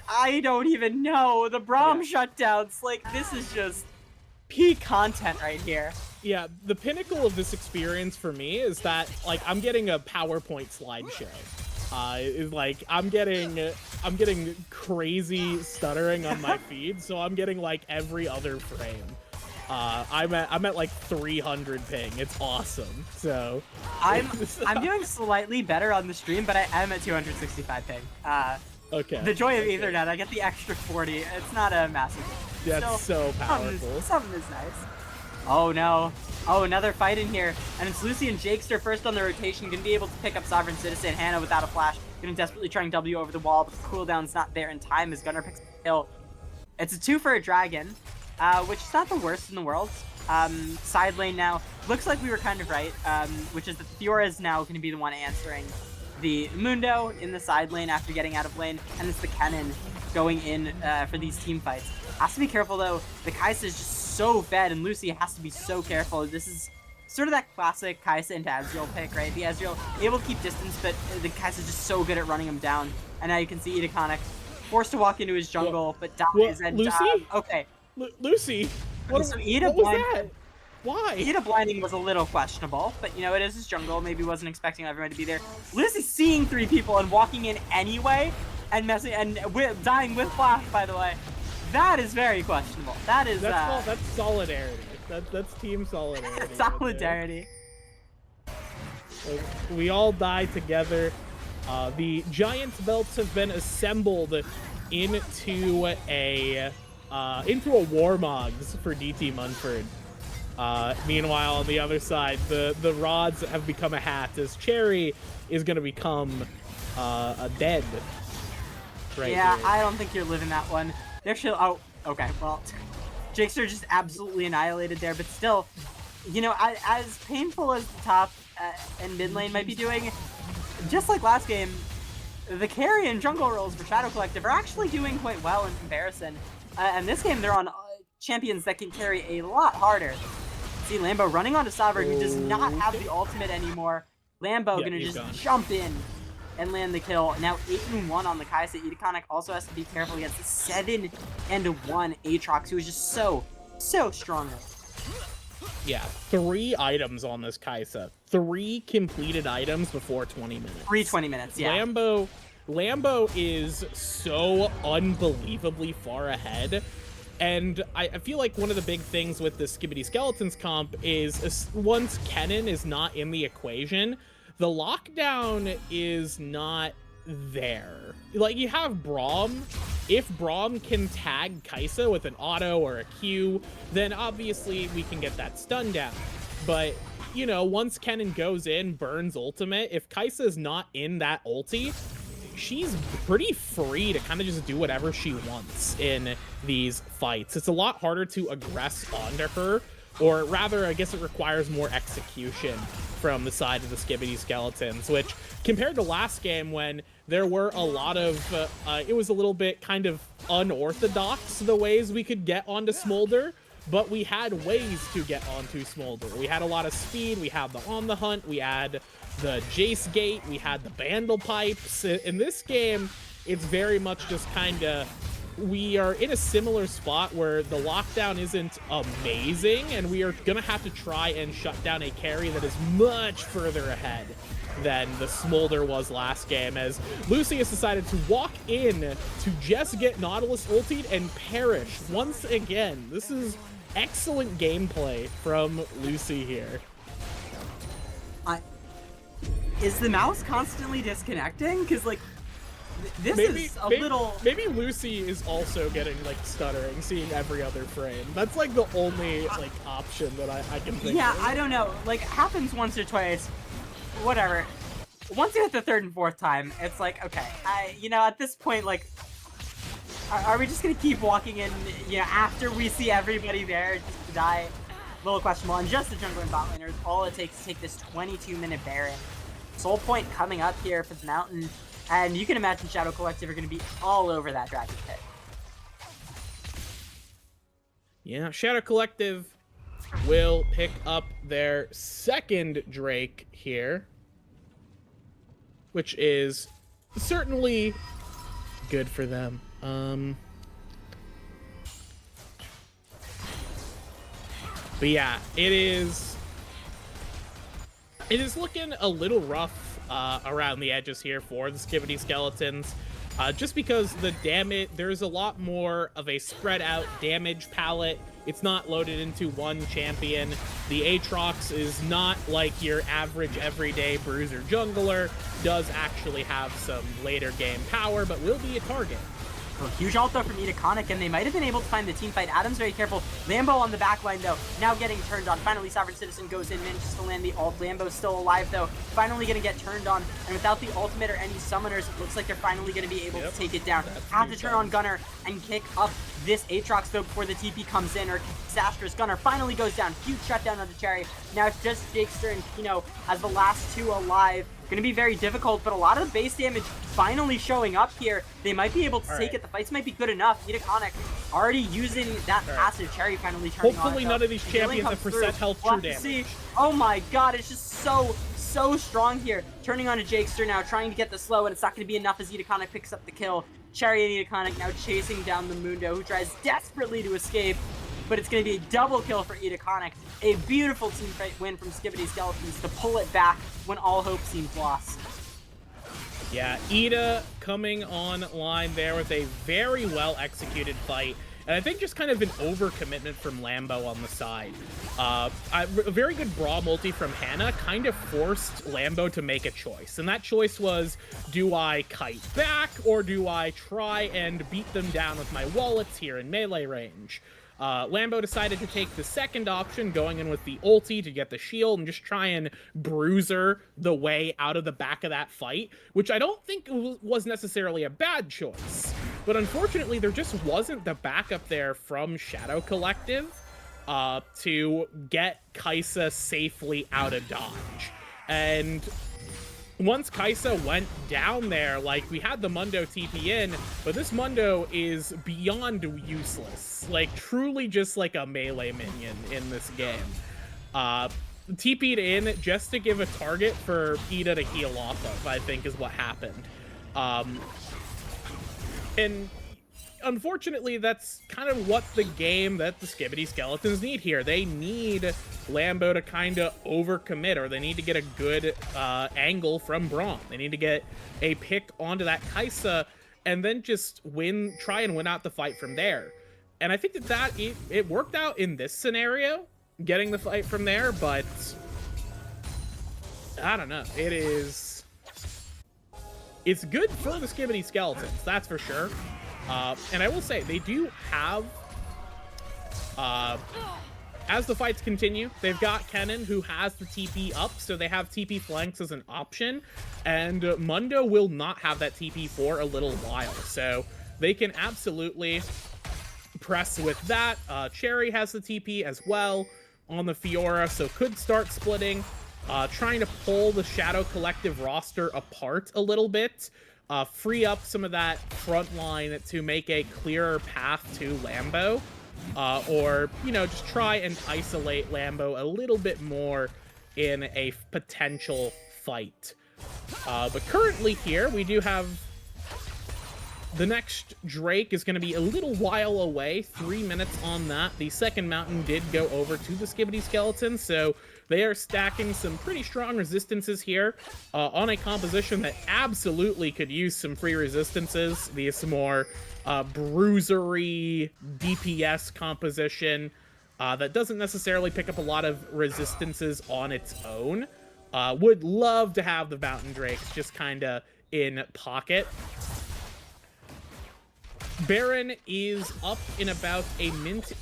I don't even know. The Braum shutdowns. Like, this is just peak content right here. Yeah, the pinnacle of this experience for me is that, like, I'm getting a PowerPoint slideshow. Like, I'm getting crazy stuttering on my feed, so I'm getting, like, every other frame. I'm at like 300 ping. It's awesome. So I'm doing slightly better on the stream, but I am at 265 ping. Okay. The joy of Ethernet, I get the extra 40. It's not a massive deal. That's so powerful. Something is nice. Oh no. Oh, another fight in here. And it's Lucy and Jakester first on the rotation. Gonna be able to pick up Sovereign Citizen. Hannah without a flash. Gonna desperately try and W over the wall, but the cooldown's not there in time as Gunner picks up the kill. It's a 2 for a dragon, which is not the worst in the world. Side lane now. Looks like we were kind of right, which is that Fiora is now gonna be the one answering the Mundo in the side lane after getting out of lane, and it's the Kennen going in for these team fights. Has to be careful though. The Kaisa is just so fed, and Lucy has to be so careful. This is sort of that classic Kaisa into Ezreal pick, right? The Ezreal able to keep distance, but the Kaisa is just so good at running him down. And now you can see Edaconic forced to walk into his jungle, but dies. And Lucy? Okay. Lucy? What So was that? Why? Eda blinding was a little questionable, but you know, it is his jungle. Maybe wasn't expecting everyone to be there. Lucy seeing 3 people and walking in anyway, and dying with flash, by the way. That is very questionable. That's solidarity. That's team solidarity. Solidarity. Right, we all die together. The Giants belts have been assembled into a Warmogs for DT Munford. Meanwhile, on the other side, the rods have become a hat as Cherry is going to become a dead. Right yeah, here. I don't think you're living that one. Oh, okay, well, Jakester just absolutely annihilated there, but still, you know, as painful as the top and mid lane might be doing, just like last game, the carry and jungle roles for Shadow Collective are actually doing quite well in comparison. And this game, they're on champions that can carry a lot harder. See Lambo running onto Sovereign, who does not have the ultimate anymore. Lambo gonna just jump in and land the kill. Now 8-1 on the Kaisa. Edaconic also has to be careful against the 7-1 Aatrox, who is just so strong. Yeah, 3 items on this Kaisa. 3 completed items before 20 minutes. 20 minutes, yeah. Lambo is so unbelievably far ahead. And I feel like one of the big things with the Skibidi Skeletons comp is once Kennen is not in the equation, the lockdown is not there. Like, you have Braum. If Braum can tag Kaisa with an auto or a Q, then obviously we can get that stun down. But, you know, once Kennen goes in, burns ultimate, if Kaisa is not in that ulti, she's pretty free to kind of just do whatever she wants in these fights. It's a lot harder to aggress onto her, or rather, I guess it requires more execution from the side of the Skibidi Skeletons, which compared to last game when there were a lot of, it was a little bit kind of unorthodox the ways we could get onto Smolder, but we had ways to get onto Smolder. We had a lot of speed, we had the On the Hunt, we had the Jace Gate, we had the Bandle Pipes. In this game, it's very much just kind of we are in a similar spot where the lockdown isn't amazing, and we are going to have to try and shut down a carry that is much further ahead than the Smolder was last game, as Lucy has decided to walk in to just get Nautilus ultied and perish once again. This is excellent gameplay from Lucy here. Is the mouse constantly disconnecting? Because, like, this is a little... Maybe Lucy is also getting, like, stuttering, seeing every other frame. That's, like, the only, like, option that I can think of. Yeah, I don't know. Like, it happens once or twice. Whatever. Once you hit the third and fourth time, it's like, okay, you know, at this point, like, are we just gonna keep walking in, you know, after we see everybody there just to die? A little questionable. And just the jungle and bot laners, all it takes to take this 22-minute Baron. Soul Point coming up here for the mountain, and you can imagine Shadow Collective are going to be all over that Dragon Pit. Yeah, Shadow Collective will pick up their second Drake here, which is certainly good for them. But yeah, it is looking a little rough around the edges here for the Skibidi Skeletons, just because the damage, there's a lot more of a spread out damage palette. It's not loaded into one champion. The Aatrox is not like your average everyday bruiser jungler, does actually have some later game power, but will be a target. Oh, huge ult though from Edaconic, and they might have been able to find the team fight. Adam's very careful. Lambo on the back line though, now getting turned on. Finally, Sovereign Citizen goes in, manages to land the ult. Lambo's still alive though, finally gonna get turned on, and without the ultimate or any summoners, it looks like they're finally gonna be able to take it down. Have to turn on Gunner and kick up this Aatrox though before the TP comes in, or disastrous. Gunner finally goes down. Huge shutdown on the Cherry. Now it's just Jakester and Kino as the last two alive. Going to be very difficult, but a lot of the base damage finally showing up here. They might be able to take it. The fights might be good enough. Edaconic already using that passive. Cherry finally turning on. Hopefully none of these champions have percent health true damage. Oh my god, it's just so strong here. Turning on a Jakester now, trying to get the slow, and it's not going to be enough as Edaconic picks up the kill. Cherry and Edaconic now chasing down the Mundo, who tries desperately to escape, but it's going to be a double kill for Edaconic. A beautiful team fight win from Skibidi Skeletons to pull it back when all hope seems lost. Yeah, Eda coming online there with a very well executed fight. And I think just kind of an overcommitment from Lambo on the side. A very good Brawl multi from Hannah kind of forced Lambo to make a choice. And that choice was, do I kite back or do I try and beat them down with my wallets here in melee range? Lambo decided to take the second option, going in with the ulti to get the shield and just try and bruiser the way out of the back of that fight, which I don't think was necessarily a bad choice. But unfortunately, there just wasn't the backup there from Shadow Collective to get Kaisa safely out of dodge. And once Kaisa went down there, like, we had the Mundo TP in, but this Mundo is beyond useless. Like, truly just like a melee minion in this game. TP'd in just to give a target for Eda to heal off of, I think is what happened. And unfortunately, that's kind of what the game that the Skibidi Skeletons need here. They need Lambo to kind of overcommit, or they need to get a good angle from Braum. They need to get a pick onto that Kaisa and then just try and win out the fight from there. And I think that it worked out in this scenario, getting the fight from there, but I don't know. It's good for the Skibidi Skeletons, that's for sure. And I will say, they do have, as the fights continue, they've got Kennen, who has the TP up, so they have TP flanks as an option, and Mundo will not have that TP for a little while, so they can absolutely press with that. Cherry has the TP as well on the Fiora, so could start splitting, trying to pull the Shadow Collective roster apart a little bit, free up some of that front line to make a clearer path to Lambo, or, you know, just try and isolate Lambo a little bit more in a potential fight. But currently here, we do have The next Drake is going to be a little while away, 3 minutes on that. The second mountain did go over to the Skibidi skeleton, so they are stacking some pretty strong resistances here on a composition that absolutely could use some free resistances. These more bruisery DPS composition that doesn't necessarily pick up a lot of resistances on its own. Would love to have the Mountain Drakes just kind of in pocket. Baron is up in about a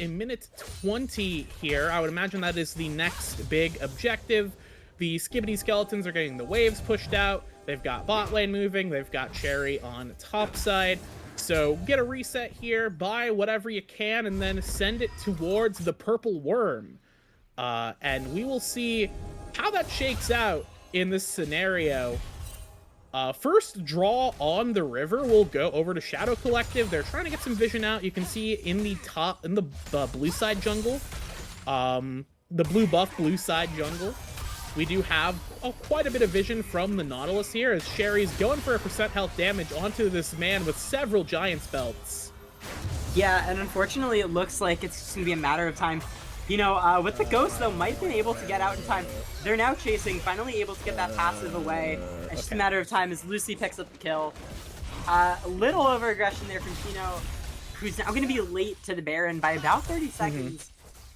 minute 20 here. I would imagine that is the next big objective. The Skibidi skeletons are getting the waves pushed out. They've got bot lane moving. They've got Cherry on top side. So get a reset here, buy whatever you can, and then send it towards the purple worm. And we will see how that shakes out in this scenario. First draw on the river will go over to Shadow Collective. They're trying to get some vision out. You can see in the blue side jungle, the blue buff blue side jungle, we do have quite a bit of vision from the Nautilus here as Sherry's going for a % health damage onto this man with several Giant's belts. Yeah, and unfortunately it looks like it's just going to be a matter of time. You know, with the Ghost, though, might have been able to get out in time. They're now chasing, finally able to get that passive away. It's just a matter of time as Lucy picks up the kill. A little over-aggression there from Tino, who's now going to be late to the Baron by about 30 seconds.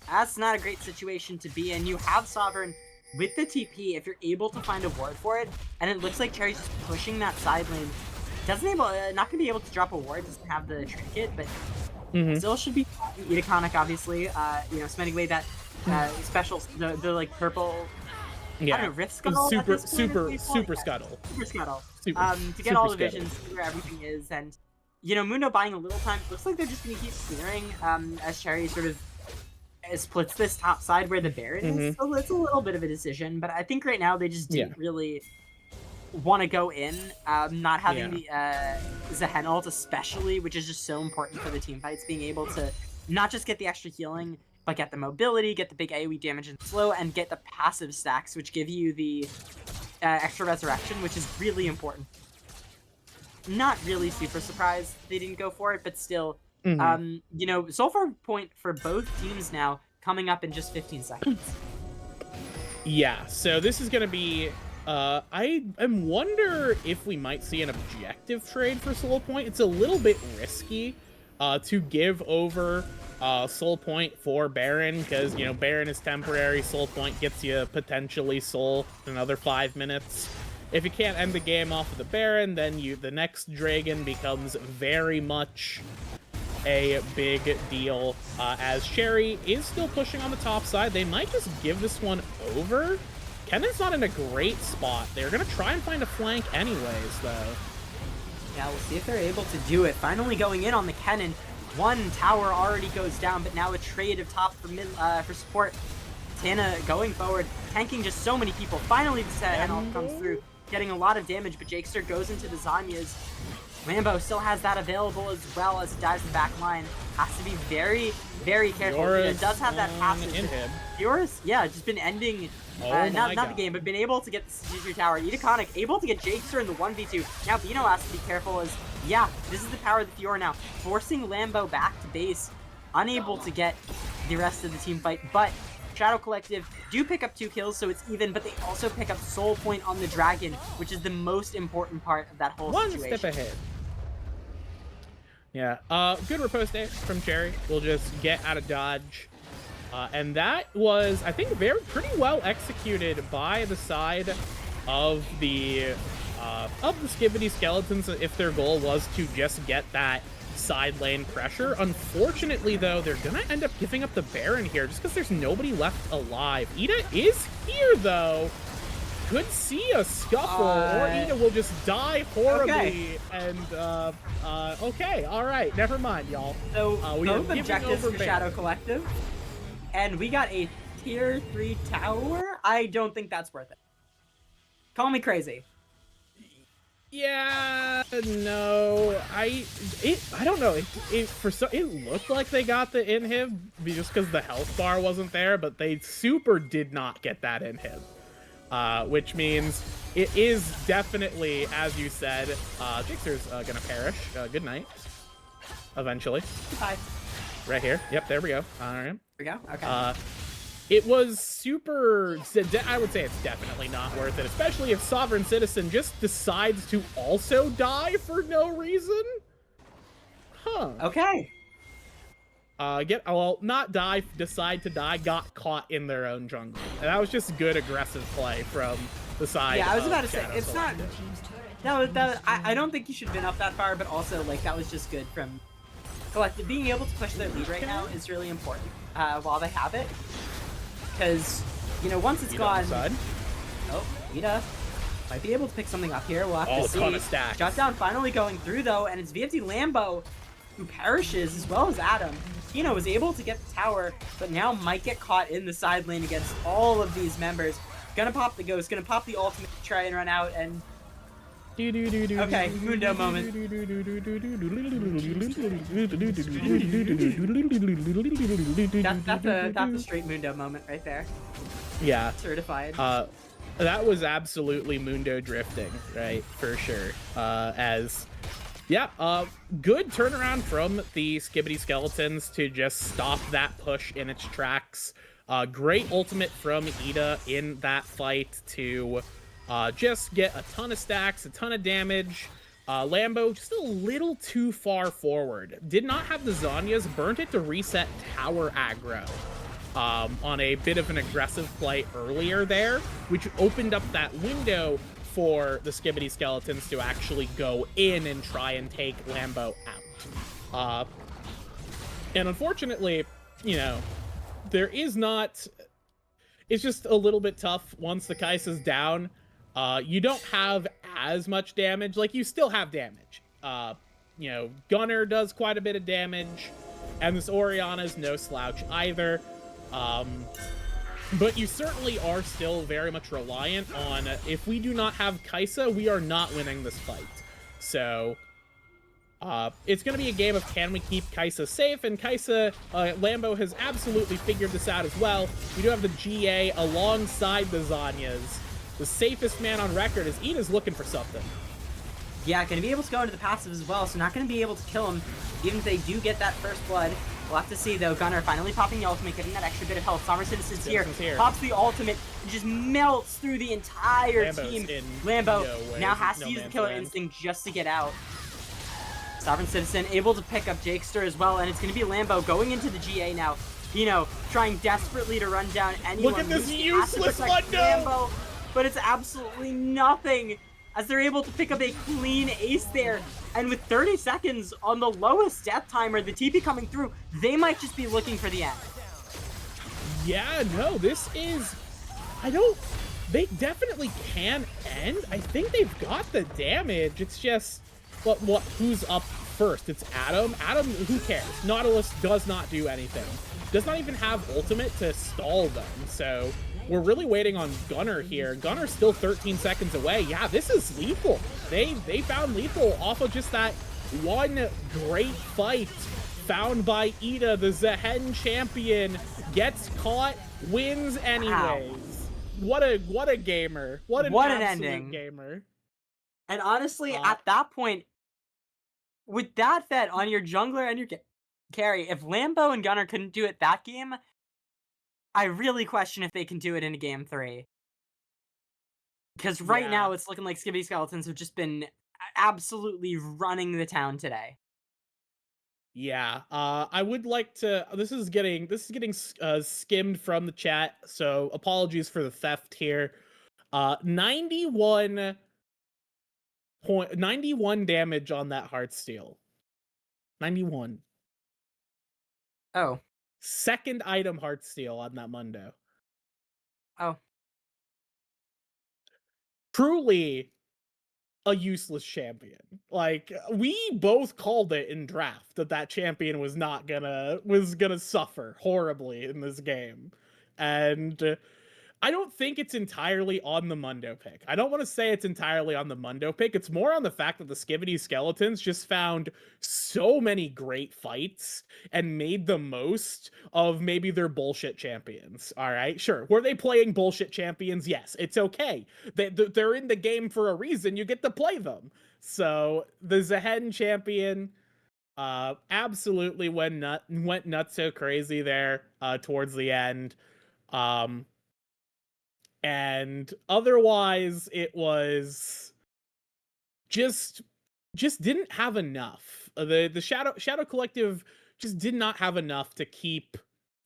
That's not a great situation to be in. You have Sovereign with the TP if you're able to find a ward for it, and it looks like Cherry's just pushing that side lane. Not going to be able to drop a ward, doesn't have the trinket, but still should be Iconic, obviously. You know, sending away that special, the like purple. Yeah, I don't know, Rift Scuttle. Super Scuttle. Super Scuttle. To get all the visions, see where everything is, and you know, Mundo buying a little time. Looks like they're just gonna keep clearing as Cherry sort of splits this top side where the Baron is. So it's a little bit of a decision, but I think right now they just didn't really want to go in, not having the Zehen ult especially, which is just so important for the team fights, being able to not just get the extra healing, but get the mobility, get the big AoE damage and slow, and get the passive stacks, which give you the extra resurrection, which is really important. Not really super surprised they didn't go for it, but still, you know, Sulfur point for both teams now coming up in just 15 seconds. Yeah, so this is going to be... I wonder if we might see an objective trade for Soul Point. It's a little bit risky to give over Soul Point for Baron, because, you know, Baron is temporary. Soul Point gets you potentially Soul in another 5 minutes. If you can't end the game off with the Baron, then the next Dragon becomes very much a big deal. As Cherry is still pushing on the top side, they might just give this one over. Kennan's not in a great spot. They're going to try and find a flank anyways, though. Yeah, we'll see if they're able to do it. Finally going in on the Kennen. One tower already goes down, but now a trade of top for support. Tana going forward, tanking just so many people. Finally, the set comes through, getting a lot of damage, but Jakester goes into the Zanyas. Lambo still has that available as well as it dives the back line. Has to be very, very careful. It does have that passive. Fiora's, yeah, just been ending, not the game, but been able to get the G3 tower. Iconic able to get Jakester in the 1v2. Now Bino has to be careful as, yeah, this is the power of the Fiora now. Forcing Lambo back to base. Unable to get the rest of the team fight, but Shadow Collective do pick up 2 kills, so it's even, but they also pick up Soul Point on the Dragon, which is the most important part of that whole situation. One step ahead. Yeah, good riposte there from Cherry. We'll just get out of dodge. And that was, I think, pretty well executed by the side of the Skibidi skeletons, if their goal was to just get that side lane pressure. Unfortunately, though, they're gonna end up giving up the Baron here just because there's nobody left alive. Ida is here, though. Could see a scuffle, or Ida will just die horribly. And okay, all right, never mind, y'all. So we both objectives for Baron. Shadow Collective, and we got a tier 3 tower. I don't think that's worth it. Call me crazy. Yeah, no, I don't know. It looked like they got the inhib just because the health bar wasn't there, but they super did not get that inhib. which means it is definitely, as you said, Jixer's gonna perish. Good night. Eventually. Goodbye. Right here. Yep, there we go. All right. Here we go. Okay. It was super... I would say it's definitely not worth it, especially if Sovereign Citizen just decides to also die for no reason. Huh. Okay. Not die, decide to die, got caught in their own jungle. And that was just good aggressive play from the side. Yeah, I was about to say, Shadow it's not... I don't think you should have been up that far, but also, like, that was just good from Collective. Being able to push their lead right now is really important while they have it. Because, you know, once it's gone... Oh, Ida might be able to pick something up here. We'll have to see. Ton of stacks. Shutdown finally going through, though, and it's VFD Lambo who perishes, as well as Adam. Tino was able to get the tower, but now might get caught in the side lane against all of these members. Gonna pop the ghost, gonna pop the ultimate to try and run out, and... Okay, Mundo moment. That's a straight Mundo moment right there. Yeah. Certified. That was absolutely Mundo drifting, right? For sure. Good turnaround from the Skibidi Skeletons to just stop that push in its tracks. Great ultimate from Ida in that fight to just get a ton of stacks, a ton of damage. Lambo just a little too far forward. Did not have the Zanyas, burnt it to reset tower aggro on a bit of an aggressive play earlier there, which opened up that window for the Skibidi Skeletons to actually go in and try and take Lambo out. And unfortunately, you know, there is not... It's just a little bit tough once the Kai'Sa's down. You don't have as much damage. Like, you still have damage. You know, Gunner does quite a bit of damage, and this Orianna's no slouch either. But you certainly are still very much reliant on, if we do not have Kai'Sa, we are not winning this fight. So, it's going to be a game of can we keep Kai'Sa safe, and Kai'Sa, Lambo has absolutely figured this out as well. We do have the GA alongside the Zanyas. The safest man on record is Ida's looking for something. Yeah, going to be able to go into the passive as well, so not going to be able to kill him, even if they do get that first blood. We'll have to see, though. Gunner finally popping the ultimate, getting that extra bit of health. Sovereign Citizen's here, pops the ultimate, and just melts through the entire team. Lambo now has to use the killer instinct just to get out. Sovereign Citizen able to pick up Jakester as well, and it's going to be Lambo going into the GA now. Pino trying desperately to run down anyone. Look at this useless Lambo! But it's absolutely nothing, as they're able to pick up a clean ace there. And with 30 seconds on the lowest death timer, the TP coming through, they might just be looking for the end. Yeah, no, this is... They definitely can end. I think they've got the damage. It's just... Who's up first? It's Adam. Adam, who cares? Nautilus does not do anything. Does not even have ultimate to stall them, so... We're really waiting on Gunner here. Gunner's still 13 seconds away. Yeah, this is lethal. They found lethal off of just that one great fight found by Ida, the Zehen champion. Gets caught, wins anyways. Wow. What a gamer. What an ending. Gamer. And honestly, at that point, with that fed on your jungler and your carry, if Lambo and Gunner couldn't do it that game, I really question if they can do it in a game 3. Because right now, it's looking like Skibidi Skeletons have just been absolutely running the town today. Yeah, I would like to... This is getting skimmed from the chat, so apologies for the theft here. 91 damage on that Heartsteel. 91. Oh. Second item Heartsteel on that Mundo. Oh. Truly a useless champion. Like, we both called it in draft that champion was gonna suffer horribly in this game. And I don't think it's entirely on the Mundo pick. I don't want to say it's entirely on the Mundo pick. It's more on the fact that the Skibidi Skeletons just found so many great fights and made the most of maybe their bullshit champions. All right, sure. Were they playing bullshit champions? Yes, it's okay. They're in the game for a reason. You get to play them. So the Zehen champion absolutely went nuts so crazy there towards the end. And otherwise it was just didn't have enough. The Shadow Collective just did not have enough to keep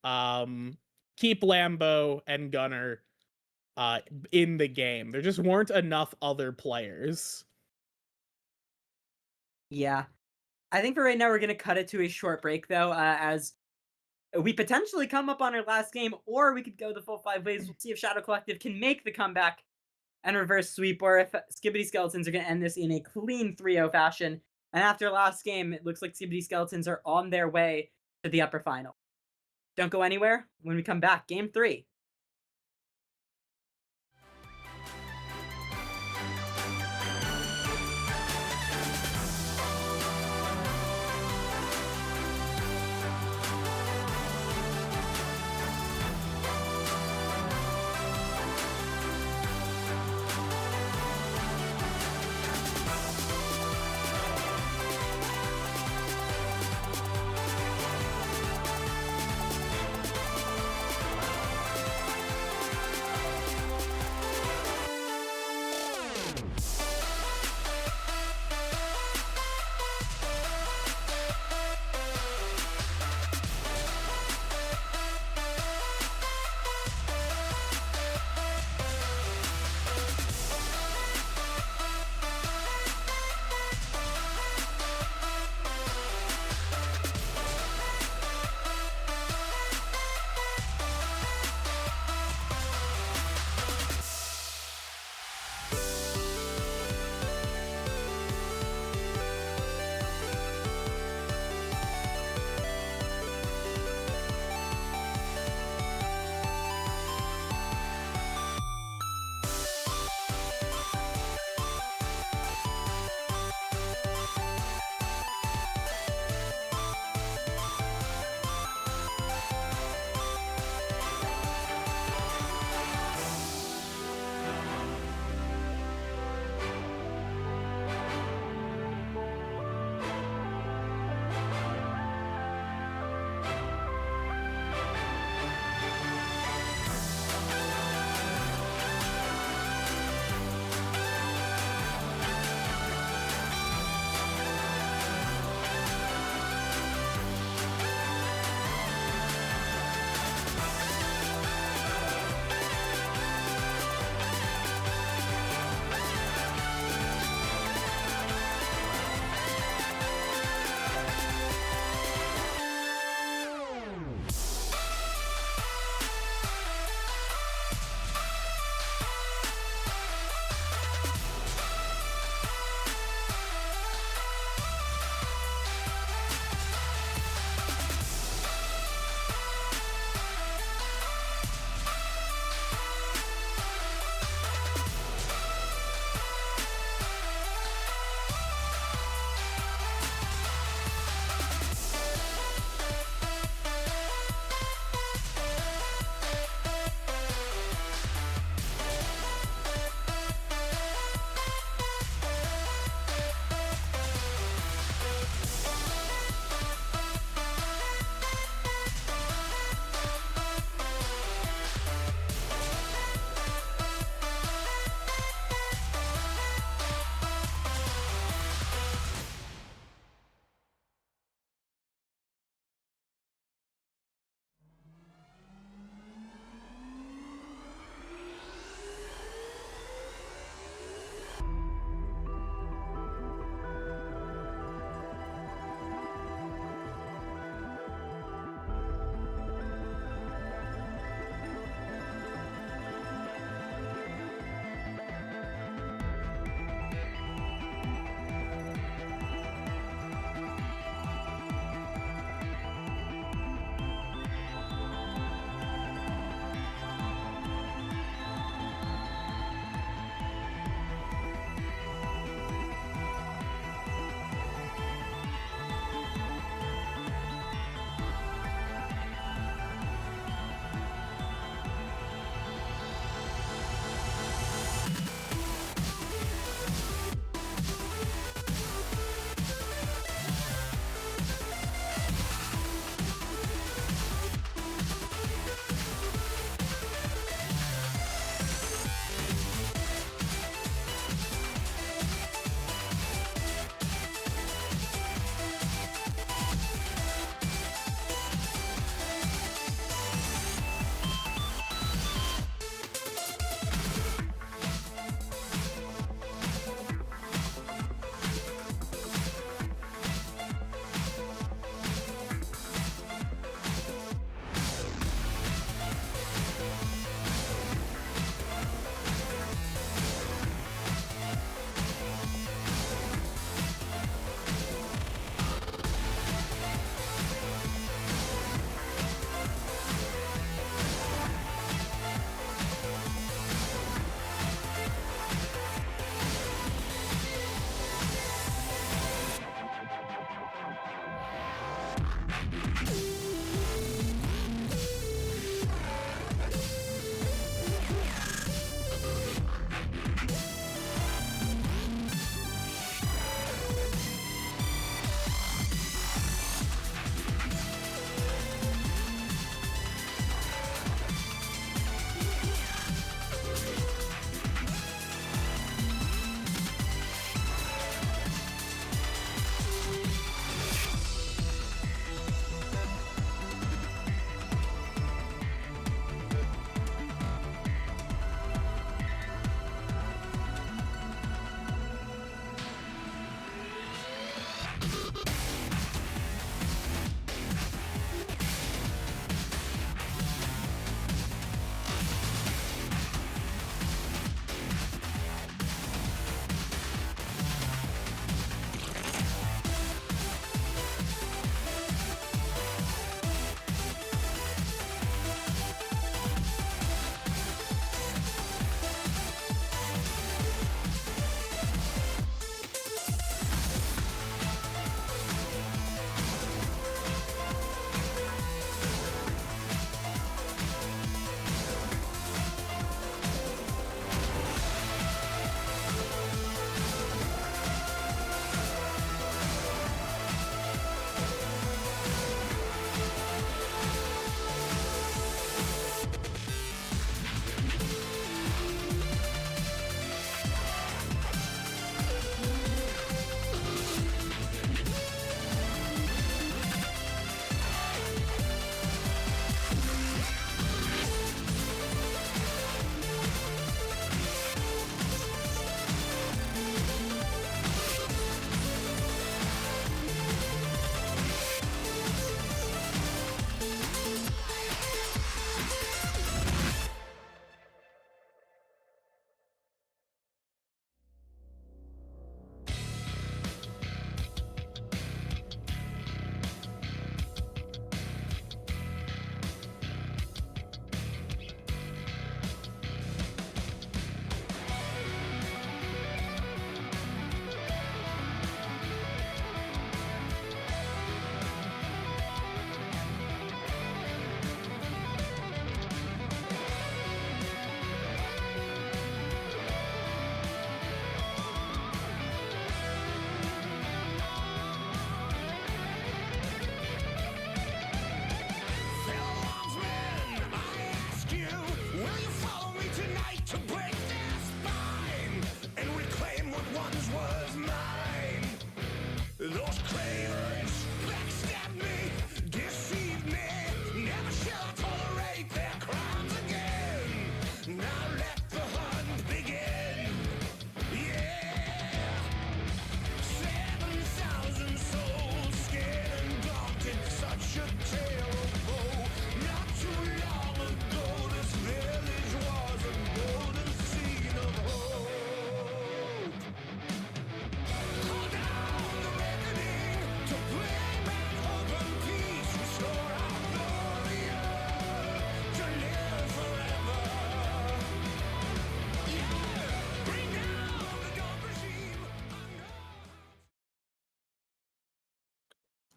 Lambo and Gunner in the game. There just weren't enough other players. Yeah. I think for right now we're gonna cut it to a short break though, as we potentially come up on our last game, or we could go the full 5 ways. We'll see if Shadow Collective can make the comeback and reverse sweep, or if Skibidi Skeletons are going to end this in a clean 3-0 fashion. And after last game, it looks like Skibidi Skeletons are on their way to the upper final. Don't go anywhere. When we come back, game 3.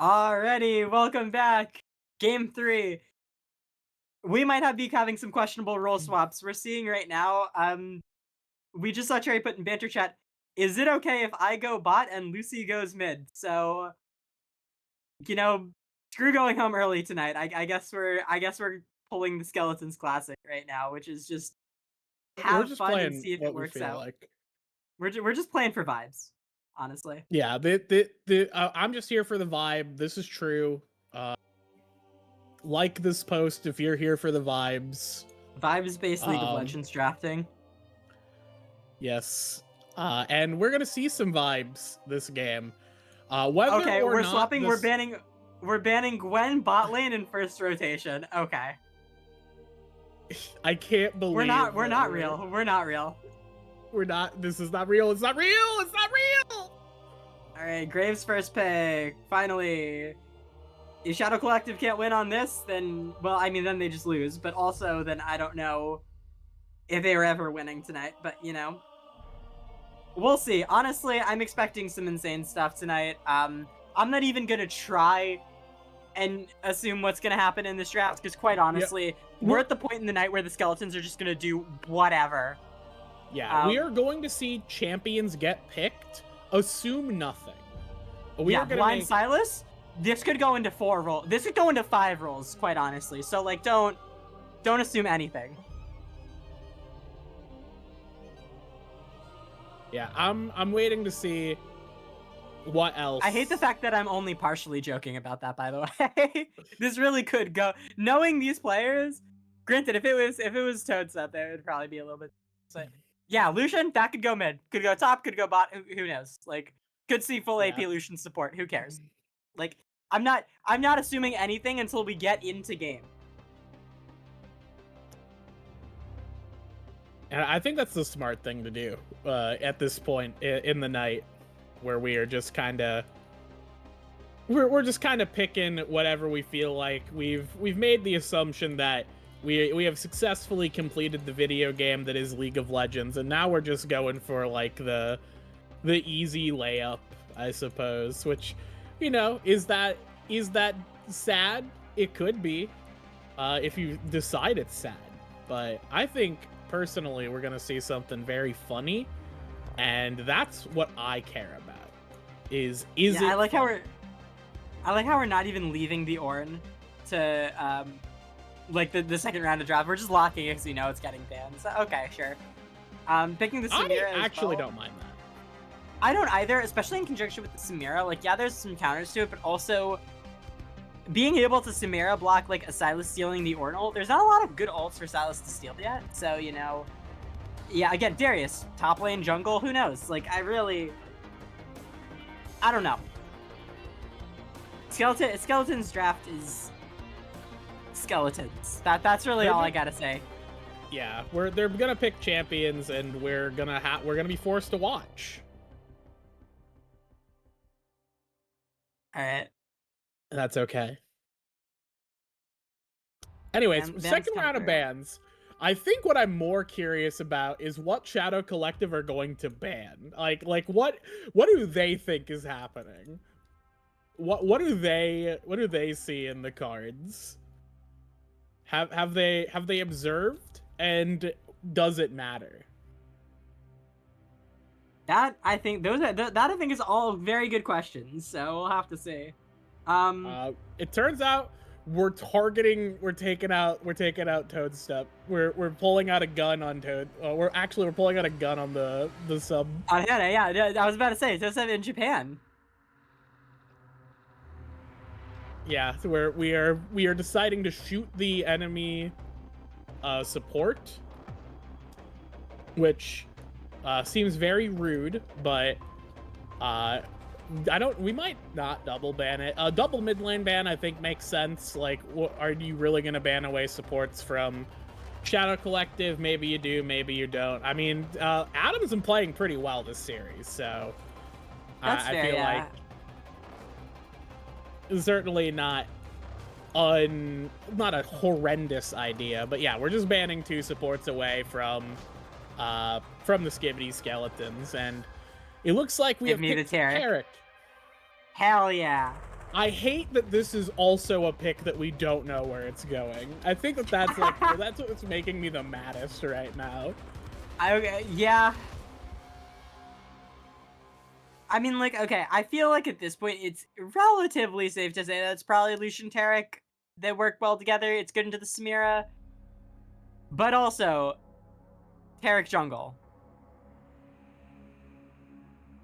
Alrighty, welcome back. Game 3. We might be having some questionable role swaps. We're seeing right now, we just saw Cherry put in banter chat, is it okay if I go bot and Lucy goes mid? So, you know, screw going home early tonight. I guess we're pulling the Skeletons Classic right now, which is just We're have just fun and playing see if what it we works feel out. like. We're just playing for vibes, honestly. Yeah, I'm just here for the vibe. This is true. Like this post if you're here for the vibes. Vibes-based League of Legends drafting. Yes. And we're gonna see some vibes this game. Whether Okay, or we're not swapping. this... We're banning Gwen bot lane in first rotation. Okay. I can't believe We're not that real. We're not real. We're not. This is not real. It's not real. It's not real. All right, Graves first pick. Finally. If Shadow Collective can't win on this, then, well, I mean, then they just lose. But also, then I don't know if they were ever winning tonight. But, you know, we'll see. Honestly, I'm expecting some insane stuff tonight. I'm not even going to try and assume what's gonna happen in this draft, because quite honestly, we're at the point in the night where the skeletons are just gonna do whatever. Yeah, we are going to see champions get picked. Assume nothing. We are gonna Blind make... Silas. This could go into 4 roles. This could go into 5 roles, quite honestly. So like, don't assume anything. Yeah, I'm waiting to see what else. I hate the fact that I'm only partially joking about that, by the way. This really could go. Knowing these players, granted, if it was Toadstep, there would probably be a little bit. So, yeah, Lucian, that could go mid, could go top, could go bot. Who knows? Like, could see full AP Lucian support. Who cares? Like, I'm not assuming anything until we get into game. And I think that's the smart thing to do at this point in the night, where we are just kind of we're just kind of picking whatever we feel like. We've made the assumption that we have successfully completed the video game that is League of Legends, and now we're just going for like the easy layup, I suppose. Which, you know, is that sad? It could be, if you decide it's sad. But I think personally we're gonna see something very funny, and that's what I care about. Is it? I like how we're not even leaving the Ornn to like the second round of draft. We're just locking it because we know it's getting banned. So okay, sure. Picking the Samira. I actually don't mind that. I don't either, especially in conjunction with the Samira. Like, yeah, there's some counters to it, but also being able to Samira block like a Sylas stealing the Ornn ult. There's not a lot of good ults for Sylas to steal yet. So, you know, yeah, again, Darius, top lane, jungle, who knows? Like, I don't know. Skeleton's draft is skeletons. That's really all I gotta say. Yeah, they're gonna pick champions, and we're gonna be forced to watch. All right. That's okay. Anyways, second round of bans. I think what I'm more curious about is what Shadow Collective are going to ban. Like what do they think is happening? What do they see in the cards? Have they observed, and does it matter? That I think is all very good questions. So we'll have to see. It turns out we're taking out Toadstep. We're pulling out a gun on Toad. We're pulling out a gun on the sub. On Hannah, yeah. I was about to say Toadstep in Japan. Yeah, so we are deciding to shoot the enemy support, which seems very rude, but we might not double ban it. A double mid lane ban I think makes sense. Like, are you really gonna ban away supports from Shadow Collective? Maybe you do, maybe you don't. I mean, Adam's been playing pretty well this series, so That's fair, I feel like certainly not a horrendous idea. But yeah, we're just banning 2 supports away from the Skibidi skeletons, and it looks like we have picked Tarek. Hell yeah. I hate that this is also a pick that we don't know where it's going. I think that's like that's what's making me the maddest right now. Yeah. I mean, like, okay, I feel like at this point it's relatively safe to say that it's probably Lucian Tarek. They work well together. It's good into the Samira. But also, Tarek jungle.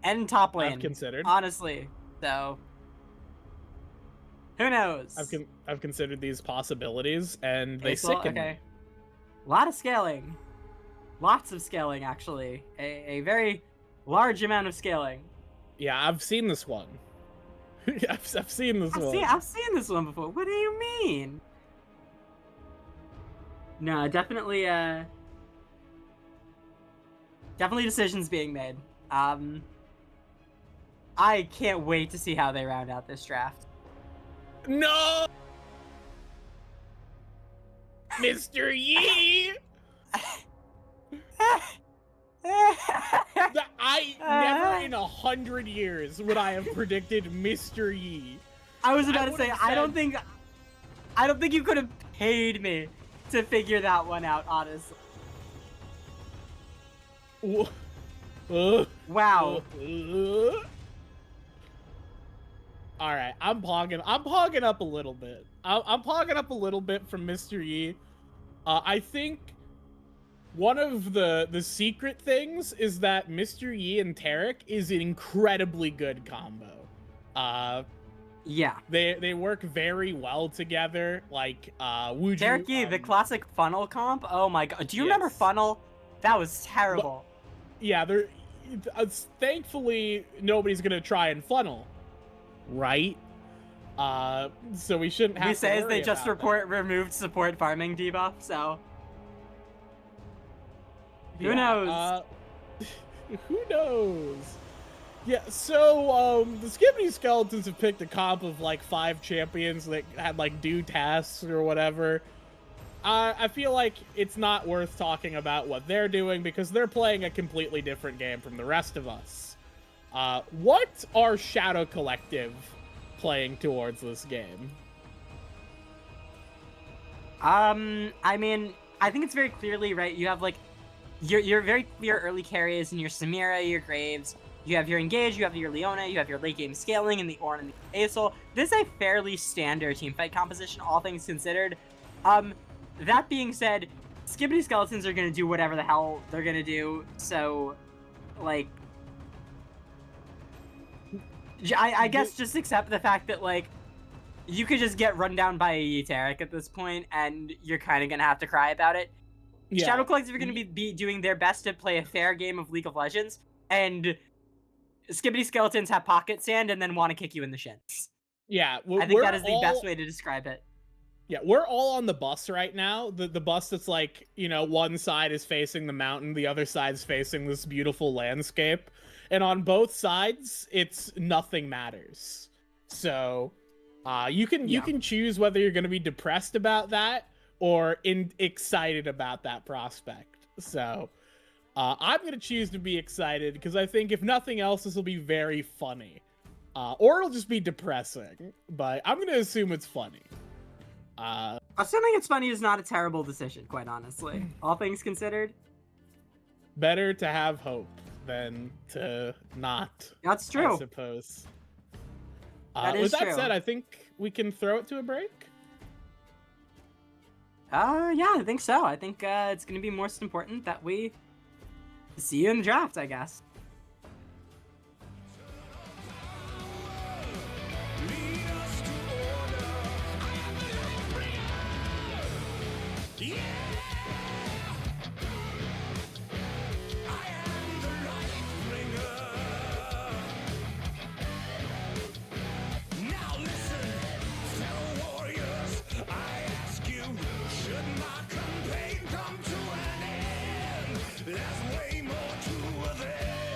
And top lane. I've considered. Honestly. So, who knows? I've considered these possibilities, and they sicken me. A lot of scaling. Lots of scaling, actually. A very large amount of scaling. Yeah, I've seen this one. I've seen this one. I've seen this one before. What do you mean? No, definitely decisions being made. I can't wait to see how they round out this draft. No! Mr. Yi! I never in 100 years would I have predicted Mr. Yi I was about to say, would've I don't think you could have paid me to figure that one out, honestly. Wow. All right, I'm pogging up a little bit. I'm pogging up a little bit from Mr. Yi. I think one of the secret things is that Mr. Yi and Tarek is an incredibly good combo. Yeah. They work very well together. Like, would Tarek Yi, the classic funnel comp. Oh my god. Do you remember Yes. funnel? That was terrible. Yeah, thankfully nobody's gonna try and funnel, right? So we shouldn't have. We to say as worry they just about that. removed support farming debuff, so who Yeah, knows? Who knows? Yeah, so the Skibidi Skeletons have picked a comp of like 5 champions that had like do tasks or whatever. I feel like it's not worth talking about what they're doing because they're playing a completely different game from the rest of us. What are Shadow Collective playing towards this game? I mean, I think it's very clearly right. You have like your very clear early carries in your Samira, your Graves. You have your Engage, you have your Leona, you have your late game scaling in the Ornn and the Aesol. This is a fairly standard teamfight composition, all things considered. That being said, Skibidi Skeletons are gonna do whatever the hell they're gonna do. So, like, I guess just accept the fact that like you could just get run down by a Tarek at this point, and you're kind of gonna have to cry about it. Yeah. Shadow Collective are gonna be doing their best to play a fair game of League of Legends, and Skibidi Skeletons have pocket sand and then want to kick you in the shins. Yeah, I think that is the best way to describe it. Yeah, we're all on the bus right now. The bus that's like, you know, one side is facing the mountain, the other side's facing this beautiful landscape. And on both sides, it's nothing matters. So, you can choose whether you're going to be depressed about that or excited about that prospect. So, I'm going to choose to be excited because I think if nothing else, this will be very funny. Or it'll just be depressing, but I'm going to assume it's funny. Assuming it's funny is not a terrible decision, quite honestly. All things considered. Better to have hope than to not. That's true. I suppose. That is with that true. said, I think we can throw it to a break. Yeah, I think so. I think it's going to be most important that we see you in the draft, I guess. Now listen, fellow warriors, I ask you, should my campaign come to an end? There's way more to it.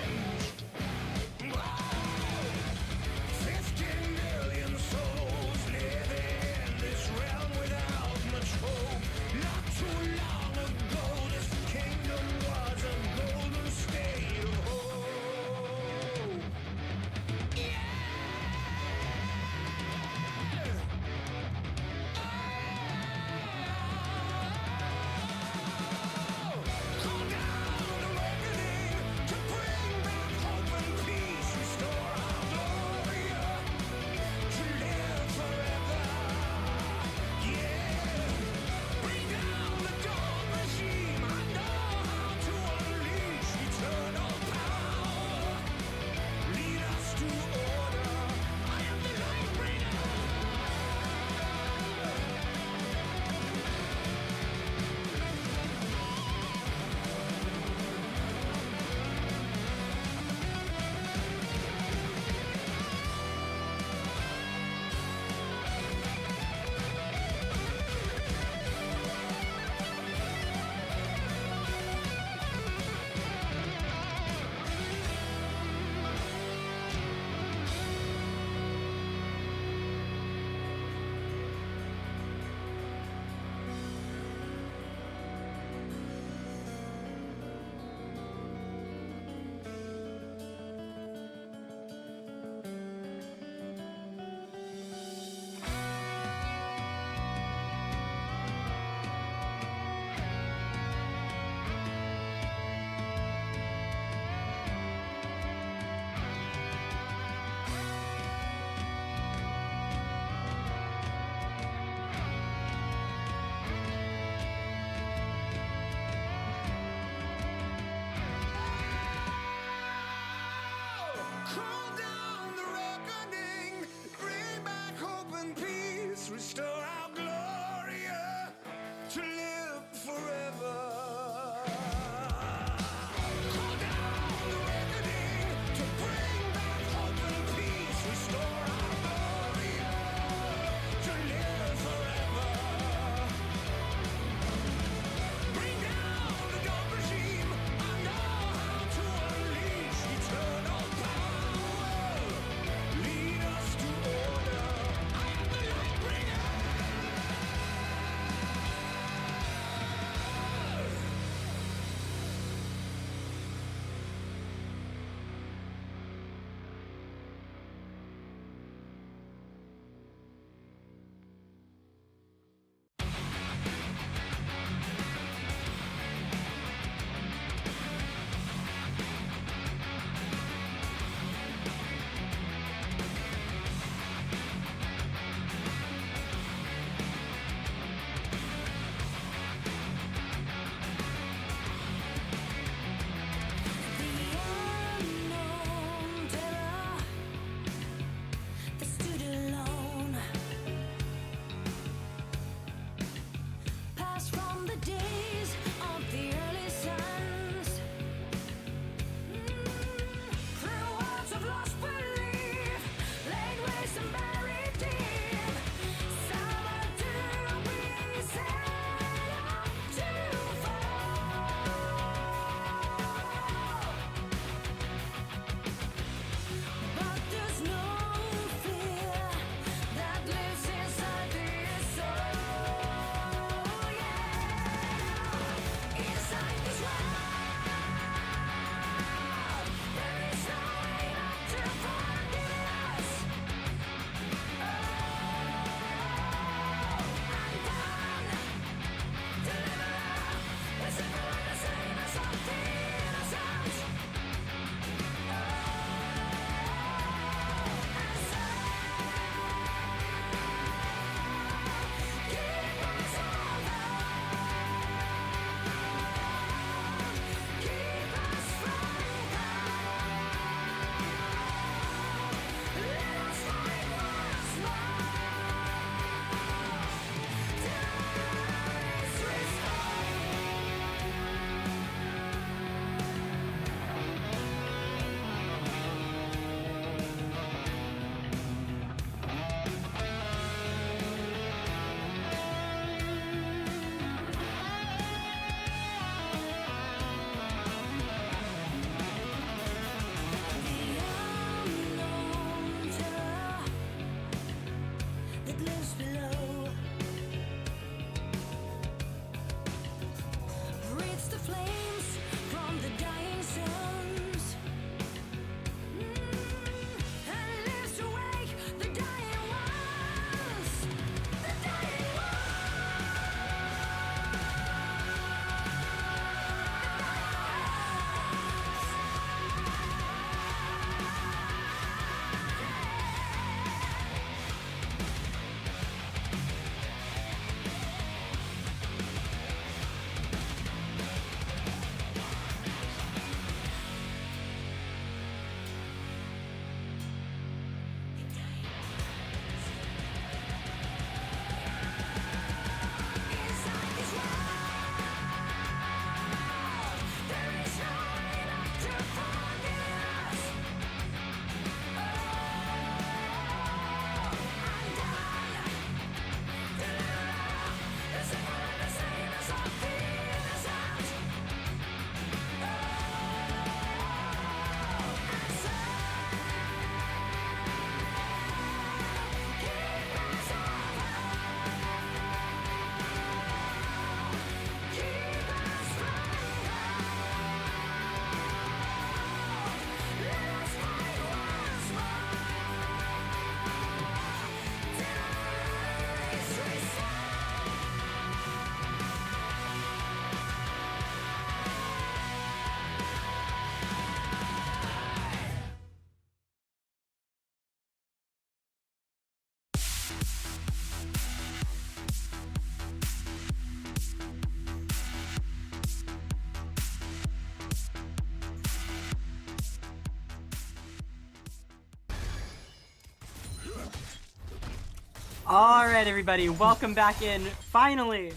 All right, everybody, welcome back in, finally,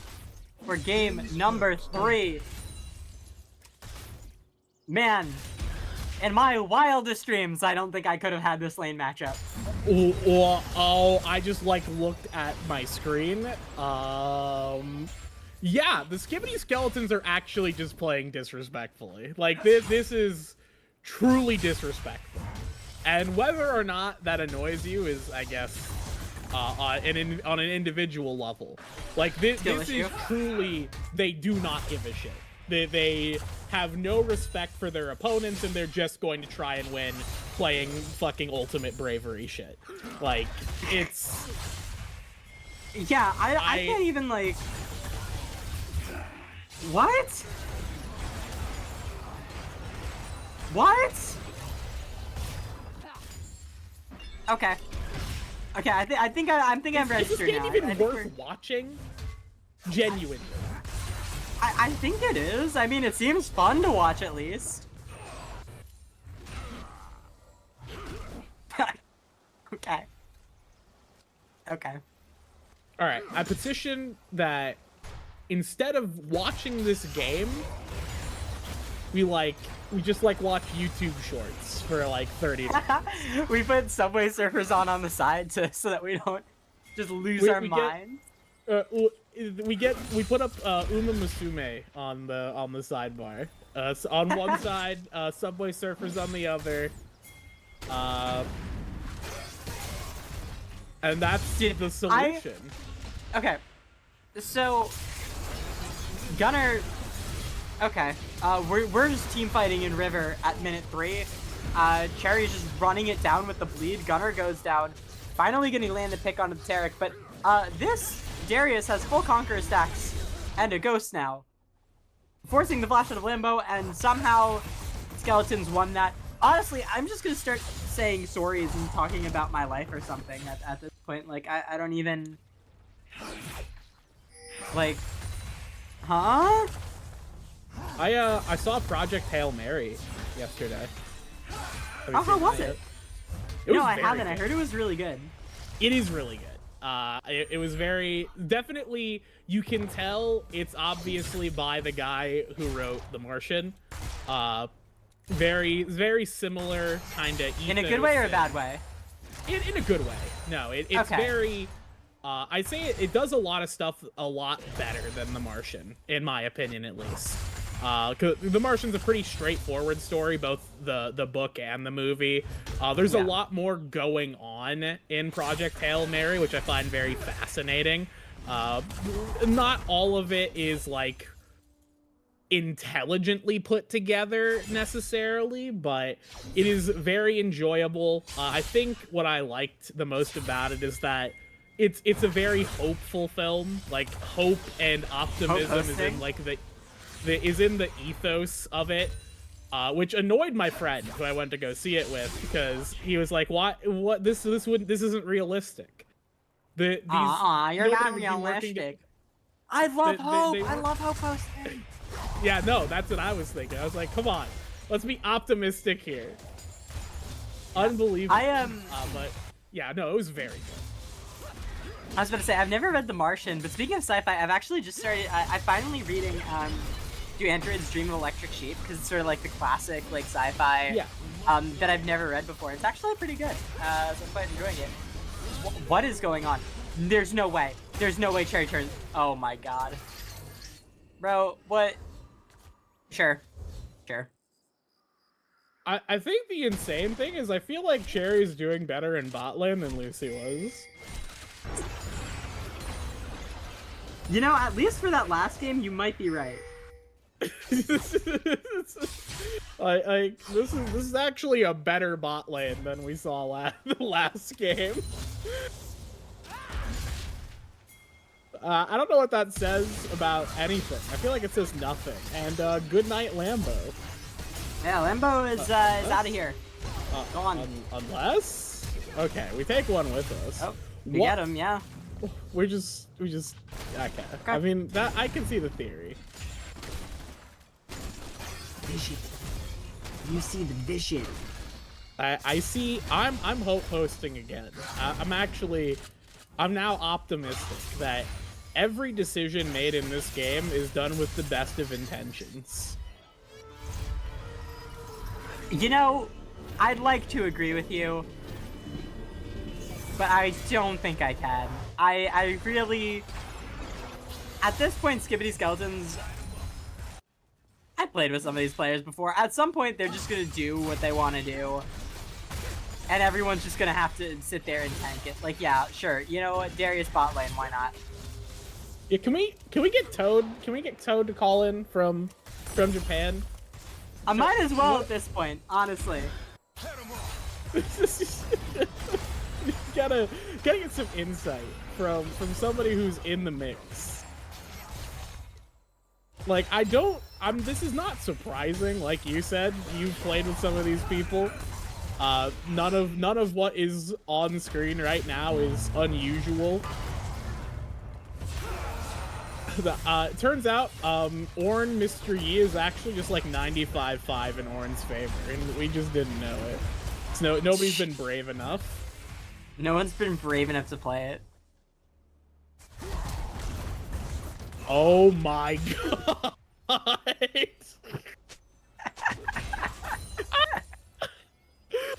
for game number 3. Man, in my wildest dreams, I don't think I could have had this lane matchup. Oh, I just like looked at my screen. Yeah, the Skibidi Skeletons are actually just playing disrespectfully. Like this is truly disrespectful. And whether or not that annoys you is, I guess, on an individual level. Like this is truly, they do not give a shit. They have no respect for their opponents, and they're just going to try and win playing fucking ultimate bravery shit. Like, it's... Yeah, I can't even, like... What? What? Okay. Okay, I think I'm registered now. Is this game even worth watching? Genuinely. I think it is. I mean, it seems fun to watch at least. Okay. Okay. Alright, I petition that instead of watching this game, we just watch YouTube shorts for like 30 minutes. We put Subway Surfers on the side so that we don't just lose our minds. We put up Uma Musume on the sidebar. So on one side, Subway Surfers on the other. And that's the solution. Okay. So Gunnar, okay. We're just team fighting in River at minute 3. Cherry's just running it down with the bleed. Gunnar goes down, finally getting land to pick onto the Tarek, but this Darius has full Conqueror stacks and a Ghost now, forcing the flash out of Lambo, and somehow Skeletons won that. Honestly, I'm just gonna start saying sorries and talking about my life or something at this point. Like, I don't even... Like... Huh? I saw Project Hail Mary yesterday. Oh, how was it? No, I haven't. Good. I heard it was really good. It is really good. It was very... Definitely, you can tell it's obviously by the guy who wrote The Martian. Very similar kind of ethos. In a good way or a bad way? In a good way. No, it's okay. Very... I'd say it does a lot of stuff a lot better than The Martian, in my opinion at least. 'Cause The Martian's a pretty straightforward story, both the book and the movie. There's a lot more going on in Project Hail Mary, which I find very fascinating. Not all of it is, like, intelligently put together necessarily, but it is very enjoyable. I think what I liked the most about it is that it's a very hopeful film. Like, hope and optimism is in like the ethos of it, which annoyed my friend who I went to go see it with, because he was like, "What? This isn't realistic." You're not realistic. I love hope. I love hope posting. Yeah, no, that's what I was thinking. I was like, come on, let's be optimistic here. Unbelievable. But yeah, no, it was very good. I was about to say, I've never read The Martian, but speaking of sci-fi, I've actually just started, I'm finally reading, Do Androids Dream of Electric Sheep? Because it's sort of like the classic, like, sci-fi, that I've never read before. It's actually pretty good, so I'm quite enjoying it. What is going on? There's no way. There's no way Cherry turns. Oh my god. Bro, what? Sure. I think the insane thing is I feel like Cherry's doing better in bot lane than Lucy was. You know, at least for that last game, you might be right. This is actually a better bot lane than we saw the last game. I don't know what that says about anything. I feel like it says nothing. And good night, Lambo. Yeah, Lambo is out of here. Gone. Unless? Okay, we take one with us. Oh, we get him, yeah. We just okay. I mean, that I can see the theory. Vision. You see the vision. I see. I'm hope posting again. I'm actually I'm now optimistic that every decision made in this game is done with the best of intentions. You know, I'd like to agree with you, but I don't think I can. I really... At this point, Skibidi Skeletons... I played with some of these players before. At some point, they're just gonna do what they want to do. And everyone's just gonna have to sit there and tank it. Like, yeah, sure. You know what? Darius bot lane, why not? Yeah, can we get Toad? Can we get Toad to call in from Japan? I might as well at this point, honestly. gotta get some insight from somebody who's in the mix. Like, this is not surprising. Like you said, you've played with some of these people. None of what is on screen right now is unusual. It turns out, Ornn Mr. Yi is actually just like 95-5 in Ornn's favor, and we just didn't know it. So nobody's been brave enough. No one's been brave enough to play it. Oh my god!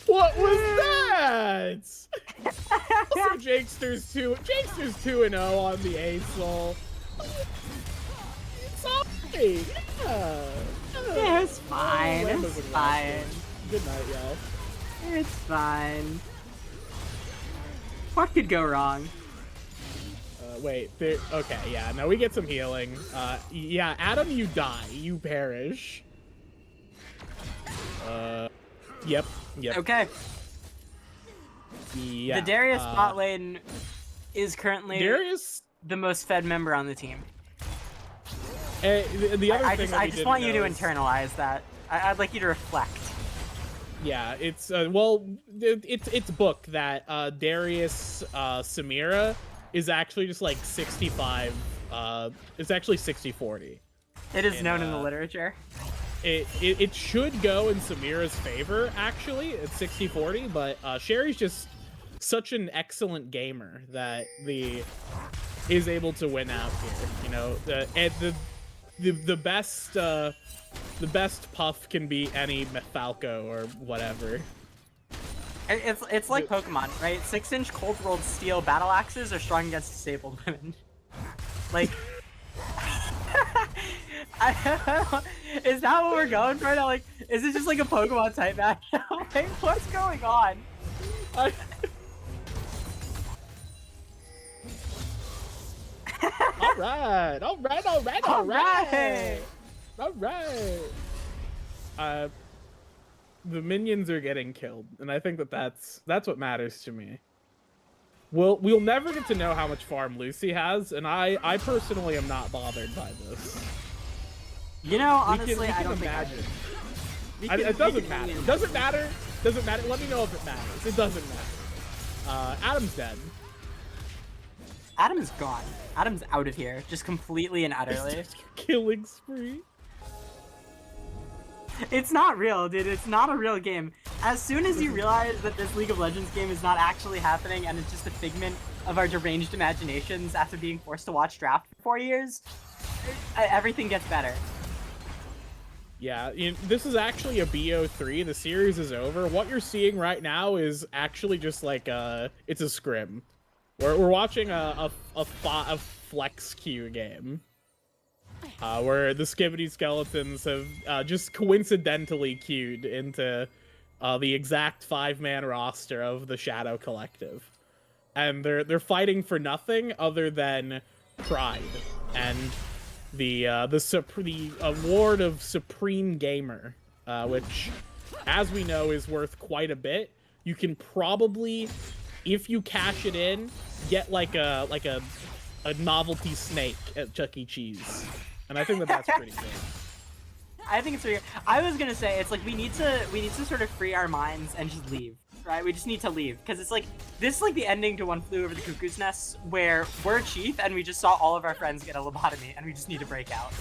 What was that? Also, Jakster's 2-0 on the ASOL. It's alright. Yeah, it's fine. Lambo's It's a good fine. night. Good night, y'all. It's fine. What could go wrong? Wait, okay, yeah, now we get some healing. Yeah, Adam, you die. You perish. Yep. Okay. Yeah. The Darius bot lane is currently Darius... the most fed member on the team. The other thing I just want you to is, internalize that. I'd like you to reflect. Yeah, it's well, it's book that Darius Samira is actually just like 65. It's actually 60-40. It is known in the literature. It should go in Samira's favor actually at 60-40, but Sherry's just such an excellent gamer that is able to win out here. You know, the best puff can be any Falco or whatever. It's like Pokemon, right? 6-inch cold rolled steel battle axes are strong against disabled women. Like, is that what we're going for now? Like, is it just like a Pokemon type match? Like, what's going on? All right. The minions are getting killed, and I think that's what matters to me. We'll never get to know how much farm Lucy has, and I personally am not bothered by this. You know, honestly, I don't imagine. think It doesn't matter. Doesn't matter. Doesn't matter. Let me know if it matters. It doesn't matter. Adam's dead. Adam's gone. Adam's out of here, just completely and utterly. Killing spree. It's not real, dude. It's not a real game. As soon as you realize that this League of Legends game is not actually happening and it's just a figment of our deranged imaginations after being forced to watch draft for 4 years, everything gets better. Yeah, this is actually a BO3. The series is over. What you're seeing right now is actually just like it's a scrim. We're watching a flex queue game. Where the Skibidi Skeletons have just coincidentally queued into the exact 5-man roster of the Shadow Collective, and they're fighting for nothing other than pride and the award of Supreme Gamer, which, as we know, is worth quite a bit. You can probably, if you cash it in, get like a novelty snake at Chuck E. Cheese. And I think that's pretty good. I think it's pretty good. I was gonna say, it's like we need to sort of free our minds and just leave, right? We just need to leave, because it's like, this is like the ending to One Flew Over the Cuckoo's Nest, where we're Chief and we just saw all of our friends get a lobotomy and we just need to break out.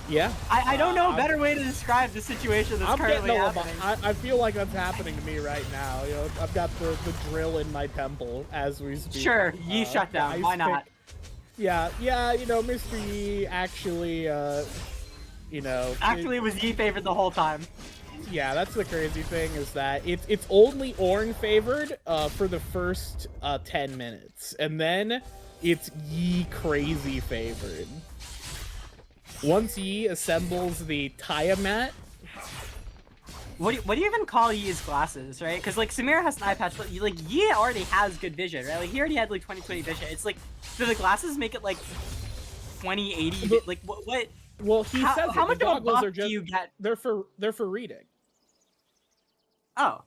Yeah. I don't know a I'm- better way to describe the situation that's I'm currently getting happening. I feel like that's happening to me right now. You know, I've got the drill in my temple as we speak. Sure, Yi shut the down. ice Why not? pick- Yeah, you know, Mr. Yi actually, you know, Actually, it was Yi favored the whole time. yeah, that's the crazy thing is that it's only Ornn favored for the first 10 minutes, and then it's Yi crazy favored. Once Yi assembles the Tiamat, What do you even call Yi's glasses, right? Because like Samira has an eye patch, but like Yi already has good vision, right? Like he already had like 20/20 vision. It's like, do the glasses make it like 20/80? But- Like what? well, he How says much it. The of a goggles buff are do just you get? they're for reading. Oh,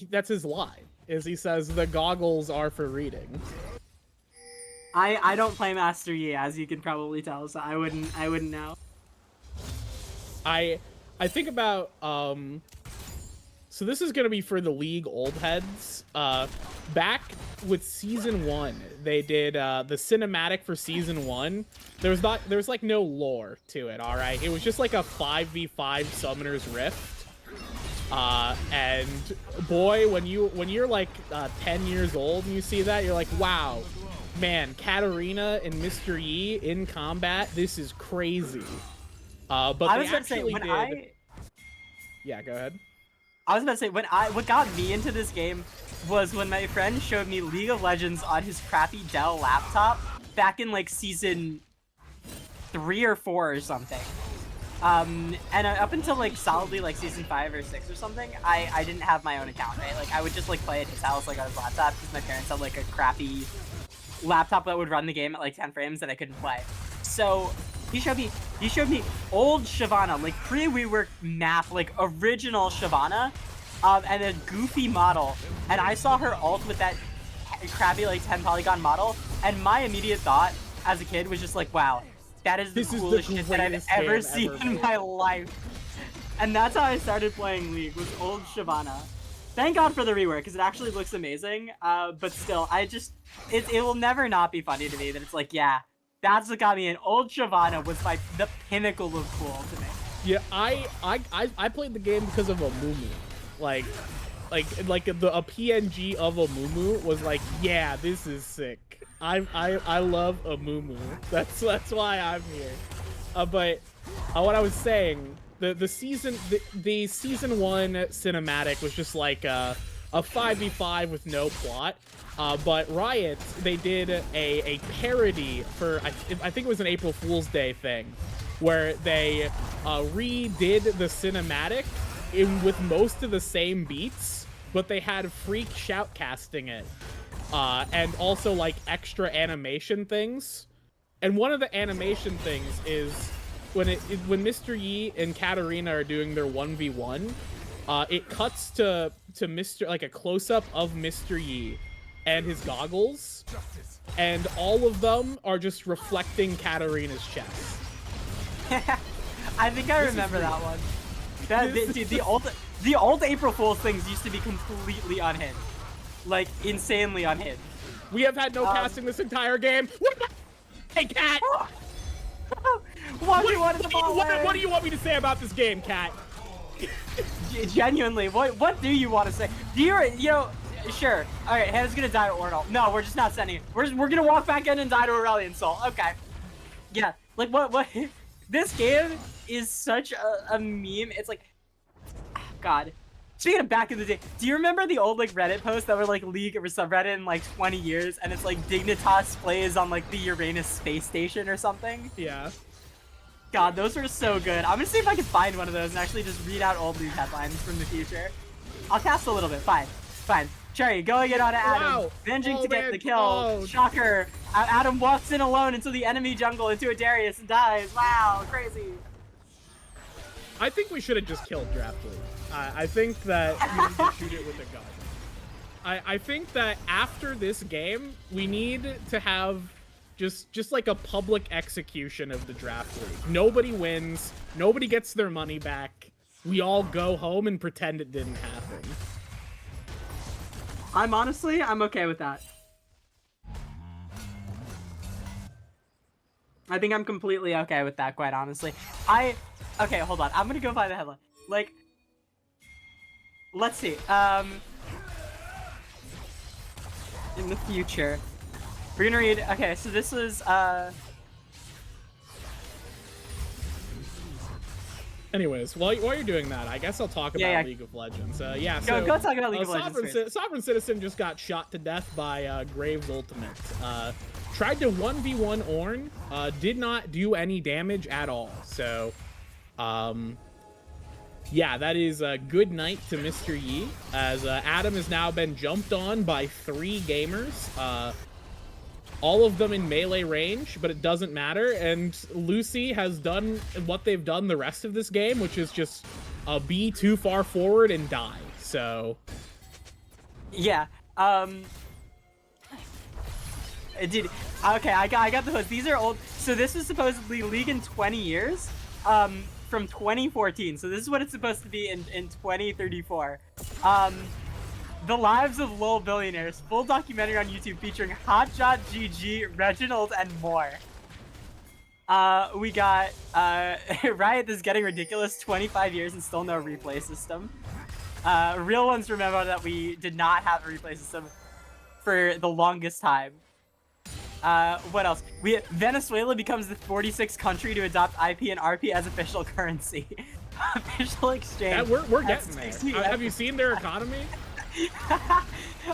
That's his line. Is he says the goggles are for reading. I don't play Master Yi, as you can probably tell, so I wouldn't know. I think about so this is gonna be for the League old heads. Back with season 1, they did the cinematic for season 1. There's like no lore to it, alright? It was just like a 5v5 Summoner's Rift. And boy, when you're like 10 years old and you see that, you're like, wow, man, Katarina and Mr. Yi in combat, this is crazy. But I they was about to say actually when did. Yeah, go ahead. I was about to say what got me into this game was when my friend showed me League of Legends on his crappy Dell laptop back in like season 3 or 4 or something. And up until like solidly like season 5 or 6 or something, I didn't have my own account, right? Like I would just like play at his house like on his laptop because my parents had like a crappy laptop that would run the game at like 10 frames that I couldn't play. So he showed me old Shyvana, like pre-rework map, like original Shyvana, and a goofy model. And I saw her ult with that crappy like 10 polygon model, and my immediate thought as a kid was just like, wow, that is the coolest shit that I've ever greatest seen game in ever my made. life. And that's how I started playing League, was old Shyvana. Thank God for the rework, because it actually looks amazing. But still, it will never not be funny to me that it's like, yeah, that's what got me in. Old Shyvana was like the pinnacle of cool to me. Yeah, I played the game because of a Mumu. Like a PNG of a Mumu was like, yeah, this is sick. I love a Mumu. That's why I'm here. But what I was saying, the season 1 cinematic was just like a 5v5 with no plot. But Riot, they did a parody for, I think it was an April Fool's Day thing, where they redid the cinematic with most of the same beats, but they had Freak shoutcasting it, and also like extra animation things. And one of the animation things is when Mr. Yi and Katarina are doing their 1v1, it cuts to Mr. like a close-up of Mr. Yi and his goggles, and all of them are just reflecting Katarina's chest. I think I remember that one. The old April Fool's things used to be completely unhinged, like insanely unhinged. We have had no casting this entire game. Hey, Cat! What do you want What do you want me to say about this game, Cat? Genuinely, what do you want to say? Do you know? Sure. All right, Hannah's gonna die to Ornal. No, we're just not sending it. We're gonna walk back in and die to Aurelion Soul. Okay. Yeah. Like what? This game is such a meme. It's like, God. Speaking of back in the day, do you remember the old like Reddit posts that were like League or subreddit in like 20 years, and it's like Dignitas plays on like the Uranus space station or something? Yeah. God, those were so good. I'm gonna see if I can find one of those and actually just read out old League headlines from the future. I'll cast a little bit. Fine. Cherry, going in on Adam. Wow. Venging Oh, to get man. the kill. Oh. Shocker. Adam walks in alone into the enemy jungle into a Darius and dies. Wow, crazy. I think we should have just killed Draft League. I think that you need to shoot it with a gun. I think that after this game, we need to have just like a public execution of the Draft League. Nobody wins. Nobody gets their money back. We all go home and pretend it didn't happen. I'm okay with that. I think I'm completely okay with that, quite honestly. Okay, hold on. I'm gonna go find the headline. Like, let's see. In the future, we're gonna read. Okay, so this was Anyways, while you're doing that, I guess I'll talk about Yeah. League of Legends. So Go talk about League of Legends first. Sovereign Citizen just got shot to death by Graves Ultimate. Tried to 1v1 Ornn, did not do any damage at all. So, yeah, that is a good night to Mr. Yi, as Adam has now been jumped on by 3 gamers. All of them in melee range, but it doesn't matter. And Lucy has done what they've done the rest of this game, which is just be too far forward and die. So, yeah. Dude, okay, I got the hook. These are old. So this was supposedly League in 20 years, from 2014. So this is what it's supposed to be in 2034. The Lives of Lol Billionaires, full documentary on YouTube featuring Hotshot GG, Reginald, and more. We got Riot, this is getting ridiculous. 25 years and still no replay system. Real ones remember that we did not have a replay system for the longest time. What else? Venezuela becomes the 46th country to adopt IP and RP as official currency. Official exchange. Yeah, we're getting there. Have you seen their economy?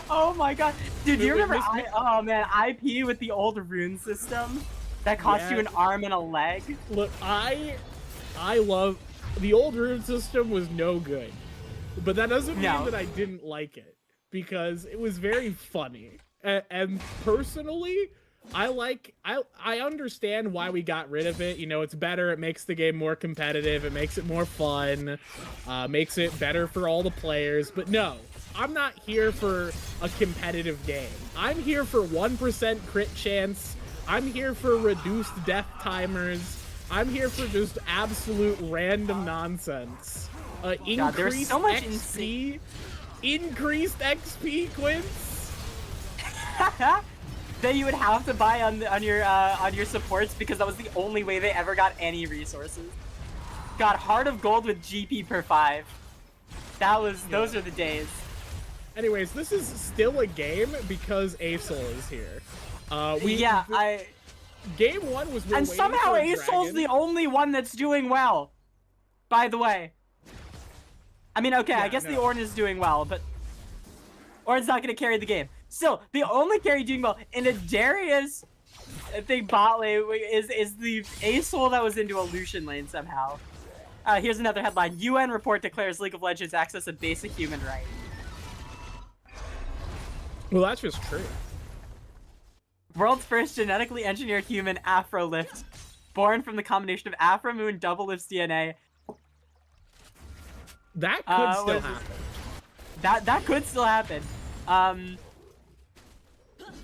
Oh my god. Dude, do you remember oh man, IP with the old rune system that cost you an arm and a leg? Look, I love the old rune system was no good. But that doesn't mean that I didn't like it, because it was very funny. And personally, I understand why we got rid of it. You know, it's better. It makes the game more competitive. It makes it more fun. Makes it better for all the players. But no, I'm not here for a competitive game. I'm here for 1% crit chance. I'm here for reduced death timers. I'm here for just absolute random nonsense. Increased so much XP. Increased XP, Quince. That you would have to buy on your supports, because that was the only way they ever got any resources. Got Heart of Gold with GP per 5. Those are the days. Anyways, this is still a game because Asol is here. Game 1 was and somehow Asol's the only one that's doing well. By the way. I mean, okay, I guess the Ornn is doing well, but Ornn's not gonna carry the game. Still, the only carry doing well in a Darius, I think bot lane is the Asol that was into a Lucian lane somehow. Here's another headline: UN report declares League of Legends access a basic human right. Well, that's just true. World's first genetically engineered human, Afrolift, born from the combination of Afro Moon Double Lift's DNA. That could still happen. That could still happen.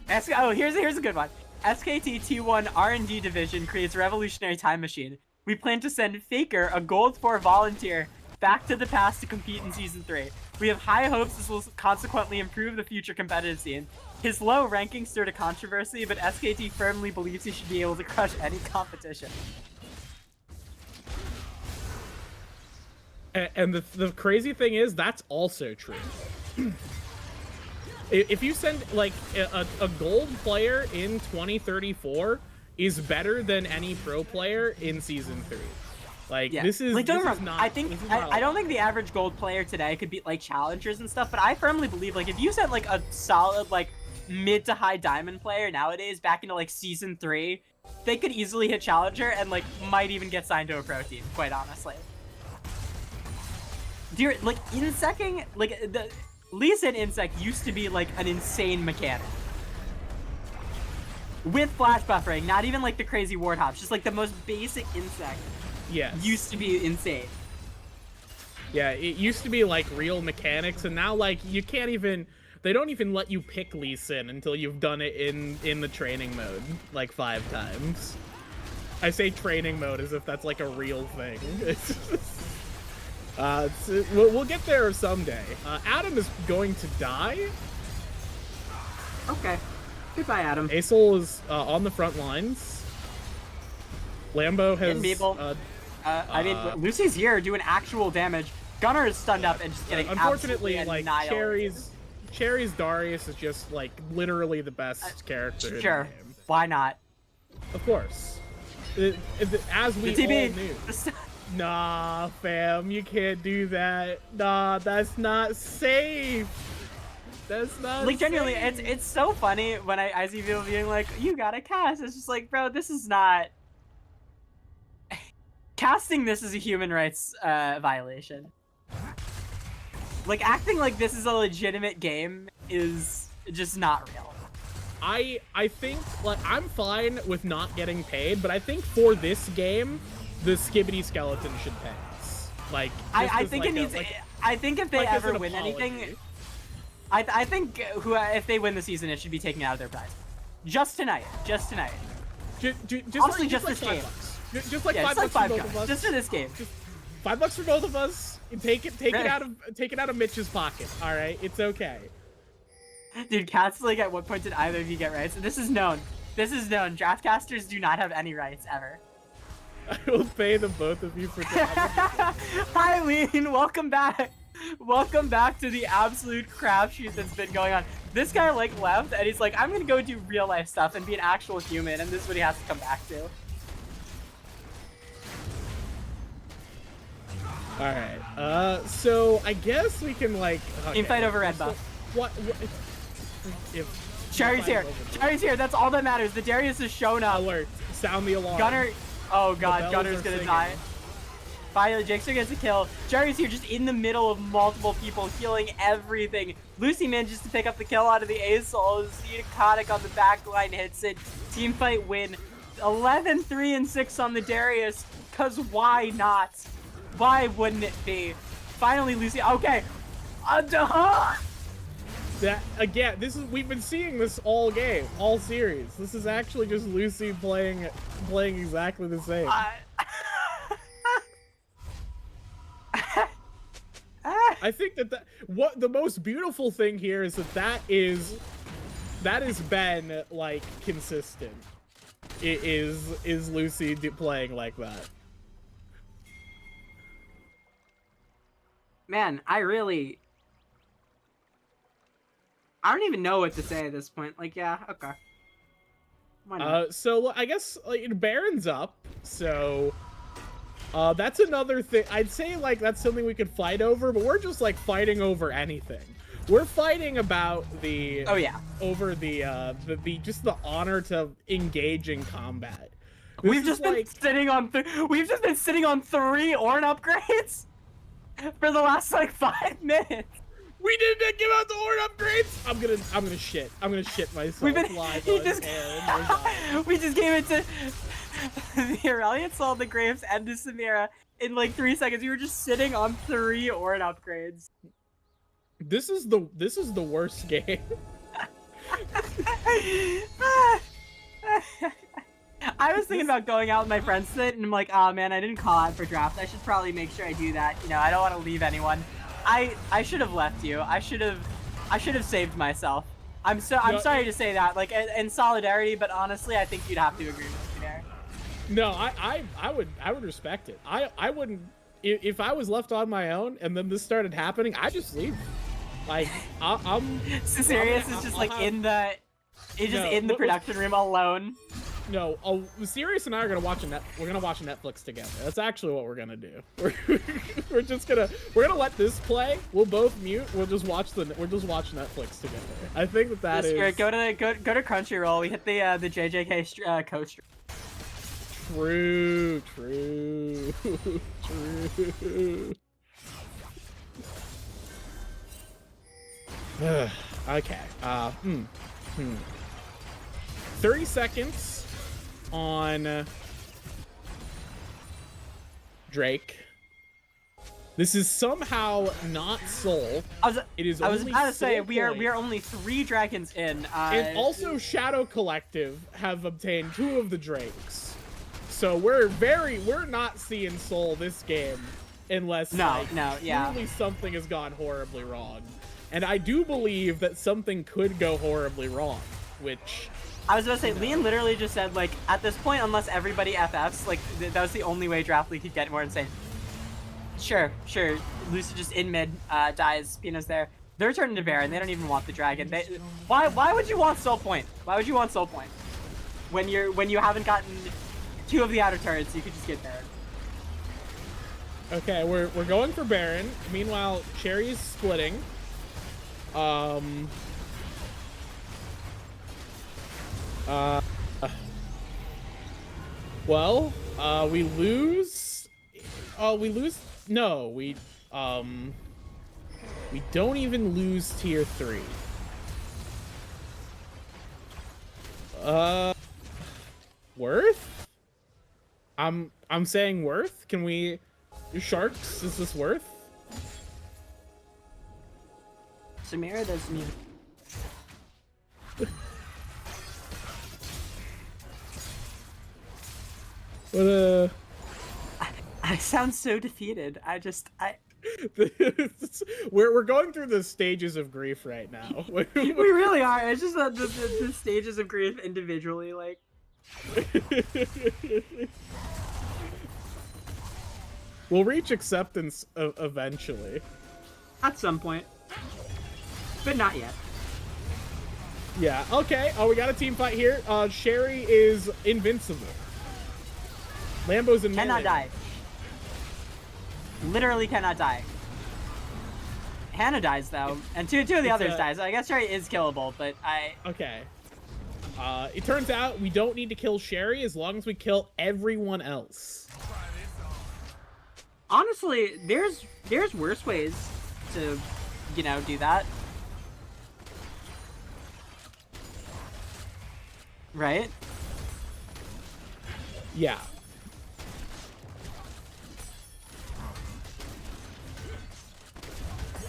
Here's a good one. SKT T1 R&D division creates revolutionary time machine. We plan to send Faker, a Gold 4 volunteer, back to the past to compete in Season 3. We have high hopes this will consequently improve the future competitive scene. His low ranking stirred a controversy, but SKT firmly believes he should be able to crush any competition. And the crazy thing is, that's also true. If you send, like, a gold player in 2034 is better than any pro player in Season 3. Like, this is, like, this is not... I don't think the average gold player today could beat, like, challengers and stuff, but I firmly believe, like, if you sent, like, a solid, like, mid to high diamond player nowadays back into, like, Season 3, they could easily hit challenger and, like, might even get signed to a pro team, quite honestly. Dude, like, insecting, like, the Lee Sin insect used to be, like, an insane mechanic. With flash buffering, not even, like, the crazy ward hops, just, like, the most basic insect. Used to be insane. Yeah, it used to be, like, real mechanics, and now, like, you can't even... They don't even let you pick Lee Sin until you've done it in the training mode, like, 5 times. I say training mode as if that's, like, a real thing. We'll get there someday. Adam is going to die. Okay. Goodbye, Adam. Asol is on the front lines. Lambo has. Hitting people. I mean, Lucy's here doing actual damage. Gunnar is stunned up and just getting unfortunately, absolutely like annihilated. Cherry's Darius is just like literally the best character. Sure, in the game. why not? Of course. As we The TB. all knew. Nah, fam, you can't do that. Nah, that's not safe. That's not Like genuinely, safe. it's so funny when I see people being like, "You gotta cast." It's just like, bro, this is not. Casting this is a human rights violation. Like acting like this is a legitimate game is just not real. I think like I'm fine with not getting paid, but I think for this game, the Skibidi skeleton should pay us. Like I think it needs. I think if they like as ever an win apology. anything, I think if they win the season, it should be taken out of their prize. Just tonight. Just tonight. Honestly, just like this game. $5. Just like Yeah, $5 just like for $5 both of us. just for this game. Just $5 for both of us. And take it out of Mitch's pocket. All right, it's okay. Dude, Cats, like, at what point did either of you get rights? This is known. This is known. Draftcasters do not have any rights ever. I will pay the both of you for that. Hi, Lean. Welcome back. Welcome back to the absolute crapshoot that's been going on. This guy, like, left, and he's like, I'm gonna go do real life stuff and be an actual human, and this is what he has to come back to. Alright, so I guess we can, like... Okay. Team fight over red buff. What if Cherry's here. Cherry's here. That's all that matters. The Darius has shown up. Alert. Sound the alarm. Gunnar. Oh god, bells Gunner's are gonna singing. die. Finally, Jigsaw gets a kill. Cherry's here just in the middle of multiple people, healing everything. Lucy manages to pick up the kill out of the A-Souls. Iconic on the back line hits it. Team fight win. 11, 3, and 6 on the Darius. Cause why not? Why wouldn't it be? Finally, Lucy. Okay. That again, we've been seeing this all game, all series. This is actually just Lucy playing exactly the same. I think that what the most beautiful thing here is that has been like consistent. It is Lucy playing like that. Man, I don't even know what to say at this point. Like, yeah, okay. Why not? So I guess like Baron's up, so that's another thing. I'd say like that's something we could fight over, but we're just like fighting over anything. We're fighting about the over the just the honor to engage in combat. We've just been sitting on 3 Ornn upgrades for the last like 5 minutes. We didn't give out the Ornn upgrades. I'm gonna shit. I'm gonna shit myself. We've been. Live We on just. air. We just gave it to the Aurelian Soul, the Graves, and the Samira in like 3 seconds. We were just sitting on 3 Ornn upgrades. This is the worst game. I was thinking about going out with my friends today, and I'm like, oh man, I didn't call out for draft. I should probably make sure I do that. You know, I don't want to leave anyone. I should have left you. I should have saved myself. I'm sorry to say that, like in solidarity, but honestly, I think you'd have to agree with me there. No, I would respect it. I wouldn't if I was left on my own and then this started happening, I'd just leave. Like I'm Serious is just like in the production room alone. No, Sirius and I are gonna watch we're gonna watch Netflix together. That's actually what we're gonna do. We're gonna let this play. We'll both mute. We'll just watch Netflix together. I think that is. Go to Crunchyroll. We hit the JJK coach. True. Okay. 30 seconds on Drake. This is somehow not Soul. I was about to say we are only 3 dragons in. And also Shadow Collective have obtained 2 of the Drakes. So we're not seeing Soul this game unless truly something has gone horribly wrong. And I do believe that something could go horribly wrong, which I was about to say, Leon literally just said, like, at this point, unless everybody FFs, like, that was the only way Draft League could get more insane. Sure. Lucy just in mid, dies, Pino's there. They're turning to Baron, they don't even want the dragon. Why would you want Soul Point? Why would you want Soul Point? When you haven't gotten 2 of the outer turrets, you could just get Baron. Okay, we're going for Baron. Meanwhile, Cherry's splitting. Well, we lose. No, we don't even lose tier 3. Worth? I'm saying worth. Can we? Sharks, is this worth? Samira doesn't even. What I sound so defeated. we're going through the stages of grief right now. We really are. It's just that the stages of grief individually, like. We'll reach acceptance eventually. At some point. But not yet. Yeah, okay. Oh, we got a team fight here. Sherry is invincible. Lambo's in Cannot melee. die. Literally cannot die. Hannah dies though, and two of the others die. So I guess Sherry is killable, but Okay. It turns out we don't need to kill Sherry as long as we kill everyone else. Honestly, there's worse ways to, do that. Right? Yeah.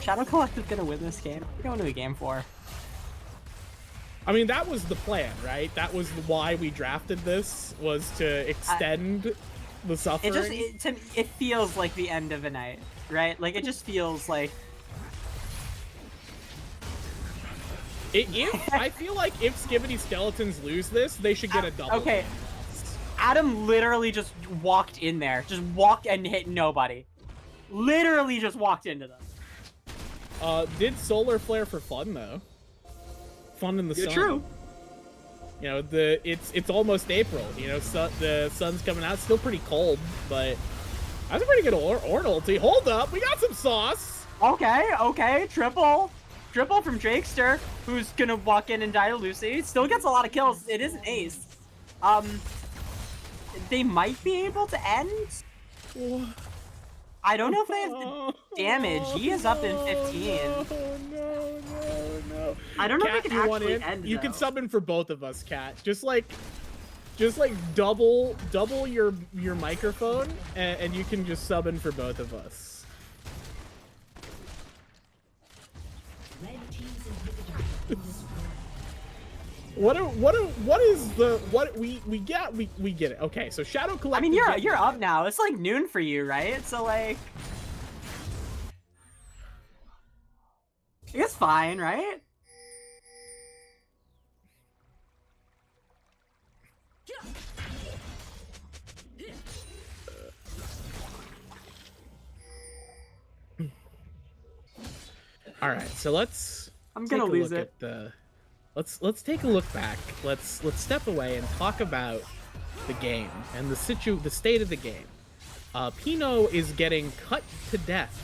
Shadow Collective gonna win this game. We're going to a game 4. I mean, that was the plan, right? That was why we drafted this, was to extend the suffering. It feels like the end of a night, right? Like, it just feels like... I feel like if Skibidi Skeletons lose this, they should get a double. Okay. Adam literally just walked in there. Just walked and hit nobody. Literally just walked into them. Did Solar Flare for fun, though. Fun in the sun. True. You know, it's almost April. You know, the sun's coming out. It's still pretty cold, but that's a pretty good Ornn ulti. Hold up, we got some sauce. Okay. Triple from Drakester, who's gonna walk in and die to Lucy. Still gets a lot of kills. It is an ace. They might be able to end. I don't know if they have the damage. He is up in 15. No. I don't know Kat, if they can actually end. You can sub in for both of us, Kat. Just like double your microphone, and you can just sub in for both of us. We get it. Okay, so Shadow Collective. I mean, you're up now. It's like noon for you, right? So like, it's fine, right? All right, so let's. I'm gonna lose it. Let's take a look back. Let's step away and talk about the game and the state of the game. Pino is getting cut to death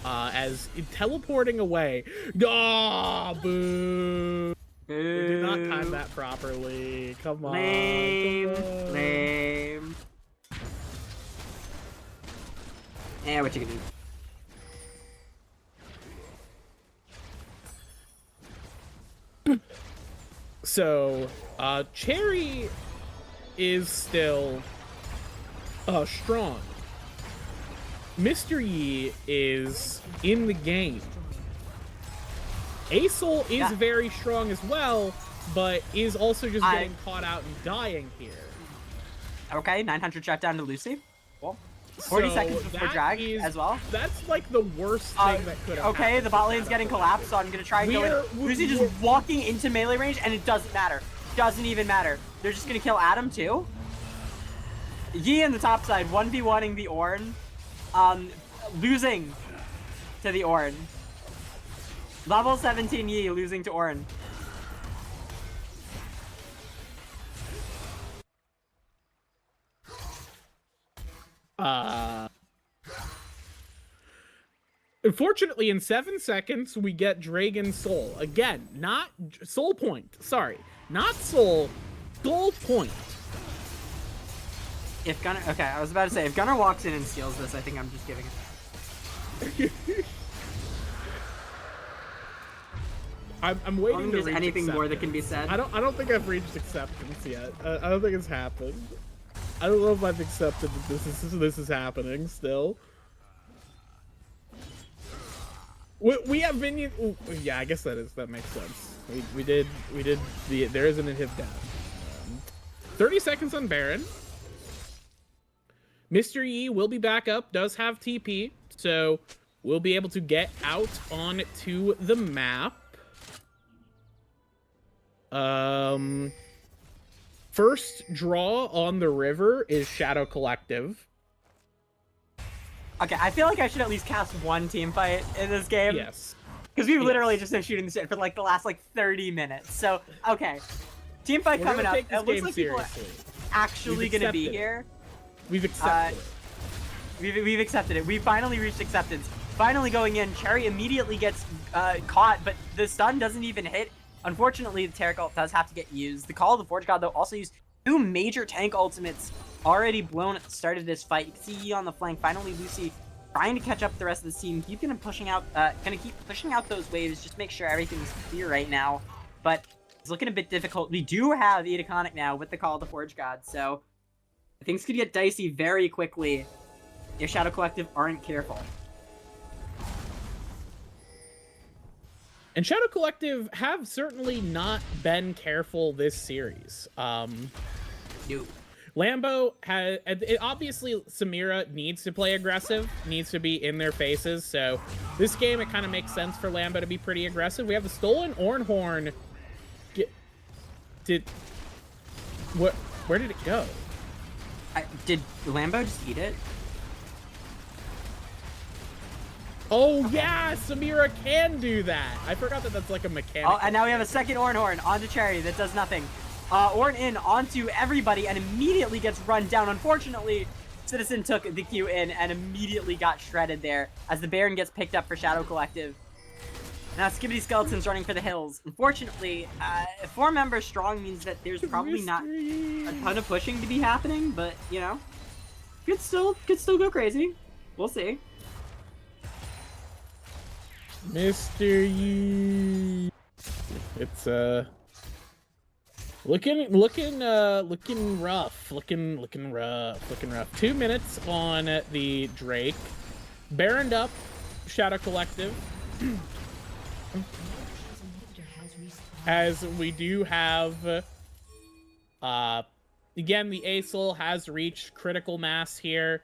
as teleporting away. Ah, boo! We did not time that properly. Come on. Lame. Yeah, what you gonna do? So, Cherry is still strong. Mr. Yi is in the game. Asol is very strong as well, but is also just getting caught out and dying here. Okay, 900 shutdown to Lucy. Cool. 40 seconds before drag as well. That's like the worst thing that could have happened. The bot lane's getting collapsed, so I'm gonna try and go in. Lucy just walking into melee range, and it doesn't matter. doesn't even matter. They're just gonna kill Adam too. Yi in the top side, 1v1ing the Ornn. Losing to the Ornn. Level 17 Yi losing to Ornn. Unfortunately, in 7 seconds, we get Dragon Soul. Again, not Soul Point. Sorry. Not Soul. Soul Point. If Gunner... Okay, I was about to say, if Gunner walks in and steals this, I think I'm just giving it. I'm waiting to there's reach anything more that acceptance. can be said. I don't think I've reached acceptance yet. I don't think it's happened. I don't know if I've accepted that this is happening still. We have minions. Yeah, I guess that makes sense. We did there is an inhib down. 30 seconds on Baron. Mr. Yi will be back up. Does have TP, so we'll be able to get out onto the map. First draw on the river is Shadow Collective. Okay, I feel like I should at least cast one team fight in this game. Yes. Because we've literally just been shooting the shit for like the last 30 minutes. So, okay. Team fight coming up. Take this It looks game like people are seriously. actually going to be accepted it. here. We've accepted it. We've accepted it. We finally reached acceptance. Finally going in. Cherry immediately gets caught, but the stun doesn't even hit. Unfortunately, the Taric ult does have to get used. The Call of the Forge God, though, also used 2 major tank ultimates already blown at the start of this fight. You can see Yi on the flank. Finally, Lucy trying to catch up the rest of the team. Keep pushing out those waves. Just make sure everything's clear right now. But it's looking a bit difficult. We do have Ediconic now with the Call of the Forge God, so things could get dicey very quickly if Shadow Collective aren't careful. And Shadow Collective have certainly not been careful this series. No. Lambo has... Obviously, Samira needs to play aggressive, needs to be in their faces, so this game, it kind of makes sense for Lambo to be pretty aggressive. We have the stolen Ornhorn. Where did it go? Did Lambo just eat it? Oh, yeah! Samira can do that! I forgot that that's like a mechanic. Oh, and now we have a second Ornhorn onto Cherry that does nothing. Ornn in onto everybody and immediately gets run down. Unfortunately, Citizen took the Q in and immediately got shredded there as the Baron gets picked up for Shadow Collective. Now Skibidi Skeleton's running for the hills. Unfortunately, 4 members strong means that there's probably not a ton of pushing to be happening, but, you know, could still go crazy. We'll see. Mr. Yi. It's looking rough. Looking rough. 2 minutes on the Drake. Baroned up, Shadow Collective. As we do have again, the Aesol has reached critical mass here.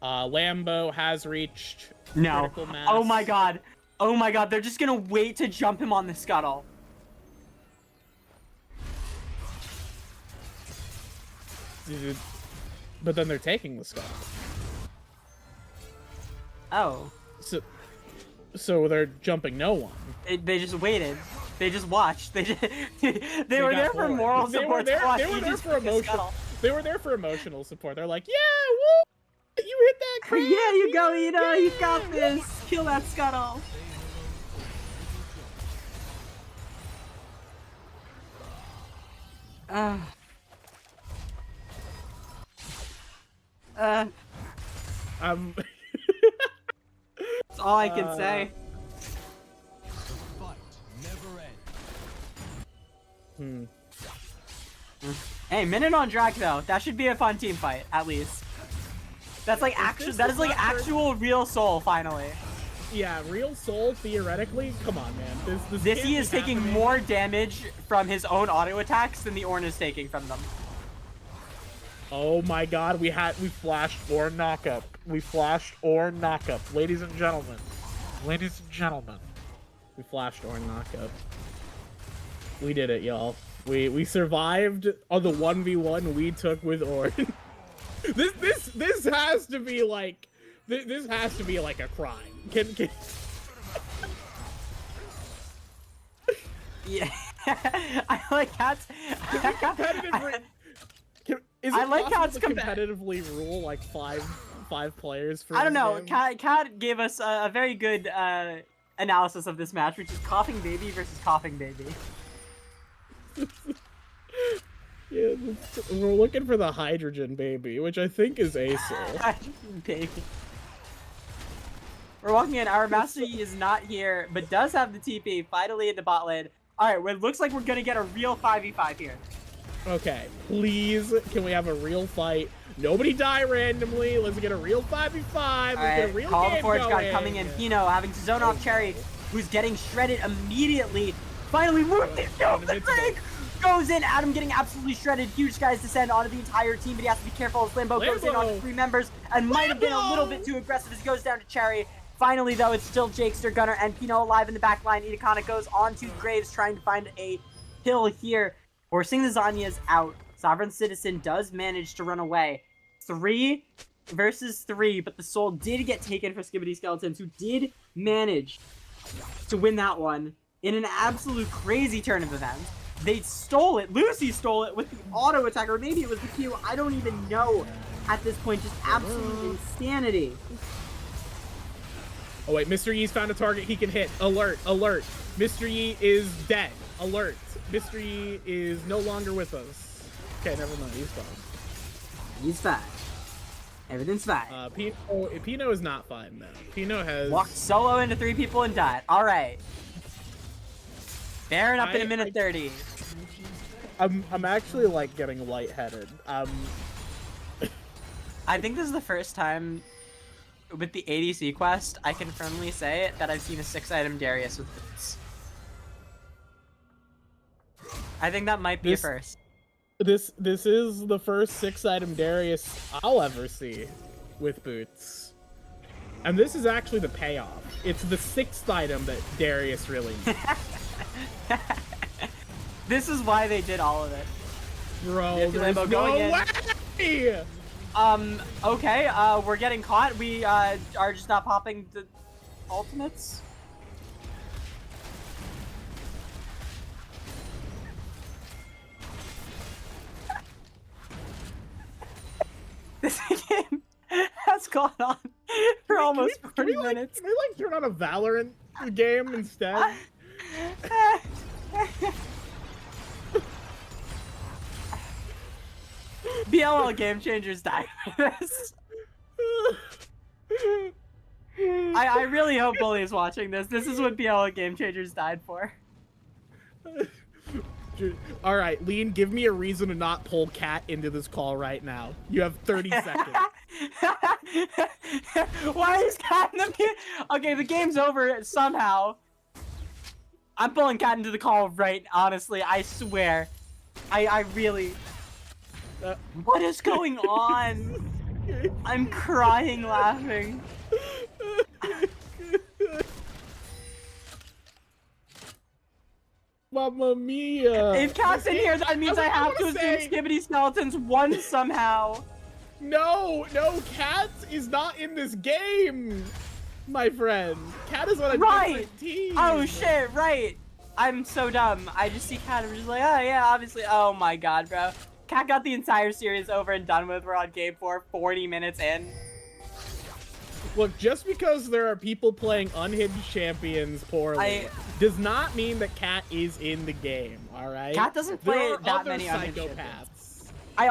Lambo has reached critical mass. Oh my god. Oh my god, they're just gonna wait to jump him on the scuttle. But then they're taking the scuttle. Oh. So they're jumping no one. They just waited. They just watched. They were there for moral support. They were there for emotional support. They're like, yeah, woo! You hit that crab! Yeah, you go, Ina! You got this! Kill that scuttle! That's all I can say. Hey, minute on Drag though. That should be a fun team fight, at least. That's like actual real soul finally. Yeah, real soul theoretically. Come on, man. This he is taking more damage from his own auto attacks than the Ornn is taking from them. Oh my god, we flashed Ornn knockup. We flashed Ornn knockup. Ladies and gentlemen. We flashed Ornn knockup. We did it, y'all. We survived on the 1v1 we took with Orn. This has to be like this has to be like a crime. Can Yeah, I like cats. Is I it like possible how it's to competitively rule like five players for I don't this know. game? Cat gave us a very good analysis of this match, which is Coughing Baby versus Coughing Baby. Yeah, we're looking for the hydrogen baby, which I think is Acer. Baby. We're walking in. Our Master Yi is not here, but does have the TP finally into bot lane. All right, well, it looks like we're gonna get a real 5v5 here. Okay, please, can we have a real fight? Nobody die randomly. Let's get a real 5v5. Let's get a real Call the game Forge God going. coming in. Pino having to zone off Cherry, who's getting shredded immediately. Finally, Murphy kills the thing. Goes in. Adam getting absolutely shredded. Huge skies descend onto the entire team, but he has to be careful as Limbo goes in onto 3 members and might have been a little bit too aggressive as he goes down to Cherry. Finally, though, it's still Jakester, Gunner, and Pino alive in the back line. Itakana goes on to Graves, trying to find a kill here, forcing the Zanyas out. Sovereign Citizen does manage to run away. 3 versus 3, but the soul did get taken for Skibidi Skeletons, who did manage to win that one in an absolute crazy turn of events. They stole it. Lucy stole it with the auto attack, or maybe it was the Q. I don't even know at this point. Just absolute insanity. Oh wait, Mr. Yi's found a target he can hit. Alert, alert. Mr. Yi is dead. Alert. Mr. Yi is no longer with us. Okay, never mind. He's fine. He's fine. Everything's fine. Pino is not fine, though. Pino has... Walked solo into 3 people and died. All right. Baron up in a minute 30. I'm actually, like, getting lightheaded. I think this is the first time with the ADC quest I can firmly say that I've seen a 6-item Darius with boots. I think that might be a first. This is the first 6-item Darius I'll ever see with boots. And this is actually the payoff. It's the 6th item that Darius really needs. This is why they did all of it. Bro, there's no way! Okay, we're getting caught. We are just not popping the ultimates. This game has gone on for almost 40 minutes. Can we, like, turn on a Valorant game instead? BOL Game Changers died for this. I really hope Bully is watching this. This is what BOL Game Changers died for. Alright, Lean, give me a reason to not pull Cat into this call right now. You have 30 seconds. Why is Cat in the mute? Okay, the game's over somehow. I'm pulling Cat into the call right, honestly, I swear. I really... what is going on? I'm crying laughing. Mamma mia! If Cat's in here, that means I have to assume Skibidi Skeletons won somehow. No, Cat is not in this game, my friend. Cat is on a different team. Oh shit, right. I'm so dumb. I just see Cat and I'm just like, oh yeah, obviously. Oh my god, bro. Cat got the entire series over and done with. We're on game 4, 40 minutes in. Look, just because there are people playing unhidden champions poorly does not mean that Cat is in the game, alright? Cat doesn't play that many unhidden champions. I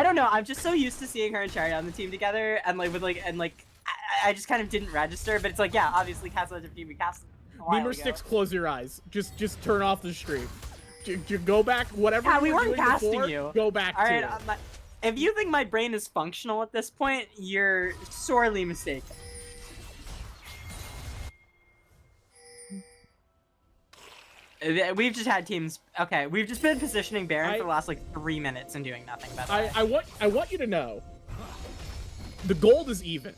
don't know, I'm just so used to seeing her and Cherry on the team together, and I just kind of didn't register, but it's like, yeah, obviously Cat's on a different team, we cast a while Memer ago. Sticks, close your eyes. Just turn off the stream. Go back, whatever Cat, we you were weren't doing casting before, you. go back to it. If you think my brain is functional at this point, you're sorely mistaken. We've just had teams. Okay, we've just been positioning Baron for the last like 3 minutes and doing nothing. I want you to know, the gold is even.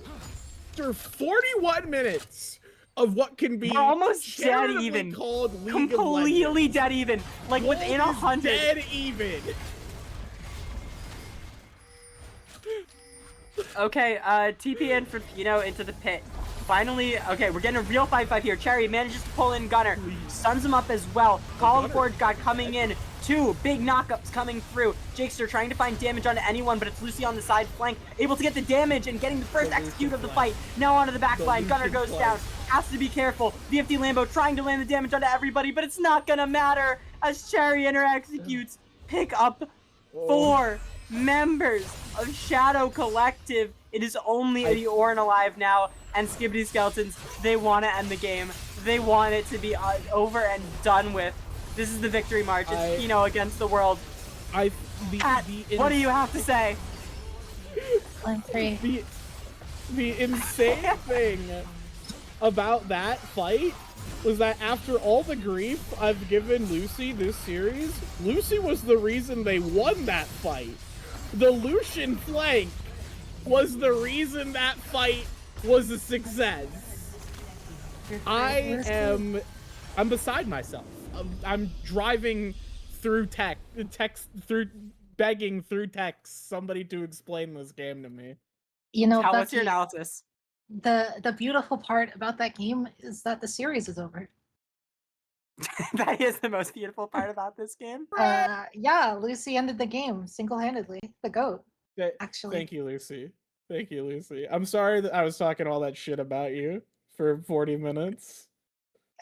After 41 minutes of what can be We're almost dead charitably even. called League of Completely Legends. dead even. Like Gold within is 100. dead even. Okay, TP in for Pino into the pit. Finally, okay, we're getting a real 5-5 here. Cherry manages to pull in Gunner. Stuns him up as well. Call of the Forge God coming in. 2 big knockups coming through. Jakester trying to find damage onto anyone, but it's Lucy on the side flank. Able to get the damage and getting the first execute of the fight. Now onto the back line. Gunner goes down. Has to be careful. VFD Lambo trying to land the damage onto everybody, but it's not gonna matter as Cherry Inner executes. Pick up 4 members of Shadow Collective. It is only the Orin alive now, and Skibidi Skeletons, they want to end the game. They want it to be over and done with. This is the victory march. It's Pino against the world. Pat, what do you have to say? I'm free. The insane thing about that fight was that after all the grief I've given Lucy this series, Lucy was the reason they won that fight. The Lucian flank was the reason that fight was a success. I'm beside myself. I'm driving through begging through text somebody to explain this game to me. You know, Cal, what's your Becky, analysis? the beautiful part about that game is that the series is over. That is the most beautiful part about this game. Yeah, Lucy ended the game single-handedly. The GOAT, actually. Thank you, Lucy. Thank you, Lucy. I'm sorry that I was talking all that shit about you for 40 minutes.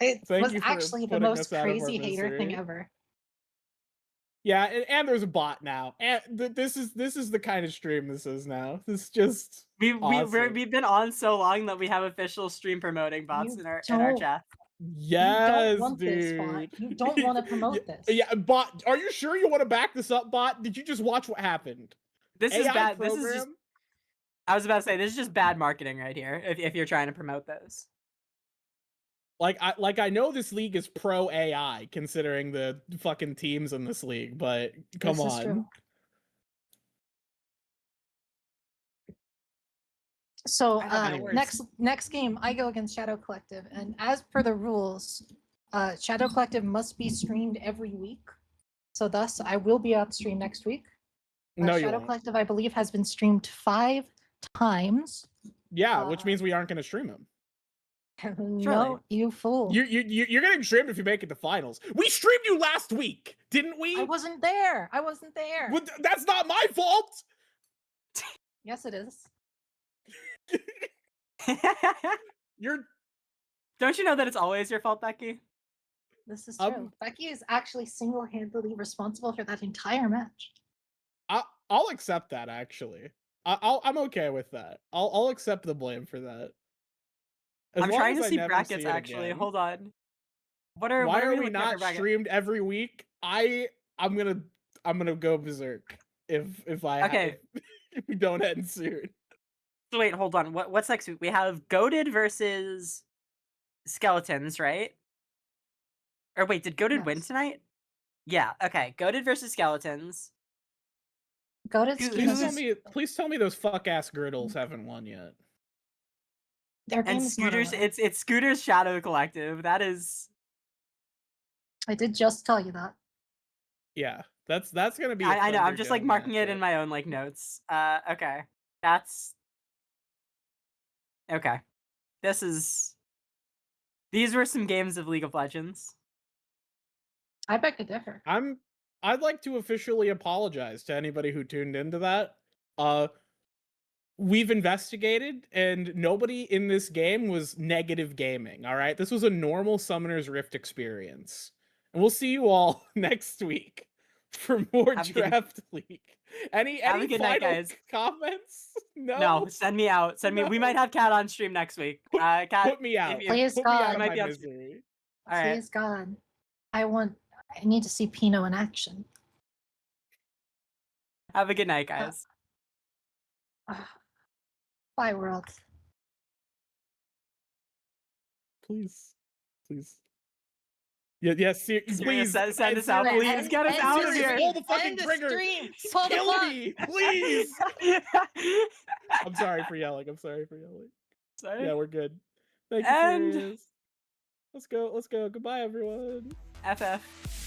It Thank was you for actually the putting most us out of our crazy hater thing misery. ever. Yeah, and there's a bot now. And this is the kind of stream this is now. This is just awesome. We've been on so long that we have official stream promoting bots You in our don't- chat. Yes, you don't want dude. this, bot. You don't want to promote this. Yeah, bot. Are you sure you want to back this up, bot? Did you just watch what happened? This is AI bad. program? This is just. I was about to say this is just bad marketing right here. If you're trying to promote this. Like I know this league is pro AI considering the fucking teams in this league, but come This is on. true. So next game, I go against Shadow Collective, and as per the rules, Shadow Collective must be streamed every week. So thus, I will be on stream next week. No, you Shadow won't. Collective, I believe, has been streamed 5 times. Yeah, which means we aren't going to stream them. No, you fool! You're getting streamed if you make it to finals. We streamed you last week, didn't we? I wasn't there. I wasn't there. Well, that's not my fault. Yes, it is. Don't you know that it's always your fault, Becky? This is true. Becky is actually single-handedly responsible for that entire match. I'll accept that. Actually, I'm okay with that. I'll accept the blame for that. I'm trying to see brackets. Actually, hold on. Why are we not streamed every week? I'm gonna go berserk if we don't end soon. So wait, hold on. What's next week? We have Goated versus Skeletons, right? Or wait, did Goated win tonight? Yeah. Okay. Goated versus Skeletons. Goated. Please tell me those fuck ass griddles haven't won yet. And Scooter's, it's Scooter's Shadow Collective. That is. I did just tell you that. Yeah, that's gonna be. I know. I'm just like marking it in my own like notes. Okay, that's. Okay, these were some games of League of Legends. I beg to differ. I'd like to officially apologize to anybody who tuned into that. We've investigated, and nobody in this game was negative gaming, all right? This was a normal Summoner's Rift experience. And we'll see you all next week for more Draft League. Any final comments? No, send me out. We might have Cat on stream next week. Cat, put me out. Please put God. me out of my misery. All right. Please God. I need to see Pino in action. Have a good night, guys. Bye, world. Please. Yes, please. Send us out, please. Get us out of here. Pull the fucking trigger. Kill me, please. I'm sorry for yelling. Sorry? Yeah, we're good. Thank you, And Furious. Let's go. Let's go. Goodbye, everyone. FF.